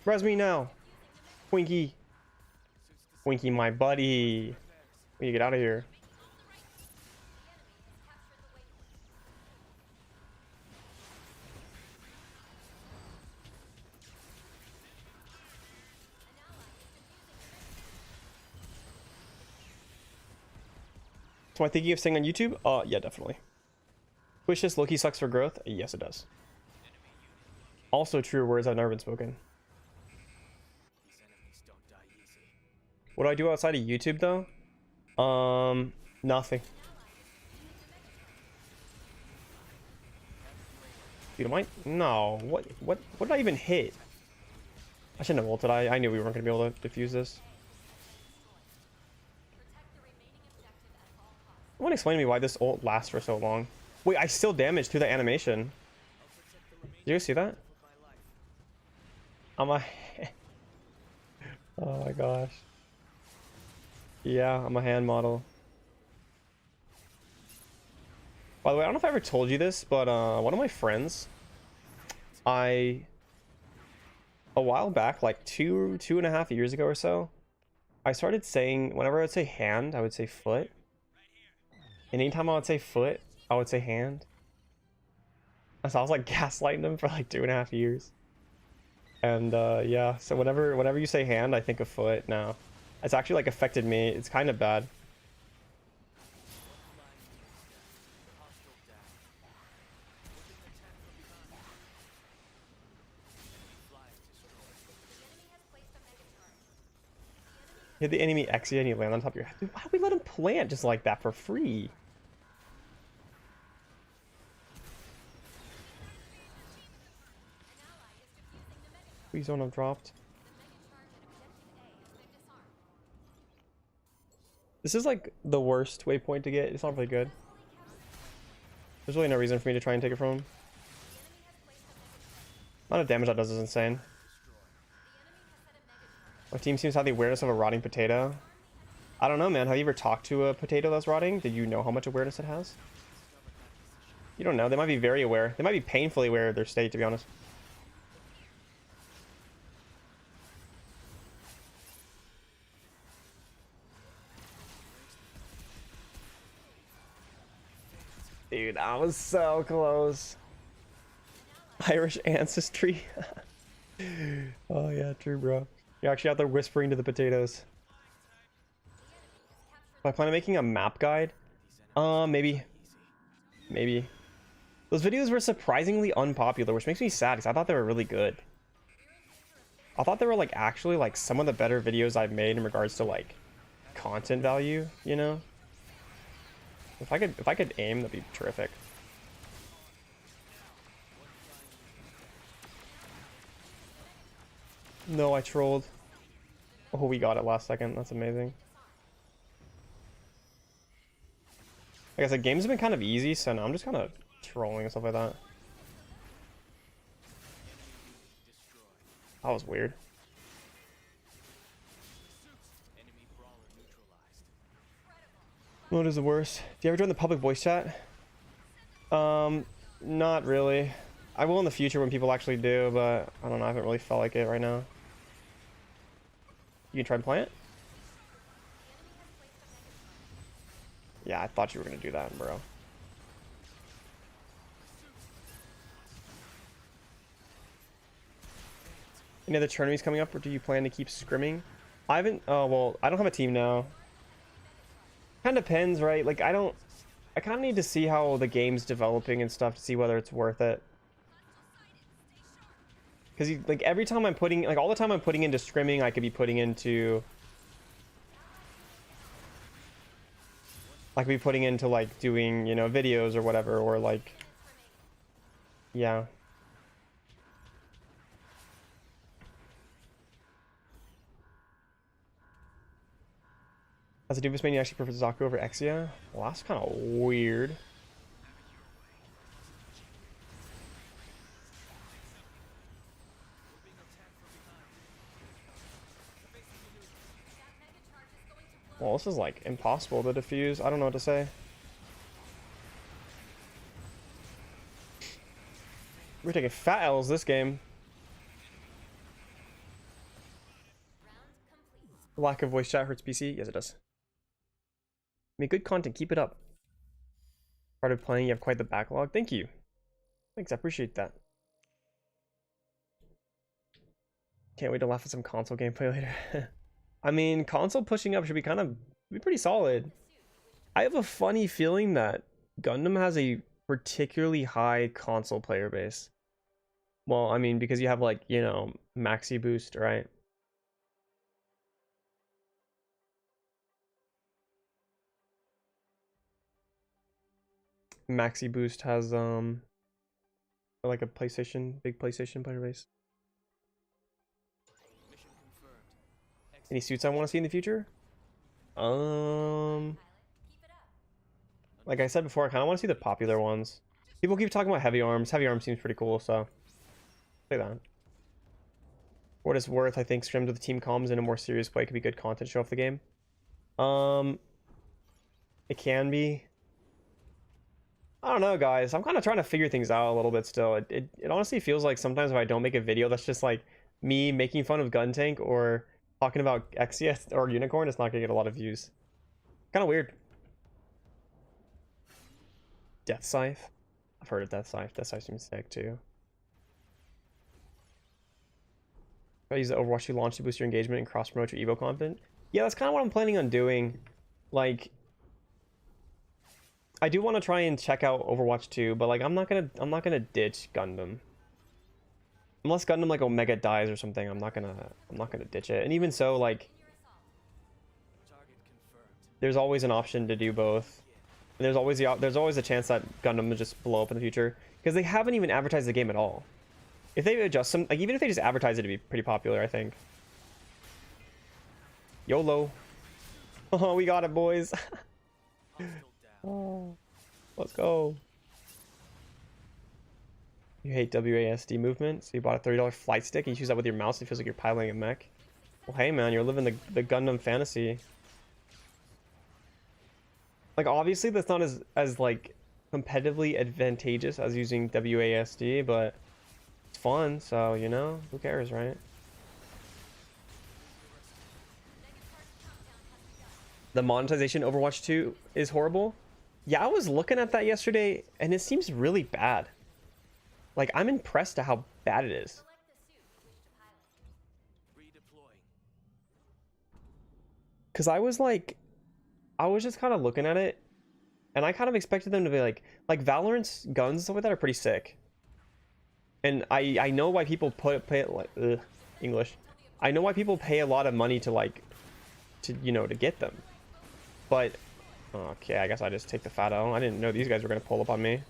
Res me now. Winky. Winky, my buddy. We need to get out of here. So am I thinking of staying on YouTube? Yeah, definitely. Twitch just Loki sucks for growth? Yes, it does. Also true words I've never been spoken. These enemies don't die easy. What do I do outside of YouTube though? Nothing. Dude, am I? No. What did I even hit? I shouldn't have ulted. I knew we weren't gonna be able to defuse this. I want to explain to me why this ult lasts for so long. Wait, I still damaged through the animation. Did you guys see that? I'm a... Oh my gosh. Yeah, I'm a hand model. By the way, I don't know if I ever told you this, but one of my friends, a while back, like two and a half years ago or so, I started saying, whenever I would say hand, I would say foot. And anytime I would say foot, I would say hand. So I was like gaslighting them for like 2.5 years. And yeah, so whenever you say hand, I think of foot now. It's actually like affected me. It's kind of bad. Hit the enemy X and you land on top of your head. Dude, why do we let him plant just like that for free? Please don't have dropped. This is like the worst waypoint to get. It's not really good. There's really no reason for me to try and take it from him. The amount of damage that does is insane. My team seems to have the awareness of a rotting potato. I don't know, man. Have you ever talked to a potato that's rotting? Did you know how much awareness it has? You don't know. They might be very aware. They might be painfully aware of their state, to be honest. Dude, I was so close. Irish ancestry. Oh yeah, true, bro. You're actually out there whispering to the potatoes. Do I plan on making a map guide? Maybe. Maybe. Those videos were surprisingly unpopular, which makes me sad because I thought they were really good. I thought they were like actually like some of the better videos I've made in regards to like content value, you know? If I could aim, that'd be terrific. No, I trolled. Oh, we got it last second. That's amazing. Like I said, games have been kind of easy, so now I'm just kind of trolling and stuff like that. That was weird. Enemy brawler neutralized. What is the worst? Do you ever join the public voice chat? Not really. I will in the future when people actually do, but I don't know. I haven't really felt like it right now. You can try and play it? Yeah, I thought you were gonna do that, bro. Any other tournaments coming up, or do you plan to keep scrimming? I haven't. Oh well, I don't have a team now. Kind of depends, right? Like I kind of need to see how the game's developing and stuff to see whether it's worth it. Because like every time I'm putting, like all the time I'm putting into scrimming, I could be putting into. I could be putting into like doing, you know, videos or whatever, or like, yeah. As a Dubus main, you actually prefer Zaku over Exia? Well, that's kind of weird. Well, this is like impossible to defuse. I don't know what to say. We're taking fat L's this game. Lack of voice chat hurts PC? Yes, it does. I mean, good content. Keep it up. Part of playing, you have quite the backlog. Thank you. Thanks, I appreciate that. Can't wait to laugh at some console gameplay later. I mean, console pushing up should be be pretty solid. I have a funny feeling that Gundam has a particularly high console player base. Well, I mean, because you have like, you know, Maxi Boost, right? Maxi Boost has like a big PlayStation player base. Mission confirmed. Any suits I want to see in the future? Like I said before, I kind of want to see the popular ones. People keep talking about heavy arms. Heavy arms seems pretty cool, so say that. For what it's worth, I think scrims with the team comms in a more serious way could be good content to show off the game. It can be. I don't know, guys. I'm kind of trying to figure things out a little bit still. It honestly feels like sometimes if I don't make a video that's just like me making fun of Gun Tank or talking about Exia or Unicorn, it's not gonna get a lot of views. Kind of weird. Death Scythe. I've heard of Death Scythe. Death Scythe seems sick too. I use the Overwatch 2 launch to boost your engagement and cross promote your Evo content. Yeah, that's kind of what I'm planning on doing. Like, I do want to try and check out Overwatch 2, but like I'm not gonna ditch Gundam. Unless Gundam like Omega dies or something, I'm not gonna ditch it. And even so, like Target confirmed. there's always an option to do both. And there's always a chance that Gundam will just blow up in the future because they haven't even advertised the game at all. If they adjust some, like even if they just advertise it, it'd be pretty popular, I think. YOLO. Oh, we got it, boys. Hostile down. Oh, let's go. You hate WASD movement, so you bought a $30 flight stick and you use that with your mouse. It feels like you're piloting a mech. Well, hey man, you're living the Gundam fantasy. Like obviously that's not as like competitively advantageous as using WASD, but it's fun, so you know, who cares, right? The monetization Overwatch 2 is horrible. Yeah, I was looking at that yesterday, and it seems really bad. Like, I'm impressed at how bad it is. Select the suit you wish to pilot. Redeploying. Because I was just kind of looking at it, and I kind of expected them to be like Valorant's guns and stuff like that are pretty sick. And I know why people pay like English. I know why people pay a lot of money to like to to get them. But okay, I guess I just take the fat L. I didn't know these guys were gonna pull up on me.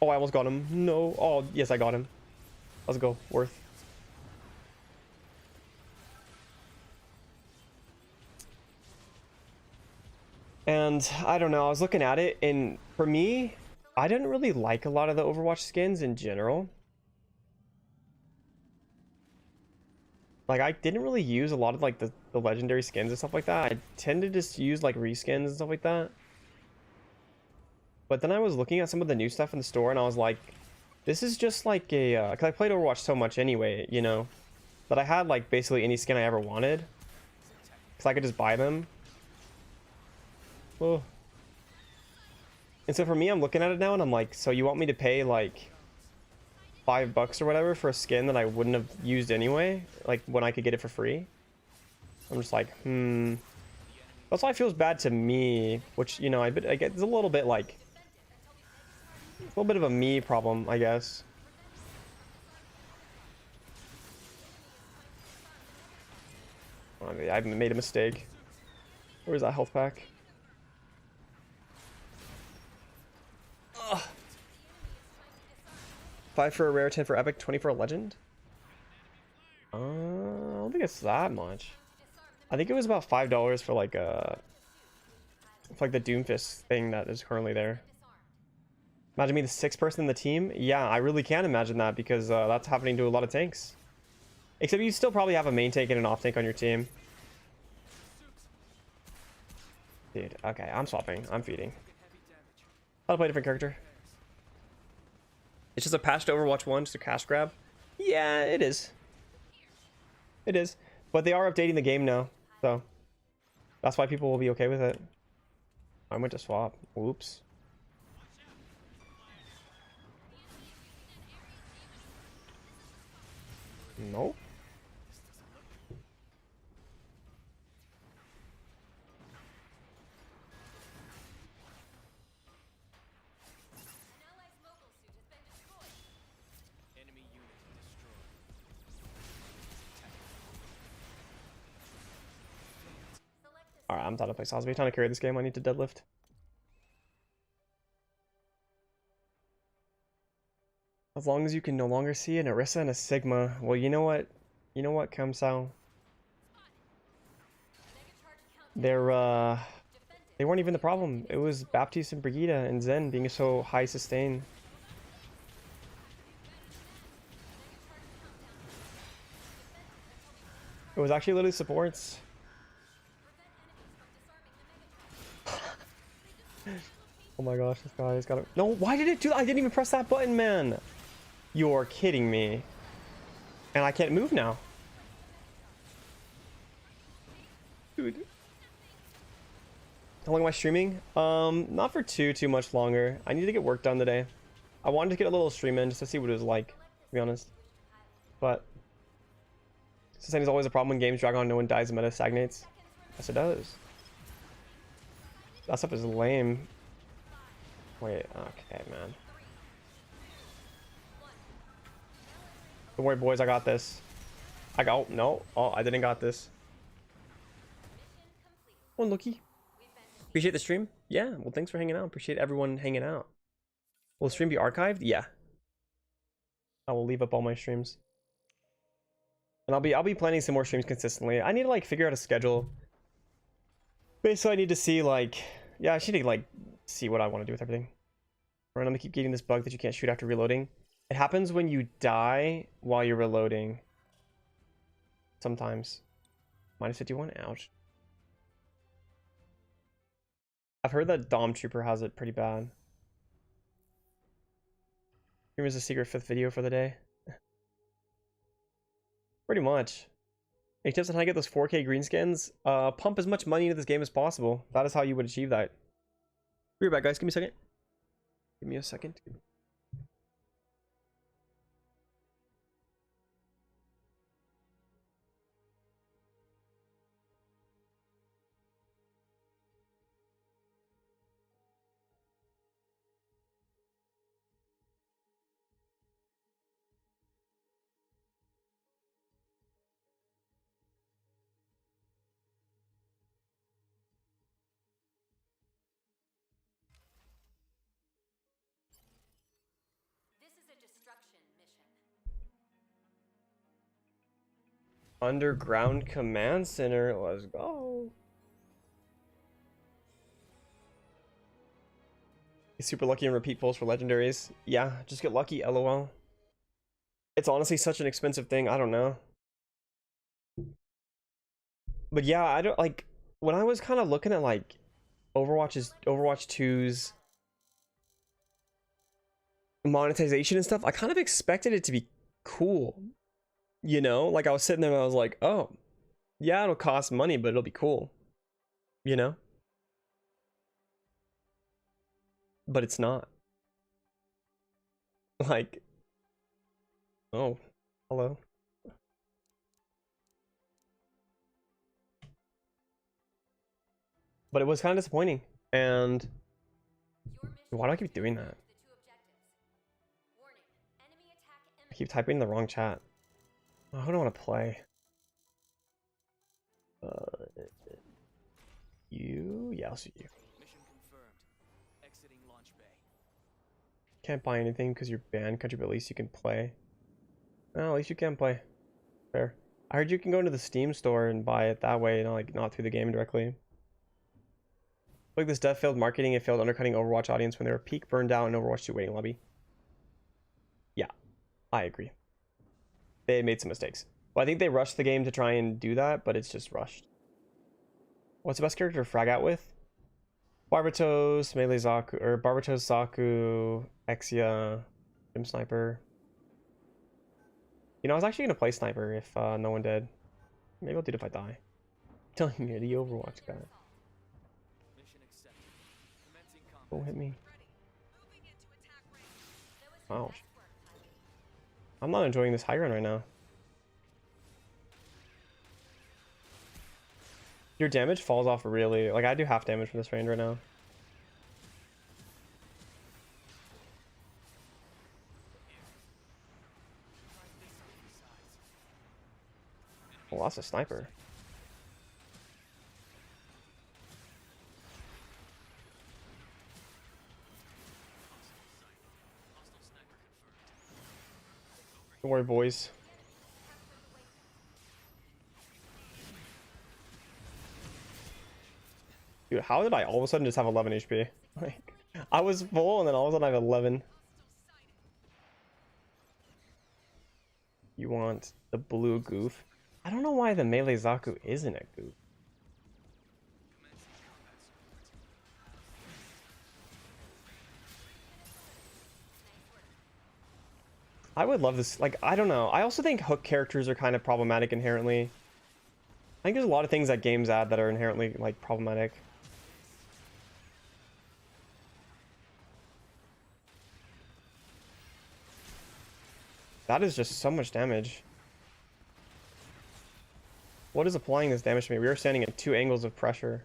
Oh, I almost got him. No. Oh, yes, I got him. Let's go. Worth. And I don't know. I was looking at it, and for me, I didn't really like a lot of the Overwatch skins in general. Like, I didn't really use a lot of like the legendary skins and stuff like that. I tend to just use like reskins and stuff like that. But then I was looking at some of the new stuff in the store, and I was like, this is just like a because I played Overwatch so much anyway, that I had like basically any skin I ever wanted, because I could just buy them. Oh. And so for me, I'm looking at it now, and I'm like, so you want me to pay like $5 or whatever for a skin that I wouldn't have used anyway, like when I could get it for free? I'm just like, That's why it feels bad to me, which I get it's a little bit like a little bit of a me problem, I guess. I mean, I made a mistake. Where's that health pack? Ugh. 5 for a rare, 10 for epic, 20 for a legend? I don't think it's that much. I think it was about $5 for like the Doomfist thing that is currently there. Imagine me the 6th person in the team. Yeah, I really can imagine that, because that's happening to a lot of tanks. Except you still probably have a main tank and an off tank on your team. Dude, okay, I'm swapping. I'm feeding. I'll play a different character. It's just a patch to Overwatch 1, just a cash grab. Yeah, it is. It is. But they are updating the game now, so that's why people will be okay with it. I went to swap. Whoops. No. An ally's mobile suit has been destroyed. Enemy unit destroyed. Select the Alright, I'm done to play Sosby. Trying to carry this game. I need to deadlift. As long as you can no longer see an Orisa and a Sigma. Well, you know what? You know what, Kamsao? They're, they weren't even the problem. It was Baptiste and Brigitte and Zen being so high sustain. It was actually literally supports. Oh my gosh, this guy's got it. No, why did it do that? I didn't even press that button, man. You're kidding me. And I can't move now. Dude. How long am I streaming? Not for too much longer. I need to get work done today. I wanted to get a little stream in just to see what it was like, to be honest. But sustain is always a problem when games drag on, no one dies and meta stagnates. Yes, it does. That stuff is lame. Wait, okay, man. Don't worry, boys, I got this. Oh, no. Oh, I didn't got this. Oh, looky. Appreciate the stream? Yeah, well, thanks for hanging out. Appreciate everyone hanging out. Will the stream be archived? Yeah. I will leave up all my streams. And I'll be planning some more streams consistently. I need to like figure out a schedule. Basically, I need to see like, yeah, I should like see what I want to do with everything. Or I'm gonna keep getting this bug that you can't shoot after reloading. It happens when you die while you're reloading. Sometimes. -51, ouch. I've heard that Dom Trooper has it pretty bad. Here's a secret 5th video for the day. Pretty much. Any tips on how to get those 4K green skins? Pump as much money into this game as possible. That is how you would achieve that. Be right back, guys. Give me a second. Give me a second. This is a destruction mission. Underground Command Center. Let's go. He's super lucky and repeat pulls for legendaries. Yeah, just get lucky, lol. It's honestly such an expensive thing. I don't know. But yeah, I don't like when I was kind of looking at like Overwatch 2's monetization and stuff, I kind of expected it to be cool. You know, like I was sitting there and I was like, oh, yeah, it'll cost money, but it'll be cool. You know? But it's not. Like, oh, hello. But it was kind of disappointing. And Your mission why do I is keep to doing defend that? the two objectives. Warning, enemy attack I imminent. keep typing in the wrong chat. Oh, who do I want to play? You? Yeah, I'll see you. Mission confirmed. Exiting launch bay. Can't buy anything because you're banned country, but at least you can play. Well, at least you can play. Fair. I heard you can go into the Steam store and buy it that way, not through the game directly. Like this dev failed marketing and failed undercutting Overwatch audience when they were peak burned out in Overwatch 2 waiting lobby. Yeah, I agree. They made some mistakes. Well, I think they rushed the game to try and do that, but it's just rushed. What's the best character to frag out with? Barbatos, Melee Zaku, or Barbatos, Zaku, Exia, Gym Sniper. You know, I was actually gonna play Sniper if no one did. Maybe I'll do it if I die. Telling you, the Overwatch guy. Mission accepted. Commencing combat. Don't hit me. Ready. Moving into attack range. That was your Ouch. best work, pilot. I'm not enjoying this high ground right now. Your damage falls off really. Like, I do half damage from this range right now. Oh, that's a sniper. Don't worry, boys. Dude, how did I all of a sudden just have 11 HP? Like, I was full and then all of a sudden I have 11. You want the blue goof? I don't know why the melee Zaku isn't a goof. I would love this. Like, I don't know. I also think hook characters are kind of problematic inherently. I think there's a lot of things that games add that are inherently, like, problematic. That is just so much damage. What is applying this damage to me? We are standing at 2 angles of pressure.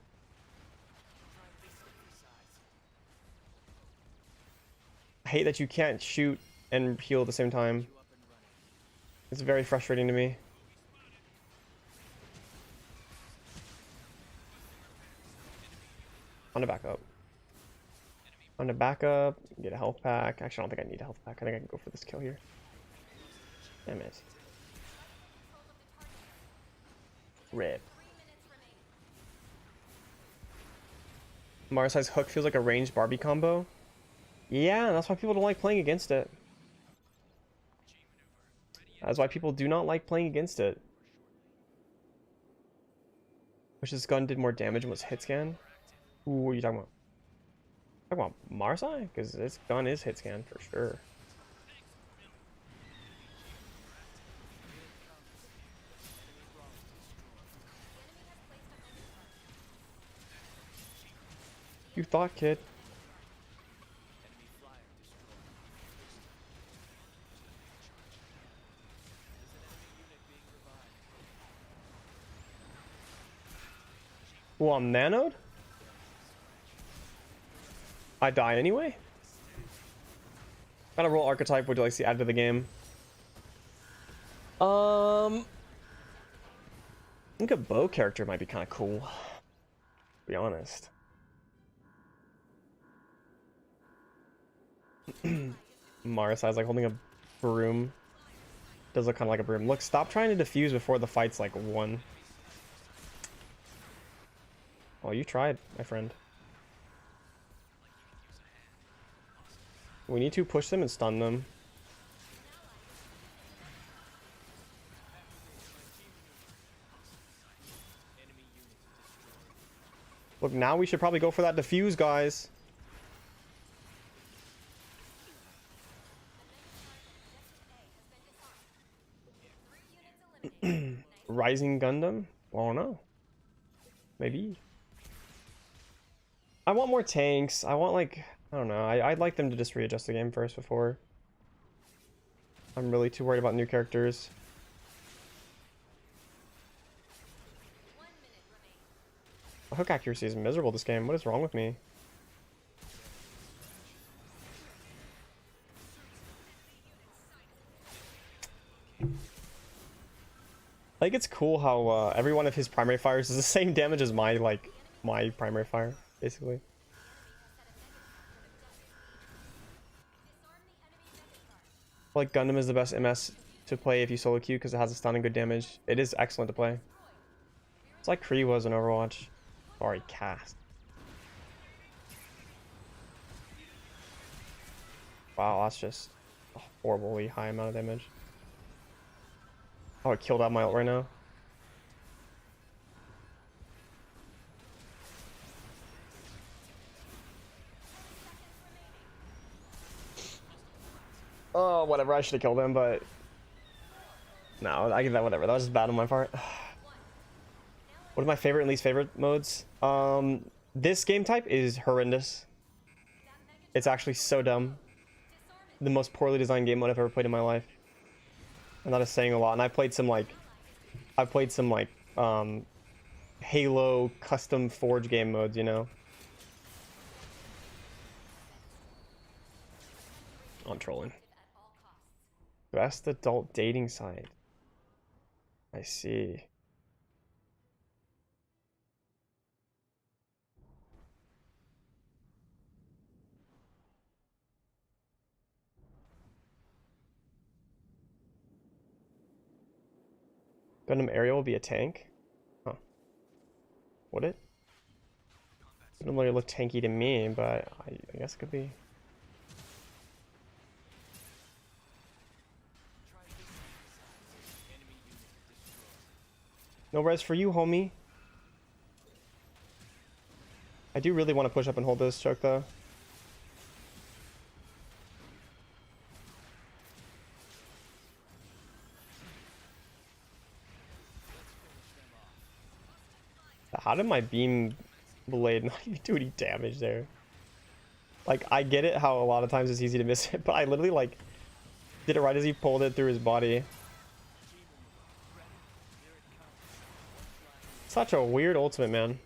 I hate that you can't shoot and heal at the same time. It's very frustrating to me. On to back up. On to back up. Get a health pack. Actually, I don't think I need a health pack. I think I can go for this kill here. Damn it. Rip. 3 minutes remaining. Marsai's hook feels like a ranged Barbie combo. Yeah, that's why people don't like playing against it. That's why people do not like playing against it. Wish this gun did more damage and was hit scan. Ooh, what are you talking about? Talking about Marsai? Because this gun is hit scan for sure. You thought, kid. Enemy flyer destroyed. There's an enemy unit being revived. Well, I'm nanoed? I die anyway? Kind of role archetype would you like to see added to the game? I think a bow character might be kind of cool. To be honest. Mara size like holding a broom. Does look kind of like a broom. Look, stop trying to defuse before the fight's like won. Oh, you tried, my friend. We need to push them and stun them. Enemy unit destroyed. Look, now we should probably go for that defuse, guys. Rising Gundam? I don't know. Maybe. I want more tanks. I want like, I don't know. I'd like them to just readjust the game first before I'm really too worried about new characters. 1 minute remaining. My hook accuracy is miserable this game. What is wrong with me? Like, it's cool how every one of his primary fires is the same damage as my primary fire, basically. Like, Gundam is the best MS to play if you solo queue because it has a stun and good damage. It is excellent to play. It's like Kree was in Overwatch. Sorry, cast. Wow, that's just a horribly high amount of damage. Oh, I killed out my ult right now. Oh, whatever. I should have killed him, but no, I give that whatever. That was just bad on my part. What are my favorite and least favorite modes? This game type is horrendous. It's actually so dumb. The most poorly designed game mode I've ever played in my life. And that is saying a lot. And I played some Halo custom forge game modes, you know. I'm trolling. Best adult dating site. I see. Gundam Aerial will be a tank? Huh. Would it? It doesn't really look tanky to me, but I guess it could be. Enemy unit destroyed. No res for you, homie. I do really want to push up and hold this choke, though. How did my beam blade not even do any damage there? Like, I get it how a lot of times it's easy to miss it, but I literally, like, did it right as he pulled it through his body. Such a weird ultimate, man.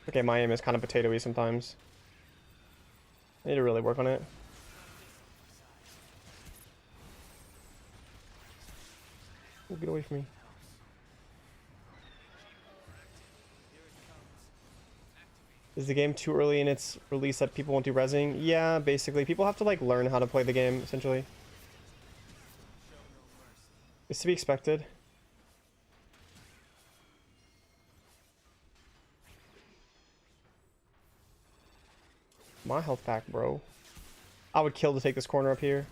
Okay, my aim is kind of potatoey sometimes. I need to really work on it. Oh, get away from me. Is the game too early in its release that people won't do resing? Yeah, basically. People have to like learn how to play the game, essentially. It's to be expected. My health pack, bro. I would kill to take this corner up here.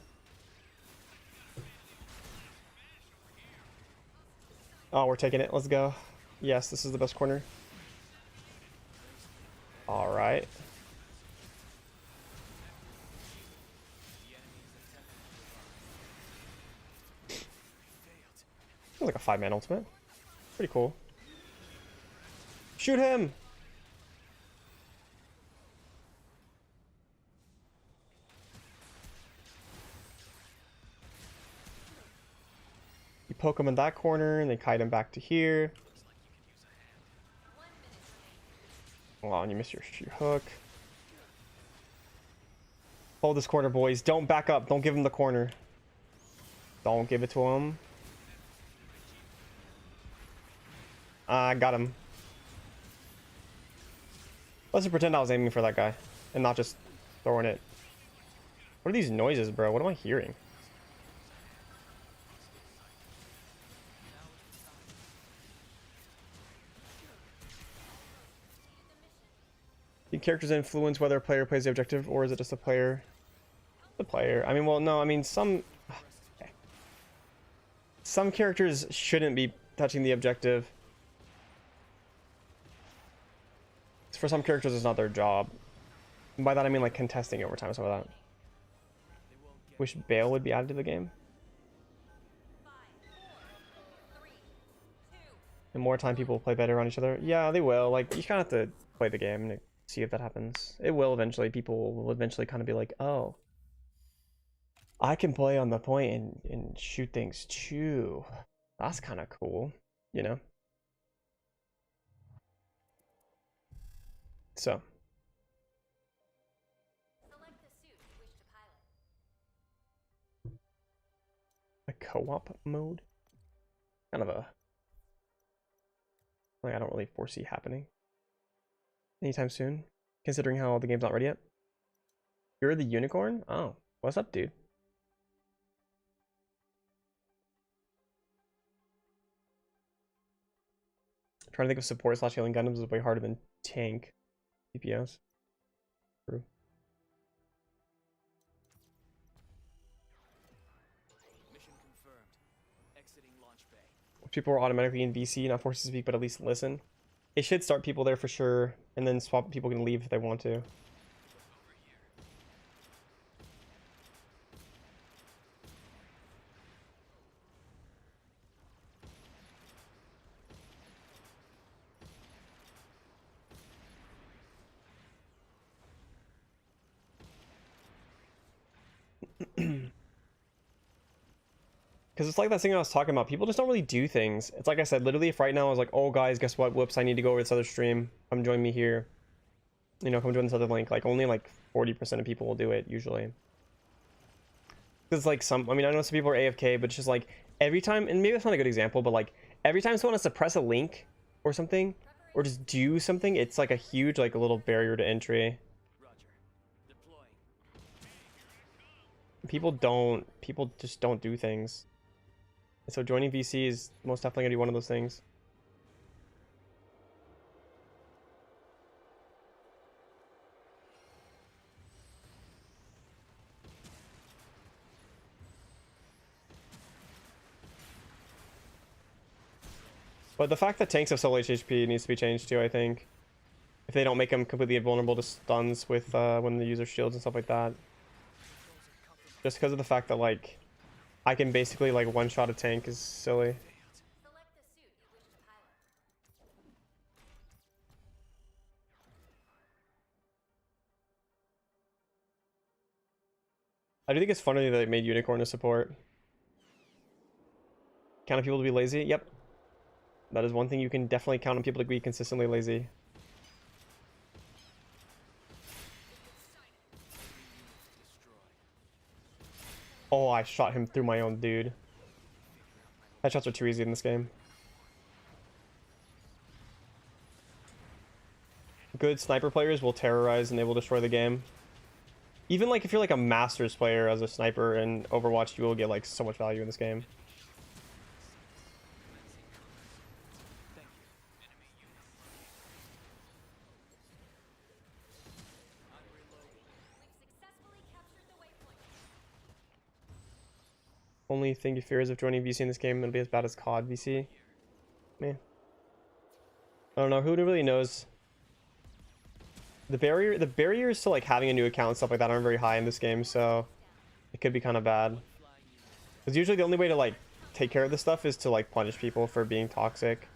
Oh, we're taking it. Let's go. Yes, this is the best corner. All right. Feels like a 5-man ultimate. Pretty cool. Shoot him! You poke him in that corner, and they kite him back to here. Oh, and you missed your hook. Hold this corner, boys. Don't back up. Don't give him the corner. Don't give it to him. I got him. Let's just pretend I was aiming for that guy and not just throwing it. What are these noises, bro? What am I hearing? Do characters influence whether a player plays the objective, or is it just a player? The player. I mean, well, no. I mean, some characters shouldn't be touching the objective. For some characters, it's not their job. And by that, I mean like contesting overtime, stuff like that. Wish Bale would be added to the game. And more time people play better on each other. Yeah, they will. Like, you kind of have to play the game to see if that happens. It will eventually. People will eventually kind of be like, oh, I can play on the point and shoot things too. That's kind of cool, you know? So. Select the suit you wish to pilot. A co-op mode? Kind of a... like, I don't really foresee happening anytime soon, considering how the game's not ready yet. You're the unicorn? Oh, what's up, dude? Trying to think of support / healing Gundams is way harder than tank CPS. True. Mission confirmed. Exiting launch bay. People are automatically in VC, not forced to speak, but at least listen. It should start people there for sure, and then swap. People can leave if they want to. Because it's like that thing I was talking about. People just don't really do things. It's like I said, literally, if right now I was like, oh, guys, guess what? Whoops, I need to go over this other stream. Come join me here. You know, come join this other link. Like, only like 40% of people will do it, usually. Because, like, I mean, I know some people are AFK, but it's just like, every time, and maybe that's not a good example, but like, every time someone has to press a link or something, or just do something, it's like a huge, like, a little barrier to entry. Roger. Deploying. People just don't do things. So joining VC is most definitely gonna be one of those things. But the fact that tanks have so low HP needs to be changed too, I think. If they don't make them completely invulnerable to stuns with when they use their shields and stuff like that. Just because of the fact that, like, I can basically, like, one-shot a tank is silly. Select the suit you wish to pilot. I do think it's funny that they made Unicorn a support. Count on people to be lazy? Yep. That is one thing you can definitely count on people to be consistently lazy. Oh, I shot him through my own dude. Headshots are too easy in this game. Good sniper players will terrorize and they will destroy the game. Even like if you're like a Masters player as a sniper in Overwatch, you will get like so much value in this game. We've successfully captured the waypoint. Only thing you fear is if joining VC in this game, it'll be as bad as COD VC. Man. I don't know, who really knows? The barriers to like having a new account and stuff like that aren't very high in this game, so it could be kind of bad. Because usually the only way to like take care of this stuff is to like punish people for being toxic.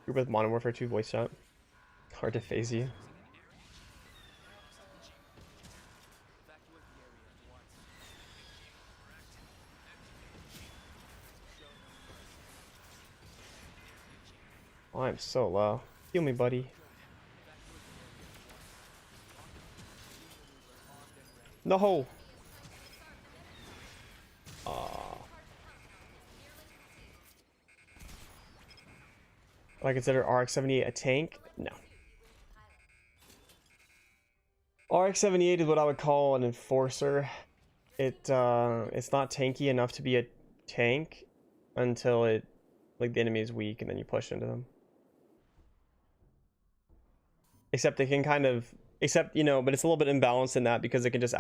Group with Modern Warfare 2 voice chat. Hard to phase you. Evacuate the area at once. Oh, I'm so low. Heal me, buddy. No. I consider RX-78 a tank? No. RX-78 is what I would call an enforcer. It's not tanky enough to be a tank until the enemy is weak and then you push into them. Except it can kind of, you know, but it's a little bit imbalanced in that because it can just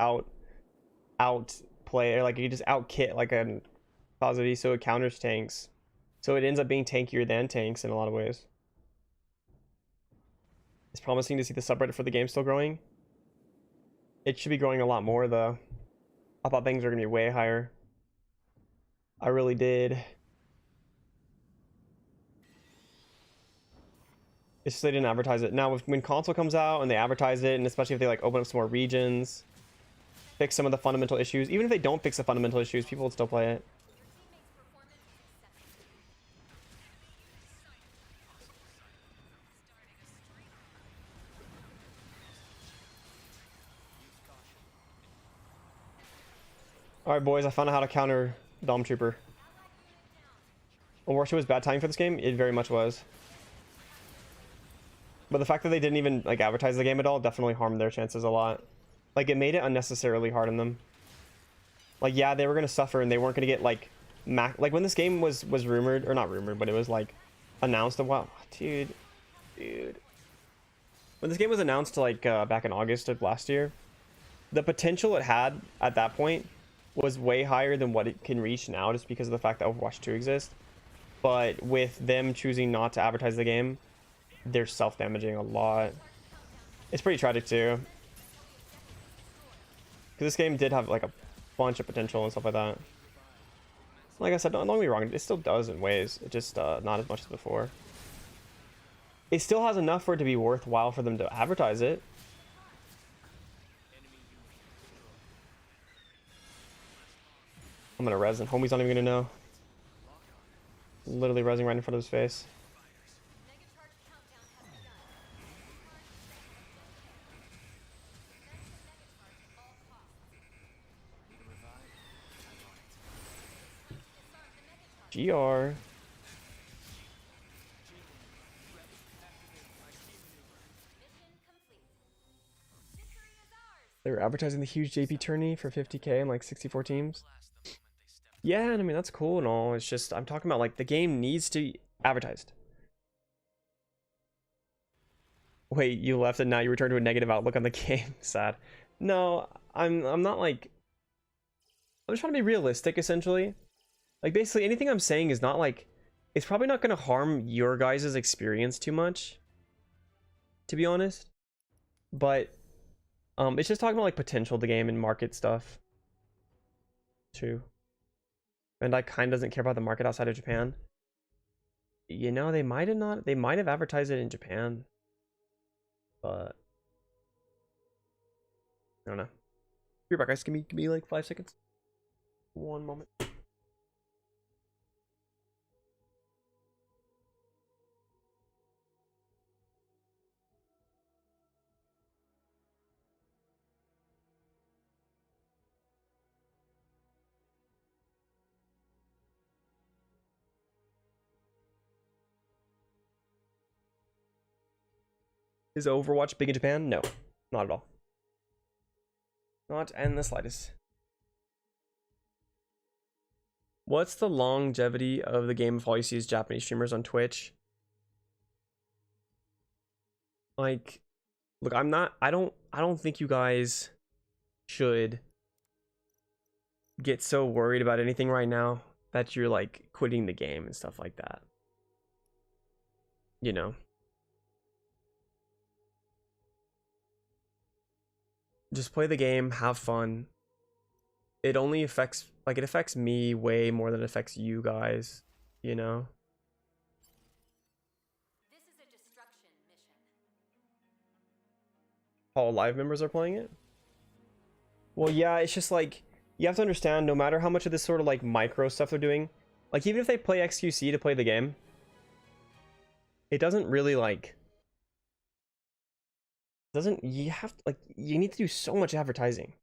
outplay, or like you can just out kit like a positive, so it counters tanks. So it ends up being tankier than tanks in a lot of ways. It's promising to see the subreddit for the game still growing. It should be growing a lot more though. I thought things were gonna be way higher. I really did. It's just they didn't advertise it. Now when console comes out and they advertise it, and especially if they like open up some more regions, fix some of the fundamental issues. Even if they don't fix the fundamental issues, people will still play it. Alright boys, I found out how to counter Dom Trooper. Unfortunately, it was bad timing for this game. It very much was. But the fact that they didn't even like advertise the game at all definitely harmed their chances a lot. Like, it made it unnecessarily hard on them. Like, yeah, they were gonna suffer and they weren't gonna get like like when this game was rumored, or not rumored, but it was like announced. Wow, dude. When this game was announced like back in August of last year, the potential it had at that point was way higher than what it can reach now, just because of the fact that Overwatch 2 exists. But with them choosing not to advertise the game, they're self-damaging a lot. It's pretty tragic too, because this game did have like a bunch of potential and stuff like that. Like I said, don't get me wrong, it still does in ways. It just not as much as before. It still has enough for it to be worthwhile for them to advertise it. I'm gonna res and homie's not even gonna know. Literally resing right in front of his face. GR. They were advertising the huge JP tourney for 50k and like 64 teams. Yeah, and I mean that's cool and all. It's just I'm talking about like the game needs to be advertised. Wait, you left and now you return to a negative outlook on the game. Sad. No, I'm not like, I'm just trying to be realistic essentially. Like basically anything I'm saying is not like, it's probably not going to harm your guys' experience too much, to be honest. But it's just talking about like potential of the game and market stuff. True. And I kind of doesn't care about the market outside of Japan. You know, they might have advertised it in Japan. But I don't know. Be right back, guys. Give me like 5 seconds. One moment. Is Overwatch big in Japan? No, not at all. Not in the slightest. What's the longevity of the game if all you see is Japanese streamers on Twitch? Like, look, I don't think you guys should get so worried about anything right now that you're like quitting the game and stuff like that. You know? Just play the game, have fun. It only affects, like, it affects me way more than it affects you guys, you know? all live members are playing it. Well, yeah, it's just like you have to understand, no matter how much of this sort of like micro stuff they're doing, like even if they play XQC to play the game, it doesn't really like doesn't you have to, like you need to do so much advertising.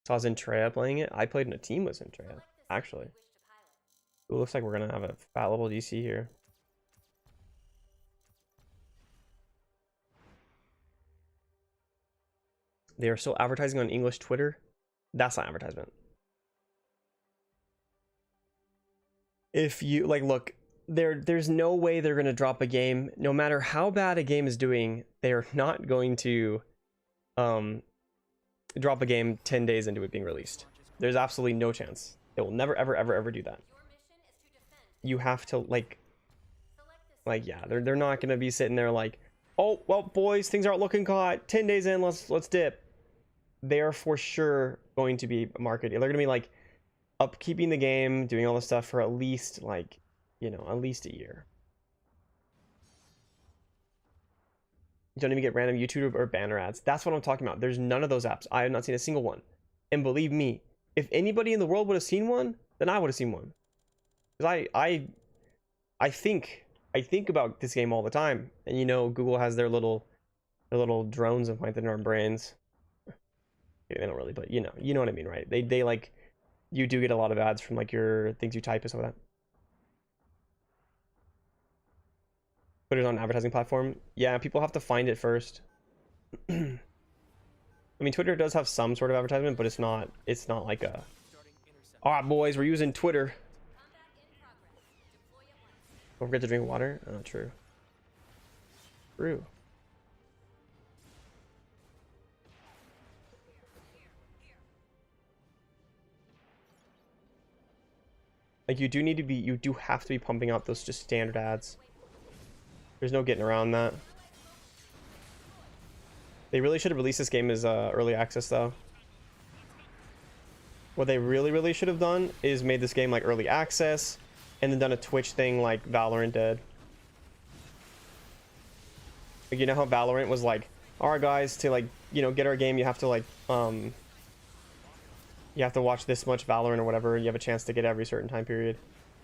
So I was in Treya playing it. I played in a team with Treya, actually. Ooh, looks like we're gonna have a fat level DC here. They are still advertising on English Twitter. That's not advertisement. If you like, look, there's no way they're gonna drop a game, no matter how bad a game is doing. They're not going to drop a game 10 days into it being released. There's absolutely no chance. They will never ever do that. You have to like yeah, they're not gonna be sitting there like, oh well boys, things aren't looking hot, 10 days in, let's dip. They are for sure going to be marketing. They're gonna be like upkeeping the game, doing all this stuff for at least like, you know, at least a year. You don't even get random YouTube or banner ads. That's what I'm talking about. There's none of those apps. I have not seen a single one. And believe me, if anybody in the world would have seen one, then I would have seen one. Because I think about this game all the time. And you know, Google has their little drones implanted in our brains. They don't really, but you know what I mean, right? They like, you do get a lot of ads from like your things you type and stuff like that. Put it on an advertising platform. Yeah, people have to find it first. I mean, Twitter does have some sort of advertisement, but it's not like a, all right boys, we're using Twitter. Don't forget to drink water. Oh, true. True. Like you do have to be pumping out those just standard ads. There's no getting around that. They really should have released this game as early access though. What they really should have done is made this game like early access and then done a Twitch thing like Valorant did. Like, you know how Valorant was like, all right guys, to like, you know, get our game, you have to like you have to watch this much Valorant or whatever, and you have a chance to get every certain time period.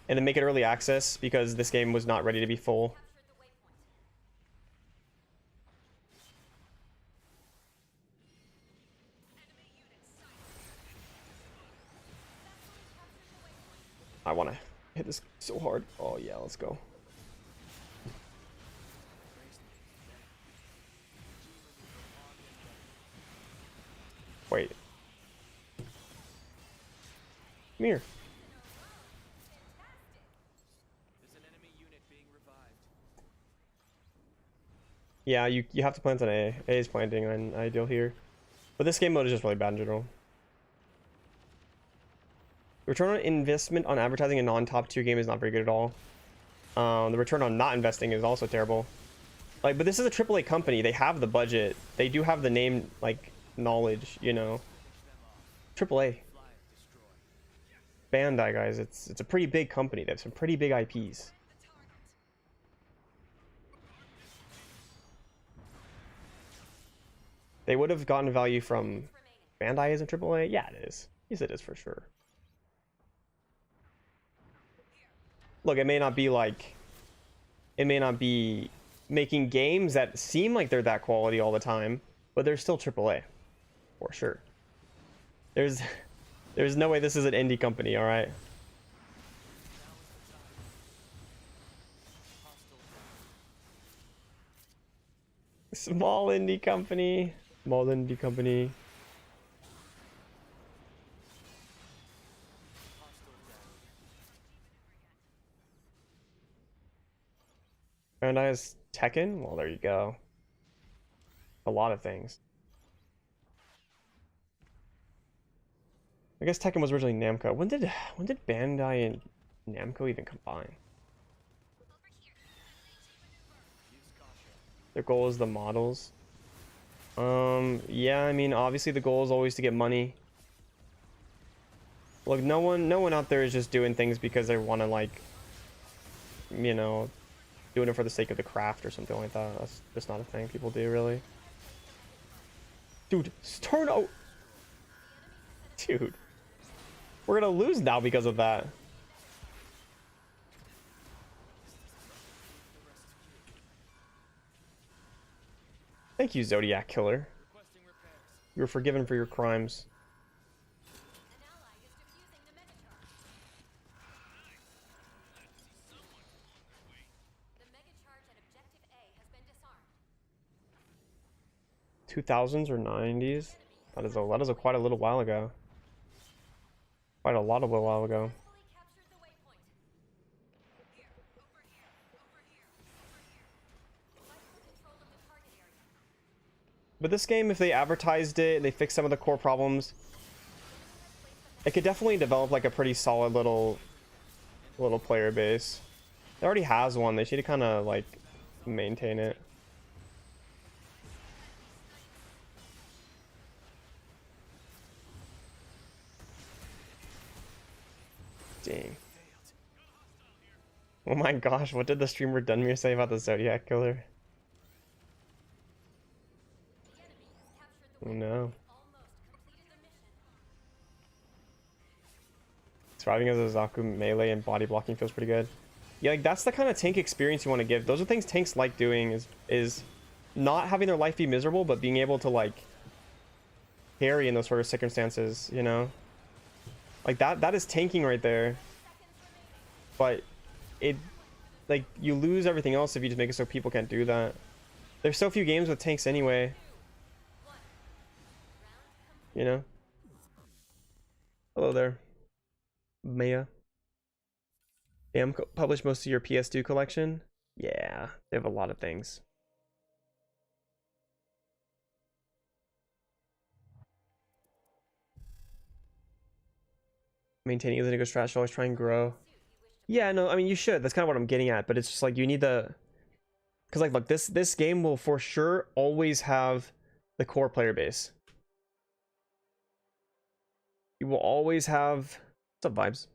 And then make it early access because this game was not ready to be full. I want to hit this so hard. Oh yeah, let's go. Wait. Come here. There's an enemy unit being revived. Yeah, you have to plant on A. A is planting on ideal here. But this game mode is just really bad in general. Return on investment on advertising a non-top tier game is not very good at all. The return on not investing is also terrible. Like, but this is a AAA company. They have the budget. They do have the name, like, knowledge, you know. AAA. Bandai, guys. It's a pretty big company. They have some pretty big IPs. They would have gotten value from Bandai isn't AAA? Yeah, it is. Yes, it is for sure. Look, it may not be like, it may not be making games that seem like they're that quality all the time, but they're still AAA, for sure. There's no way this is an indie company, all right? Small indie company. Small indie company. Bandai is Tekken? Well, there you go. A lot of things. I guess Tekken was originally Namco. When did Bandai and Namco even combine? Their goal is the models. Yeah, I mean, obviously the goal is always to get money. Look, no one out there is just doing things because they want to, like, you know, doing it for the sake of the craft or something like that. That's just not a thing people do, really. Dude, turn out. Dude. We're gonna lose now because of that. Thank you, Zodiac Killer. Requesting repairs. You were forgiven for your crimes. An ally is defusing the mega charge. The mega charge at objective A has been disarmed. 2000s or 90s? That is a quite a little while ago. Quite a lot of a while ago. Fully captured the waypoint. Here, over here, over here, over here. Fight for control of the target area. But this game, if they advertised it, they fixed some of the core problems, it could definitely develop like a pretty solid little player base. It already has one. They should kind of like maintain it. Dang. Oh my gosh, what did the streamer Dunmere say about the Zodiac Killer? The enemy has captured the Oh waypoint. no. Almost completed the mission. Surviving as a Zaku melee and body blocking feels pretty good. Yeah, like that's the kind of tank experience you want to give. Those are things tanks like doing is not having their life be miserable, but being able to like carry in those sort of circumstances, you know? Like that is tanking right there. But it like you lose everything else if you just make it so people can't do that. There's so few games with tanks anyway. You know? Hello there. Maya. Bam published most of your PS2 collection? Yeah, they have a lot of things. Maintaining isn't a good strat, should always try and grow. Yeah, no, I mean you should. That's kind of what I'm getting at, but it's just like you need the because like look, this game will for sure always have the core player base. You will always have what's up vibes?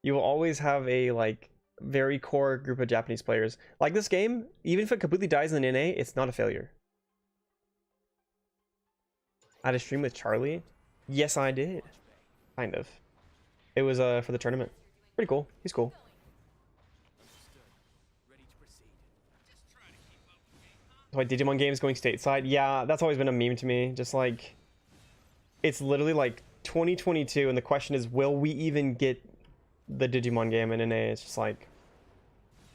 You will always have a like very core group of Japanese players. Like this game, even if it completely dies in NA, it's not a failure. I had a stream with Charlie. Yes, I did. Kind of. It was for the tournament. Pretty cool. He's cool. Ready to proceed. Why Digimon games going stateside? Yeah, that's always been a meme to me. Just like it's literally like 2022 and the question is will we even get the Digimon game in NA? It's just like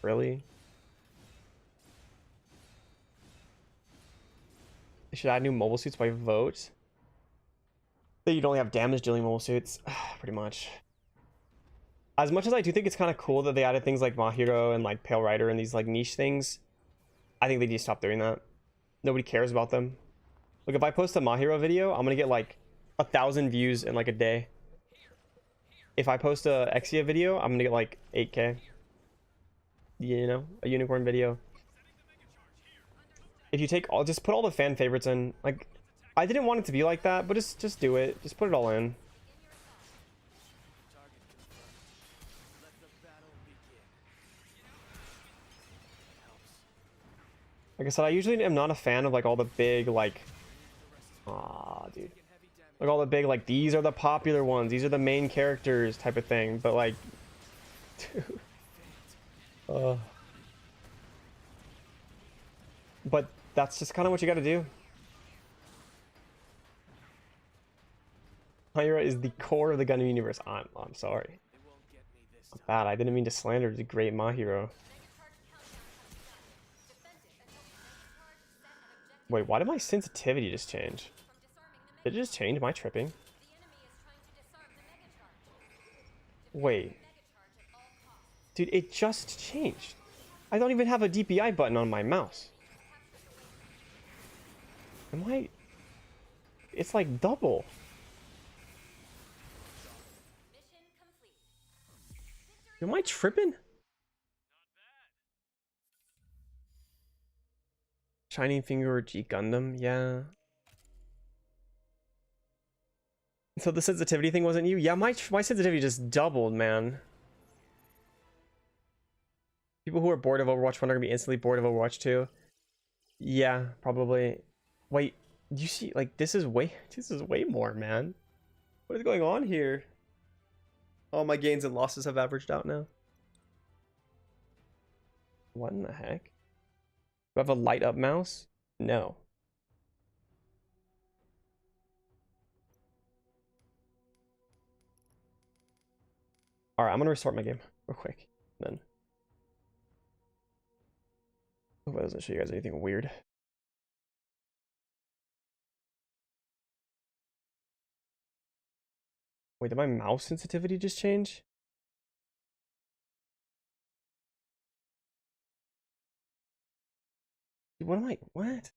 really? They should add new mobile suits by vote. That you'd only have damage dealing mobile suits. Pretty much. As much as I do think it's kind of cool that they added things like Mahiro and like Pale Rider and these like niche things, I think they need to stop doing that. Nobody cares about them. Look, if I post a Mahiro video, I'm gonna get like 1,000 views in like a day. If I post a Exia video, I'm gonna get like 8K. You know, a unicorn video. If you take all, just put all the fan favorites in. Like, I didn't want it to be like that, but just do it. Just put it all in. Target confirmed. Let the battle begin. Helps. Like I said, I usually am not a fan of like all the big like, ah, dude. Taking heavy damage. Like all the big like these are the popular ones, these are the main characters type of thing. But like, dude. But that's just kind of what you got to do. Mahiro is the core of the Gundam universe. I'm sorry. They won't get me this time. Bad. I didn't mean to slander the great Mahiro. Wait, why did my sensitivity just change? Did it just change? Am I tripping? Wait. Dude, it just changed. I don't even have a DPI button on my mouse. Am I... It's like double. Am I tripping? Shining Finger or G Gundam? Yeah. So the sensitivity thing wasn't you? Yeah, my sensitivity just doubled, man. People who are bored of Overwatch 1 are gonna be instantly bored of Overwatch 2. Yeah, probably. Wait, You see, like, this is way more, man. What is going on here? All my gains and losses have averaged out now. What in the heck? Do I have a light up mouse? No. All right, I'm gonna restart my game real quick. Then. Hope I doesn't show you guys anything weird. Wait, did my mouse sensitivity just change? What am I? What?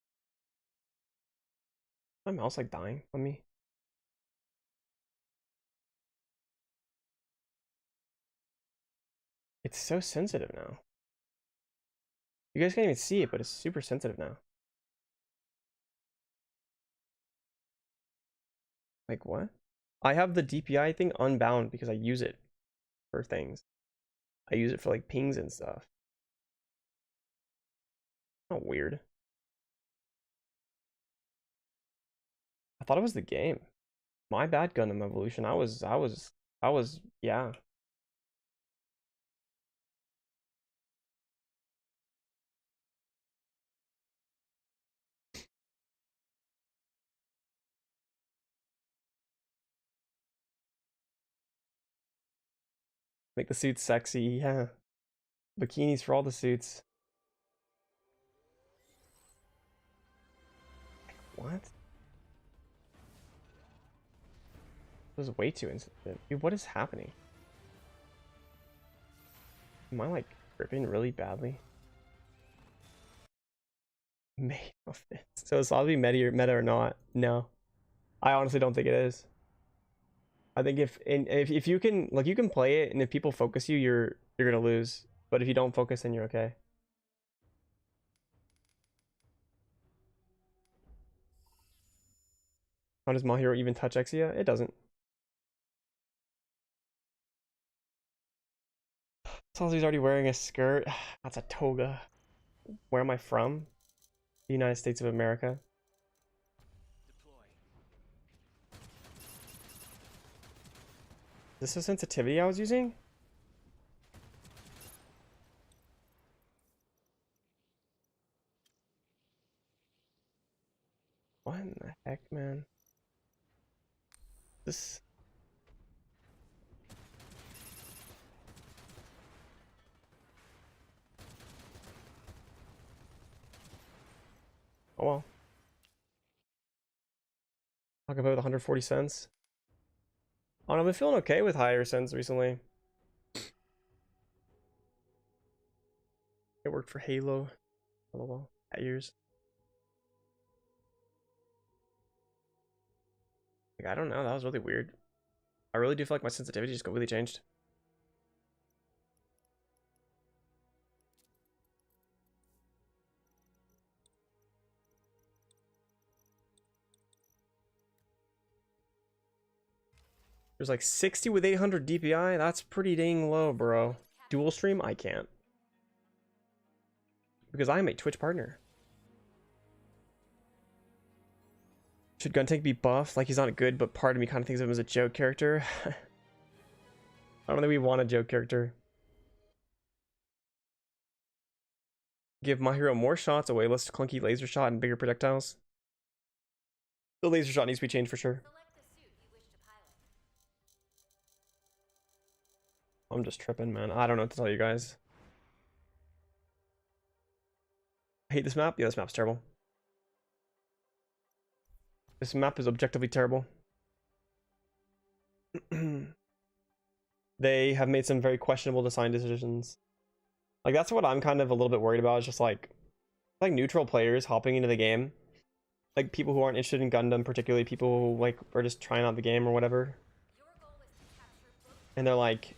My mouse like dying on me? It's so sensitive now. You guys can't even see it, but it's super sensitive now. Like what? I have the DPI thing unbound because I use it for things. I use it for like pings and stuff. Oh, weird. I thought it was the game. My bad, Gundam Evolution. Yeah. Make the suits sexy, yeah. Bikinis for all the suits. What? It was way too instant. Dude, what is happening? Am I like gripping really badly? Made of this. So it's obviously meta or not. No. I honestly don't think it is. I think if you can like you can play it and if people focus you, you're gonna lose. But if you don't focus, then you're okay. How does My Hero even touch Exia? It doesn't. Salzy's already wearing a skirt. That's a toga. Where am I from? The United States of America. Deploy. Is this a sensitivity I was using? What in the heck, man? This. Oh well. Talk about 140 cents. I don't know, I've been feeling okay with higher cents recently. It worked for Halo. LOL. At years. Like, I don't know, that was really weird. I really do feel like my sensitivity just completely changed. There's like 60 with 800 DPI. That's pretty dang low, bro. Dual stream? I can't. Because I am a Twitch partner. Should Guntank be buffed? Like he's not good, but part of me kind of thinks of him as a joke character. I don't think we want a joke character. Give My Hero more shots, a way less clunky laser shot, and bigger projectiles. The laser shot needs to be changed for sure. Select the suit you wish to pilot. I'm just tripping, man. I don't know what to tell you guys. I hate this map. Yeah, this map's terrible. This map is objectively terrible. They have made some very questionable design decisions. Like that's what I'm kind of a little bit worried about. Is just like neutral players hopping into the game, like people who aren't interested in Gundam, particularly people who like are just trying out the game or whatever, Your goal is to capture both. and they're like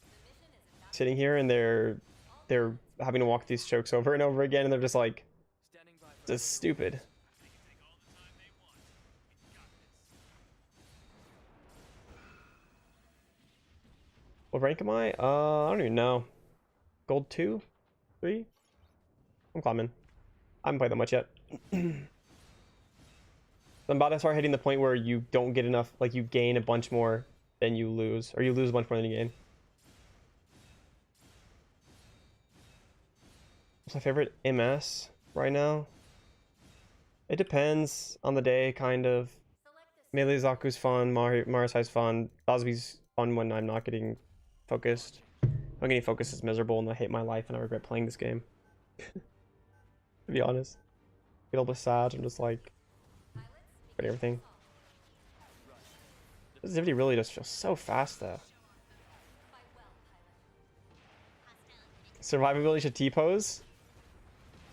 The mission is about sitting here and they're having to walk these chokes over and over again, and they're just like, Standing by. this is stupid. What rank am I? I don't even know. Gold 2? 3? I'm climbing. I haven't played that much yet. I'm about to start hitting the point where you don't get enough, like you gain a bunch more than you lose, or you lose a bunch more than you gain. What's my favorite MS right now? It depends on the day, kind of. Melee Zaku's fun, Marasai's fun, Osby's fun when I'm not getting focused. I'm getting focused is miserable and I hate my life and I regret playing this game. To be honest. Get a little bit sad, I'm just like but everything. Positivity really just feels so fast though. Survivability should T-pose.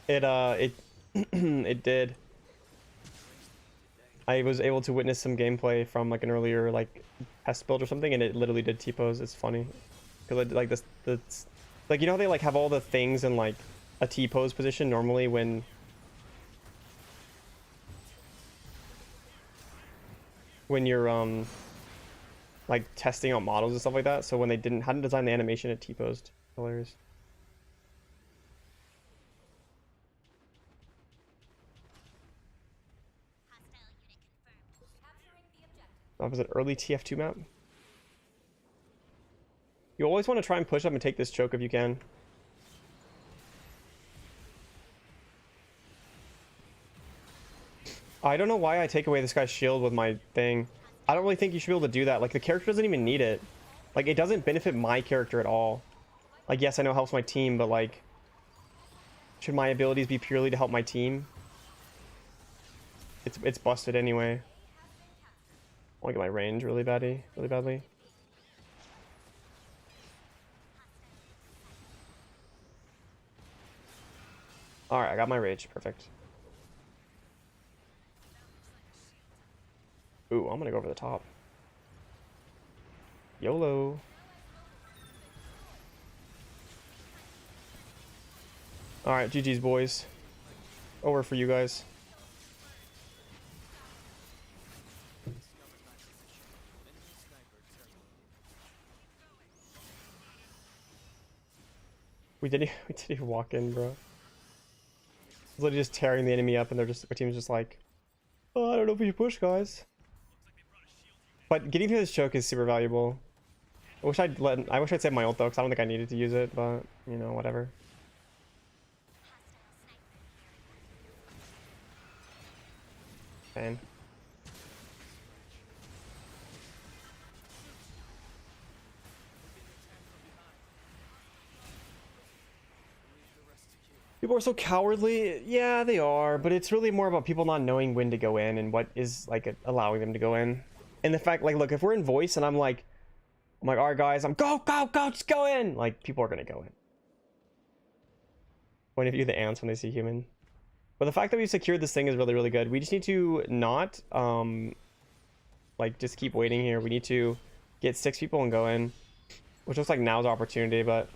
It it did. I was able to witness some gameplay from like an earlier like test build or something, and it literally did T-pose. It's funny because like this like, you know how they like have all the things in like a T-pose position normally when you're like testing out models and stuff like that. So when they hadn't designed the animation, it T-posed. Hilarious. That was an early TF2 map. You always want to try and push up and take this choke if you can. I don't know why I take away this guy's shield with my thing. I don't really think you should be able to do that. Like, the character doesn't even need it. Like, it doesn't benefit my character at all. Like, yes, I know it helps my team, but like, should my abilities be purely to help my team? It's busted anyway. I want to get my range really badly. Alright, I got my rage. Perfect. Ooh, I'm gonna go over the top. YOLO. Alright, GG's boys. Over for you guys. We didn't even walk in, bro. It's literally just tearing the enemy up, and our team's just like, oh, I don't know if we should push, guys. But getting through this choke is super valuable. I wish I'd save my ult though, because I don't think I needed to use it, but you know, whatever. Fine. People are so cowardly. Yeah, they are, but it's really more about people not knowing when to go in and what is like allowing them to go in. And the fact, like, look, if we're in voice and I'm like, all right, guys, go, just go in. Like, people are gonna go in. Point of view, the ants when they see human. But the fact that we've secured this thing is really, really good. We just need to not, like, just keep waiting here. We need to get 6 people and go in, which looks like now's our opportunity, but.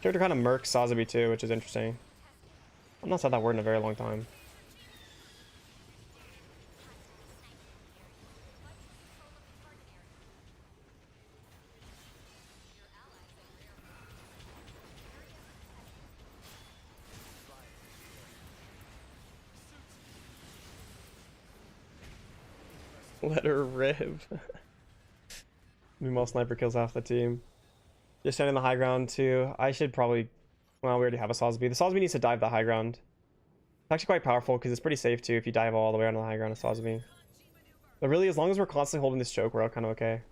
Character kind of murks Sazabi too, which is interesting. I've not said that word in a very long time. Let her rib. Meanwhile, sniper kills half the team. Just standing the high ground too. I should probably, well, we already have a Sazabi. The Sazabi needs to dive the high ground. It's actually quite powerful because it's pretty safe too if you dive all the way onto the high ground of Sazabi. But really, as long as we're constantly holding this choke, we're all kind of okay.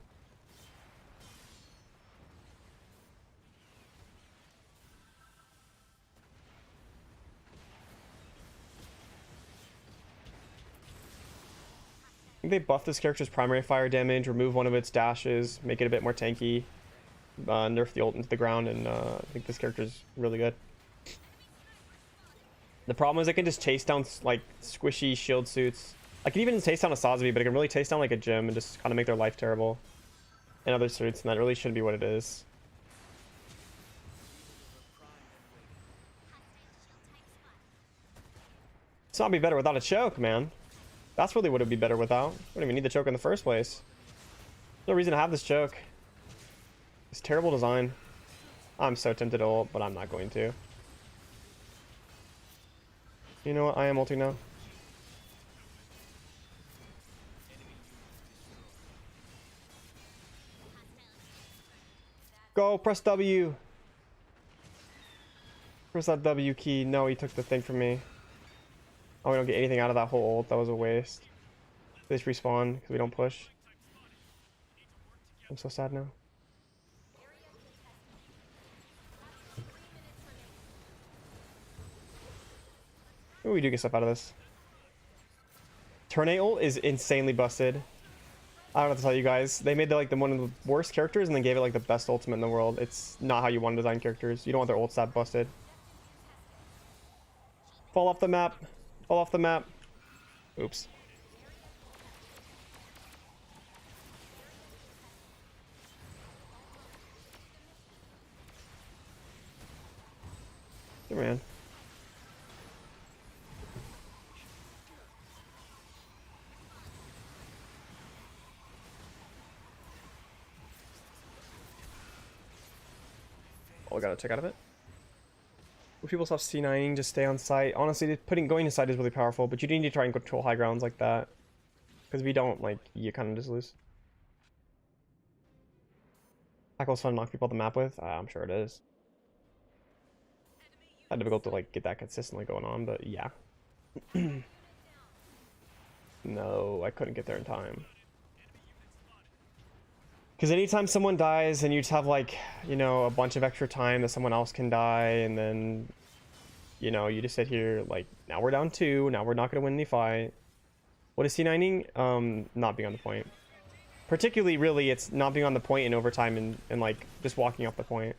I think they buff this character's primary fire damage, remove one of its dashes, make it a bit more tanky, nerf the ult into the ground, and I think this character's really good. The problem is I can just chase down like squishy shield suits. I can even chase down a Sazabi, but I can really chase down like a gym and just kind of make their life terrible. And other suits, and that really shouldn't be what it is. It's not be better without a choke, man. That's really what it'd be better without. We don't even need the choke in the first place. No reason to have this choke. It's terrible design. I'm so tempted to ult, but I'm not going to. You know what? I am ulting now. Go, press W. Press that W key. No, he took the thing from me. Oh, we don't get anything out of that whole ult. That was a waste. They just respawn because we don't push. I'm so sad now. Ooh, we do get stuff out of this. Turn 8 ult is insanely busted. I don't have to tell you guys. They made the one of the worst characters and then gave it like the best ultimate in the world. It's not how you want to design characters. You don't want their ults that busted. Fall off the map. Fall off the map. Oops. Good man. Oh, I gotta check out of it. If people stop C9ing, just stay on site. Honestly, going to site is really powerful, but you do need to try and control high grounds like that. Because if you don't, like, you kind of just lose. Tackle's fun to knock people off the map with? I'm sure it is. Not difficult to, like, get that consistently going on, but yeah. No, I couldn't get there in time. Because anytime someone dies and you just have, like, you know, a bunch of extra time that someone else can die, and then, you know, you just sit here, like, now we're down 2, now we're not going to win any fight. What is C9ing? Not being on the point. Particularly, really, it's not being on the point in overtime and like, just walking off the point.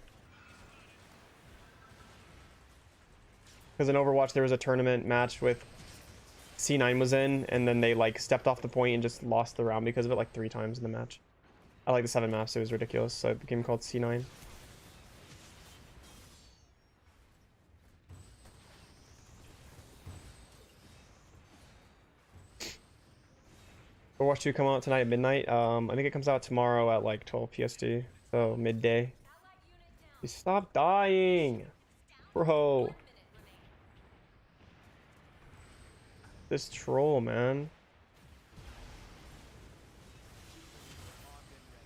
Because in Overwatch, there was a tournament match with C9 was in, and then they, like, stepped off the point and just lost the round because of it, like, 3 times in the match. I like the 7 maps, it was ridiculous, so it became called C9. Overwatch 2 come out tonight at midnight. I think it comes out tomorrow at like 12 PST, so midday. You stop dying, bro. This troll, man.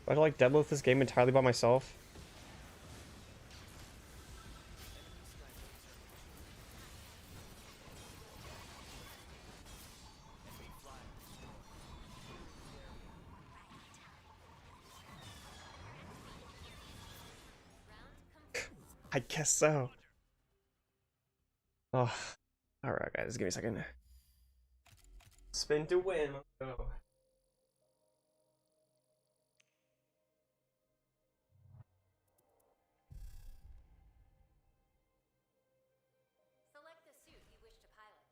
I like deadlift this game entirely by myself. I guess so. Oh, all right, guys, give me a second. Spin to win. Let's go. Select the suit you wish to pilot.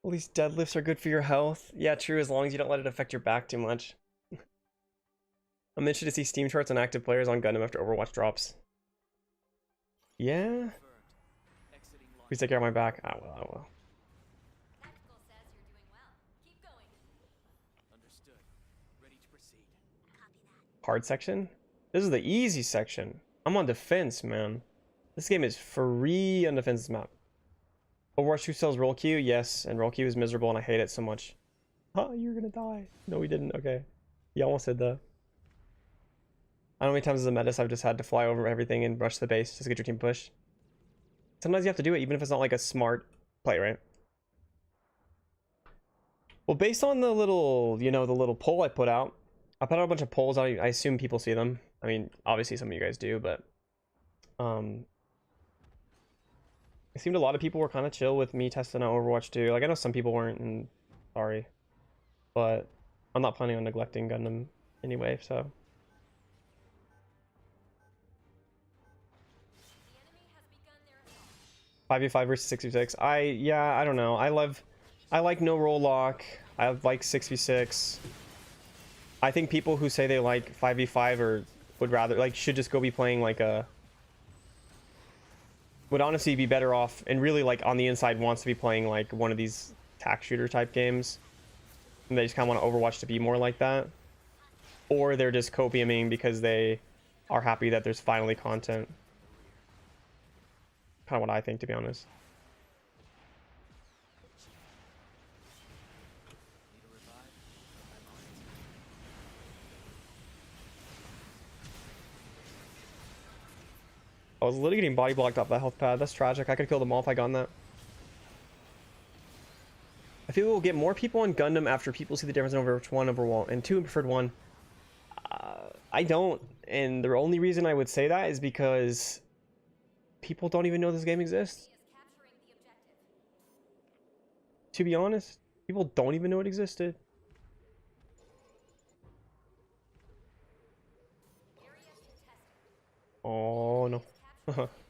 Well, these deadlifts are good for your health. Yeah, true, as long as you don't let it affect your back too much. I'm interested to see Steam charts on active players on Gundam after Overwatch drops. Yeah? Confirmed. Exiting launch. Please take care of my back. I will, I will. Tactical says you're doing well. Keep going. Understood. Ready to proceed. Hard section? This is the easy section. I'm on defense, man. This game is free on defense map. Overwatch 2 sells roll queue? Yes, and roll queue is miserable and I hate it so much. Huh, you're gonna die. No, we didn't. Okay. You almost said that. I don't know how many times as a Metis I've just had to fly over everything and rush the base just to get your team push. Sometimes you have to do it even if it's not like a smart play, right? Well, based on the little, you know, the little poll I put out a bunch of polls. I assume people see them. I mean, obviously some of you guys do, but it seemed a lot of people were kind of chill with me testing out Overwatch 2. Like, I know some people weren't, and sorry, but I'm not planning on neglecting Gundam anyway, so. The enemy has begun their assault. 5v5 versus 6v6. I don't know. I like no roll lock. I like 6v6. I think people who say they like 5v5 or would rather, like, should just go be playing like a, would honestly be better off, and really like on the inside wants to be playing like one of these tack shooter type games and they just kind of want Overwatch to be more like that, or they're just copiuming because they are happy that there's finally content. Kind of what I think, to be honest. Need a revive? I'm on it. I was literally getting body blocked off that health pad. That's tragic. I could kill them all if I got that. I feel we'll get more people on Gundam after people see the difference in Overwatch 1 Overwatch and 2 and Preferred 1. I don't, and the only reason I would say that is because people don't even know this game exists. Is capturing the objective. To be honest, people don't even know it existed. Area contested. Oh no. Capturing the objective.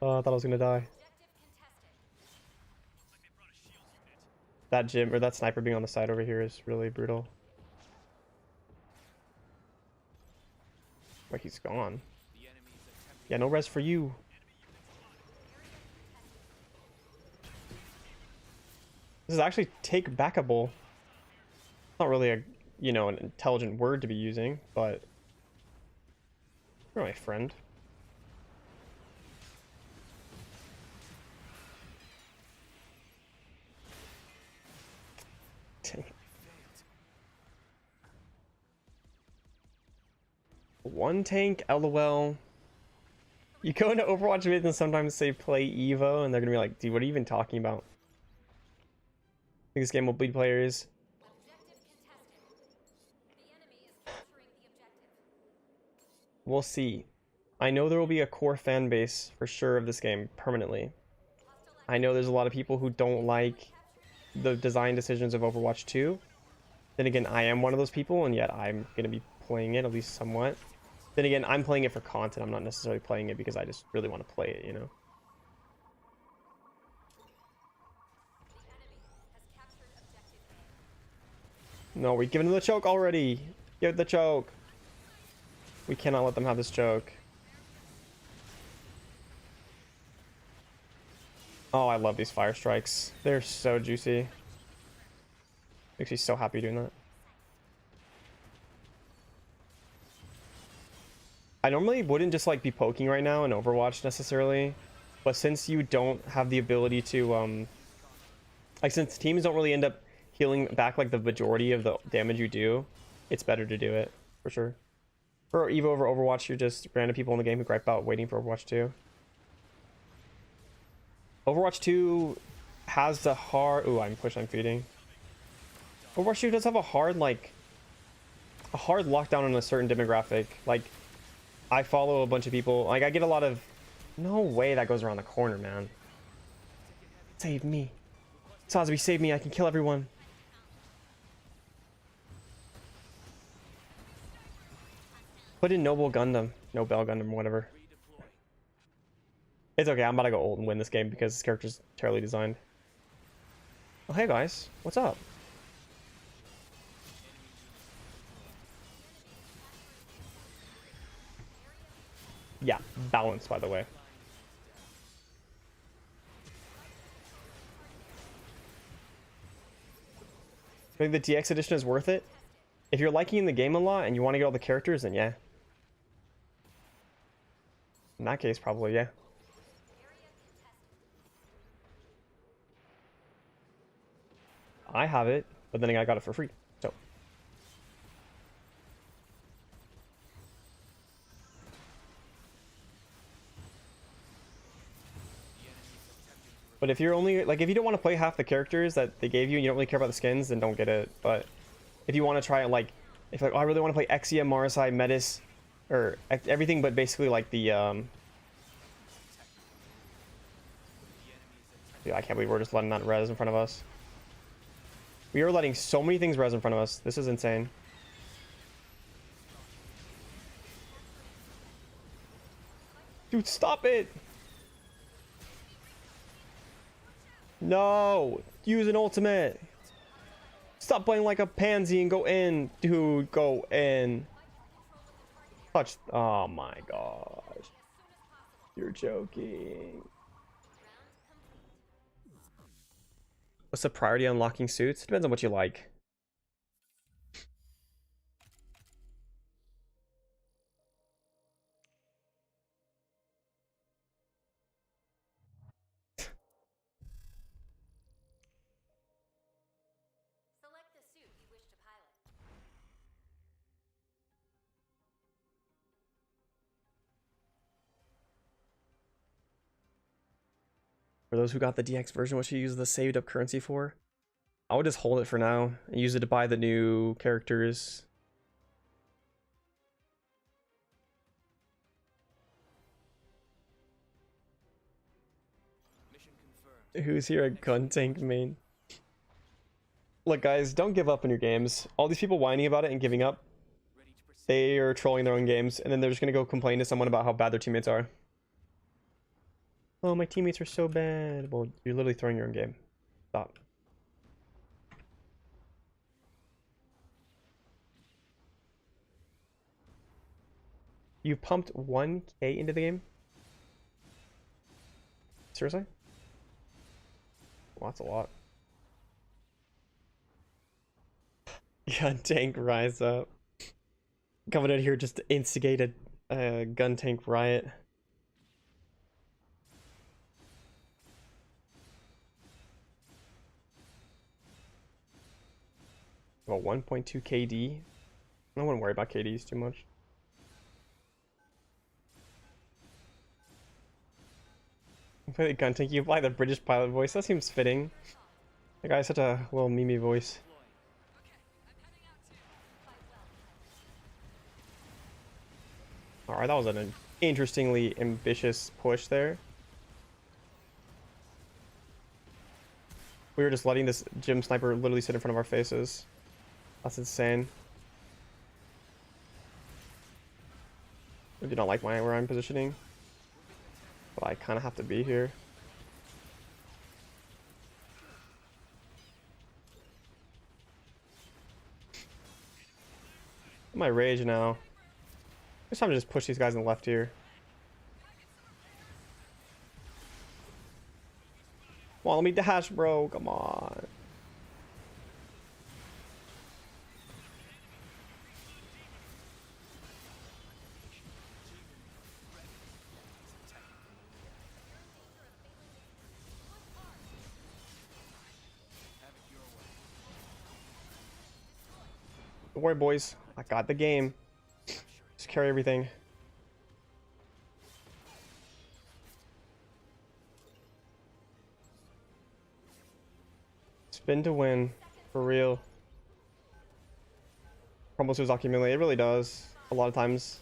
I thought I was gonna die. Objective contested. That gym or that sniper being on the side over here is really brutal. Wait, he's gone. The enemy's attempting Yeah, no res for you. This is actually take backable. Not really a, you know, an intelligent word to be using, but you're my friend. One tank, LOL. You go into Overwatch vids and sometimes say play Evo, and they're gonna be like, dude, what are you even talking about? I think this game will bleed players. Objective contested. The enemy is capturing the objective. We'll see. I know there will be a core fan base for sure of this game permanently. I know there's a lot of people who don't like the design decisions of Overwatch 2. Then again, I am one of those people, and yet I'm gonna be playing it at least somewhat. Then again, I'm playing it for content. I'm not necessarily playing it because I just really want to play it, you know? The enemy has captured objective A. No, we're giving them the choke already. Give the choke. We cannot let them have this choke. Oh, I love these fire strikes. They're so juicy. Makes me so happy doing that. I normally wouldn't just like be poking right now in Overwatch necessarily, but since you don't have the ability to like since teams don't really end up healing back like the majority of the damage you do, it's better to do it for sure. For Evo over Overwatch, you're just random people in the game who gripe about waiting for Overwatch 2. Overwatch 2 has the hard... Ooh, I'm feeding. Overwatch 2 does have a hard lockdown on a certain demographic. Like, I follow a bunch of people. Like, I get a lot of... No way that goes around the corner, man. Save me. Sazby, save me. I can kill everyone. Put in Noble Gundam. Nobel Gundam, whatever. redeploying. It's okay. I'm about to go old and win this game because this character's terribly designed. Oh, hey, guys. What's up? Yeah, balance, by the way. I think the DX edition is worth it. If you're liking the game a lot and you want to get all the characters, then yeah. In that case, probably, yeah. I have it, but then again, I got it for free, so. But if you're only, like, if you don't want to play half the characters that they gave you and you don't really care about the skins, then don't get it. But if you want to try it, like, if like, oh, I really want to play Exia, Marisai, Metis, or everything but basically like the, Dude, I can't believe we're just letting that res in front of us. We are letting so many things res in front of us. This is insane. Dude, stop it! No! Use an ultimate! Stop playing like a pansy and go in! Dude, go in! Touch. Oh my gosh. You're joking. What's the priority on unlocking suits? Depends on what you like. For those who got the DX version, what should you use the saved up currency for? I would just hold it for now and use it to buy the new characters. Mission confirmed. Who's here at gun tank main? Look, guys, don't give up in your games. All these people whining about it and giving up, Ready to proceed. they are trolling their own games, and then they're just gonna go complain to someone about how bad their teammates are. Oh, my teammates are so bad. Well, you're literally throwing your own game. Stop. You pumped 1K into the game? Seriously? Well, that's a lot. Gun tank rise up. Coming in here just to instigate a gun tank riot. Well, 1.2 KD. I wouldn't worry about KDs too much. Play the gun tank. You apply the British pilot voice. That seems fitting. The guy has such a little Mimi voice. Alright, that was an interestingly ambitious push there. We were just letting this gym sniper literally sit in front of our faces. That's insane. I do not like where I'm positioning, but I kind of have to be here. My rage now. It's time to just push these guys on the left here. Come on, let me dash, bro. Come on. Don't worry, boys. I got the game. Just carry everything. Spin to win. For real. Crumbles to accumulate. It really does. A lot of times.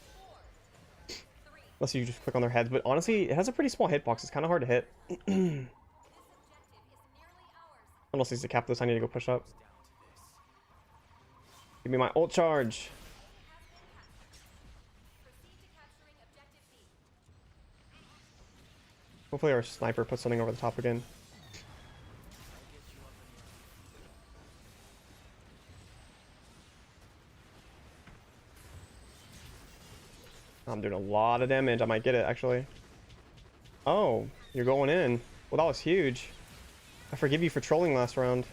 Unless you just click on their heads. But honestly, it has a pretty small hitbox. It's kind of hard to hit. Unless he's the cap this, I need to go push up. Give me my ult charge. Hopefully our sniper puts something over the top again. I'm doing a lot of damage. I might get it, actually. Oh, you're going in. Well, that was huge. I forgive you for trolling last round.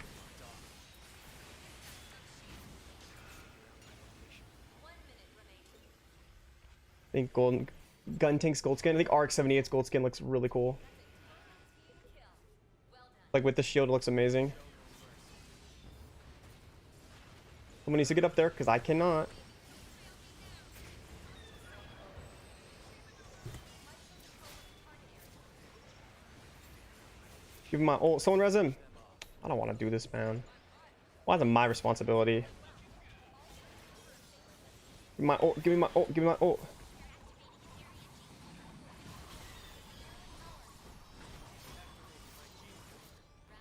I think gun tank's gold skin. I think RX-78's gold skin looks really cool. Like with the shield, it looks amazing. Someone needs to get up there because I cannot. Give him my ult. Someone res him. I don't want to do this, man. Why is it my responsibility? Give me my ult. Give me my ult. Give me my ult.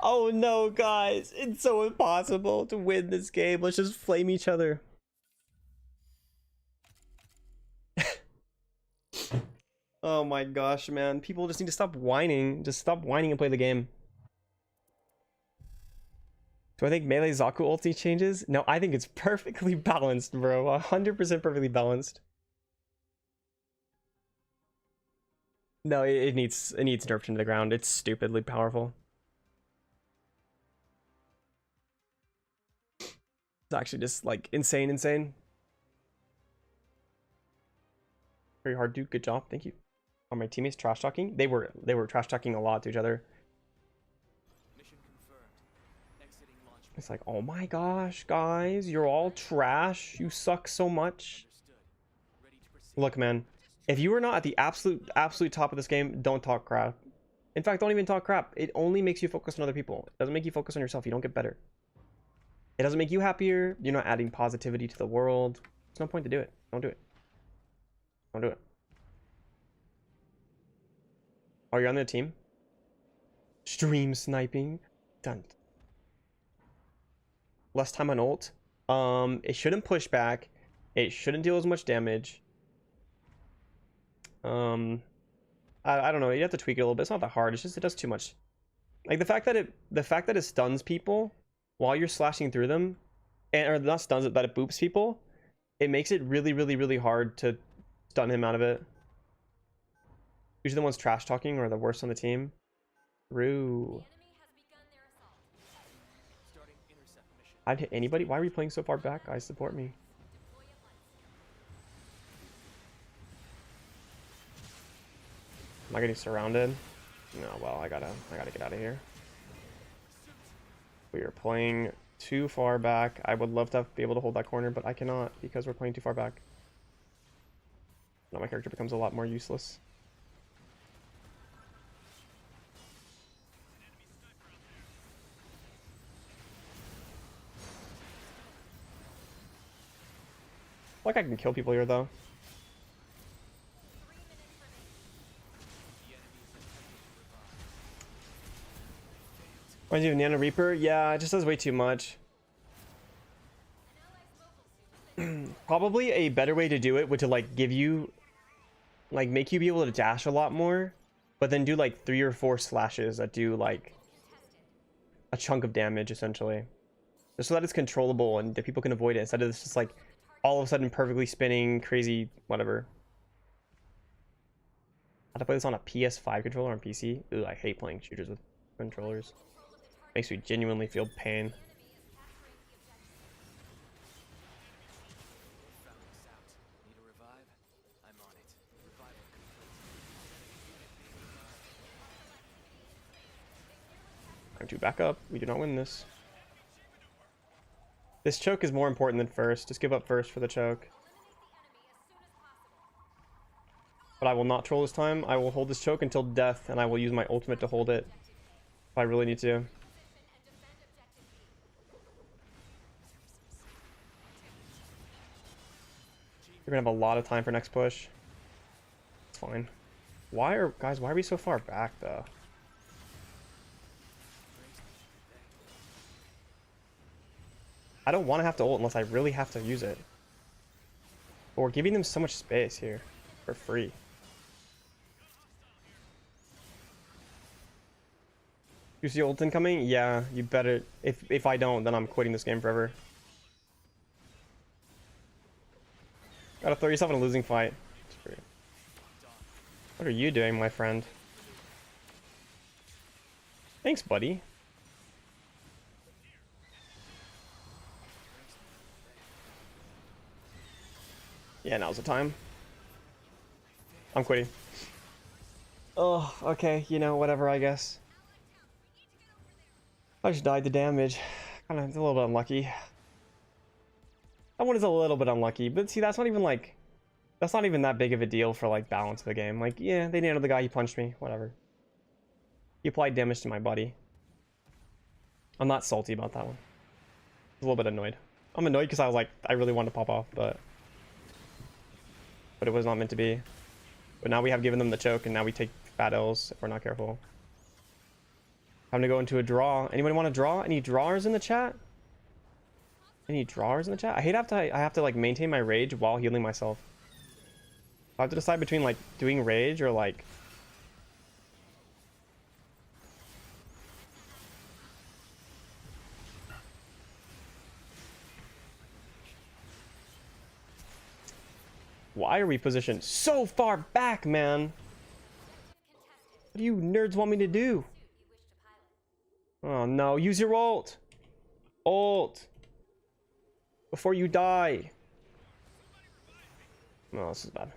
Oh no, guys. It's so impossible to win this game. Let's just flame each other. Oh my gosh, man. People just need to stop whining. Just stop whining and play the game. Do I think melee Zaku ulti changes? No, I think it's perfectly balanced, bro. 100% perfectly balanced. No, it needs nerfed into the ground. It's stupidly powerful. It's actually just like insane. Very hard, dude. Good job. Thank you. Are my teammates trash talking? They were trash talking a lot to each other. Mission confirmed. Exiting launch bay. It's like, oh my gosh, guys, you're all trash. You suck so much. Understood. Ready to proceed. Look, man, if you are not at the absolute top of this game, don't talk crap. In fact, don't even talk crap. It only makes you focus on other people. It doesn't make you focus on yourself. You don't get better. It doesn't make you happier. You're not adding positivity to the world. There's no point to do it. Don't do it. Don't do it. Oh, you're on the team? Stream sniping. Done. Less time on ult. It shouldn't push back. It shouldn't deal as much damage. I don't know. You have to tweak it a little bit. It's not that hard. It's just it does too much. Like the fact that it stuns people while you're slashing through them, or not stuns it, that it boops people. It makes it really, really, really hard to stun him out of it. Usually the ones trash talking are the worst on the team. True. The enemy has begun their assault. Starting intercept mission. I'd hit anybody. Why are we playing so far back? Guys, support me. Deploy at once. Am I getting surrounded? No. Well, I gotta get out of here. We are playing too far back. I would love to be able to hold that corner, but I cannot because we're playing too far back. Now my character becomes a lot more useless. Like I can kill people here though. 3 minutes remaining. The enemy is attempting to revive. Reminds you of Nano Reaper? Yeah, it just does way too much. An ally's mobile suit is Probably a better way to do it would to like give you, like make you be able to dash a lot more, but then do like 3 or 4 slashes that do like contested. a chunk of damage essentially. Just so that it's controllable and that people can avoid it instead of just like all of a sudden perfectly spinning, crazy, whatever. I have to play this on a PS5 controller on PC. Ooh, I hate playing shooters with controllers. Control of the target. Makes me genuinely feel pain. The enemy is capturing the objective. Found this out. Need a revive? I'm on it. Revival complete. Time to back up. We do not win this. This choke is more important than first. Just give up first for the choke. Eliminate the enemy as soon as possible. But I will not troll this time. I will hold this choke until death, and I will use my ultimate to hold it if I really need to. Position and defend objective B. You're gonna have a lot of time for next push. It's fine. Why are we so far back though? I don't want to have to ult unless I really have to use it. But we're giving them so much space here for free. You see ult incoming? Yeah, you better. If I don't, then I'm quitting this game forever. Gotta throw yourself in a losing fight. What are you doing, my friend? Thanks, buddy. Yeah, now's the time. I'm quitting. Oh, okay. You know, whatever, I guess. I just died to damage. Kinda, it's a little bit unlucky. That one is a little bit unlucky, but see, that's not even like... That's not even that big of a deal for, like, balance of the game. Like, yeah, they nailed the guy, he punched me, whatever. He applied damage to my body. I'm not salty about that one. I'm a little bit annoyed. I'm annoyed because I was like, I really wanted to pop off, but it was not meant to be. But now we have given them the choke, and now we take fat L's if we're not careful. Time to go into a draw. Anybody want to draw? Any drawers in the chat? Any drawers in the chat? I hate I have to like maintain my rage while healing myself. I have to decide between like doing rage or like... Why are we positioned so far back, man? What do you nerds want me to do? Oh no, use your ult! Ult! Before you die! No, this is bad.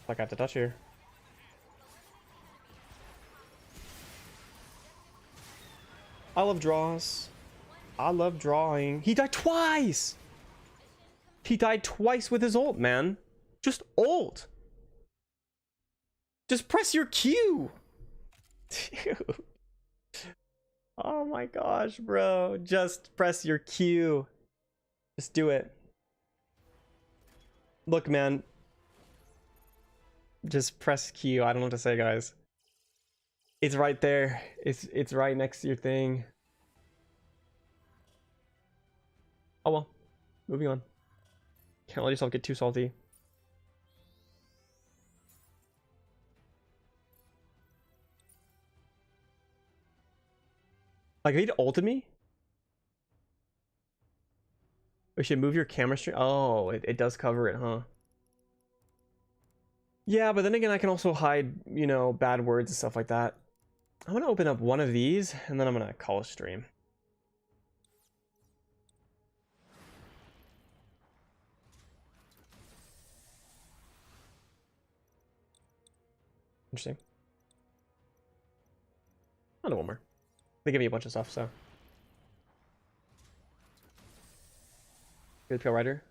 Like I have to touch here. I love draws. I love drawing. He died twice! He died twice with his ult, man. Just ult. Just press your Q. Dude. Oh my gosh, bro. Just press your Q. Just do it. Look, man. Just press Q. I don't know what to say, guys. It's right there. It's right next to your thing. Oh well. Moving on. Can't let yourself get too salty. Like, he ulted me? We should move your camera stream. Oh, it does cover it, huh? Yeah, but then again, I can also hide, you know, bad words and stuff like that. I'm gonna open up one of these, and then I'm gonna call a stream. Interesting. I'll do one more. They give me a bunch of stuff, so. Good PL Rider.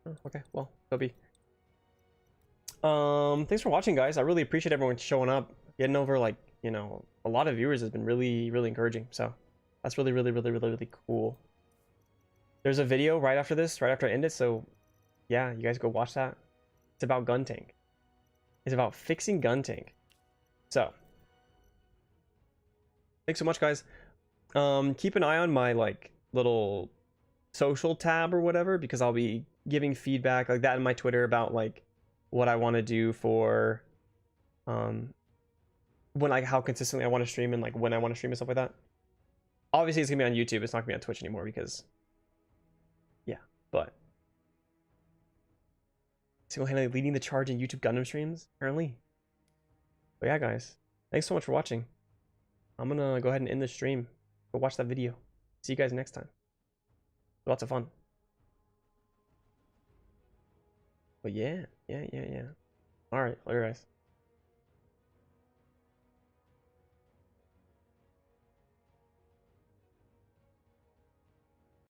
Oh, okay, well, so be. Thanks for watching, guys. I really appreciate everyone showing up. Getting over, like, you know, a lot of viewers has been really, really encouraging. So that's really, really, really, really, really cool. There's a video right after this, right after I end it. So yeah, you guys go watch that. It's about gun tank. It's about fixing gun tank. So thanks so much, guys. Keep an eye on my like little social tab or whatever, because I'll be giving feedback like that in my Twitter about like what I want to do for when like how consistently I want to stream and like when I want to stream and stuff like that. Obviously it's gonna be on YouTube, it's not gonna be on Twitch anymore because yeah, but single-handedly leading the charge in YouTube Gundam streams apparently. But yeah, guys, thanks so much for watching. I'm gonna go ahead and end the stream. Go watch that video. See you guys next time. Lots of fun. But yeah. All right, later, guys.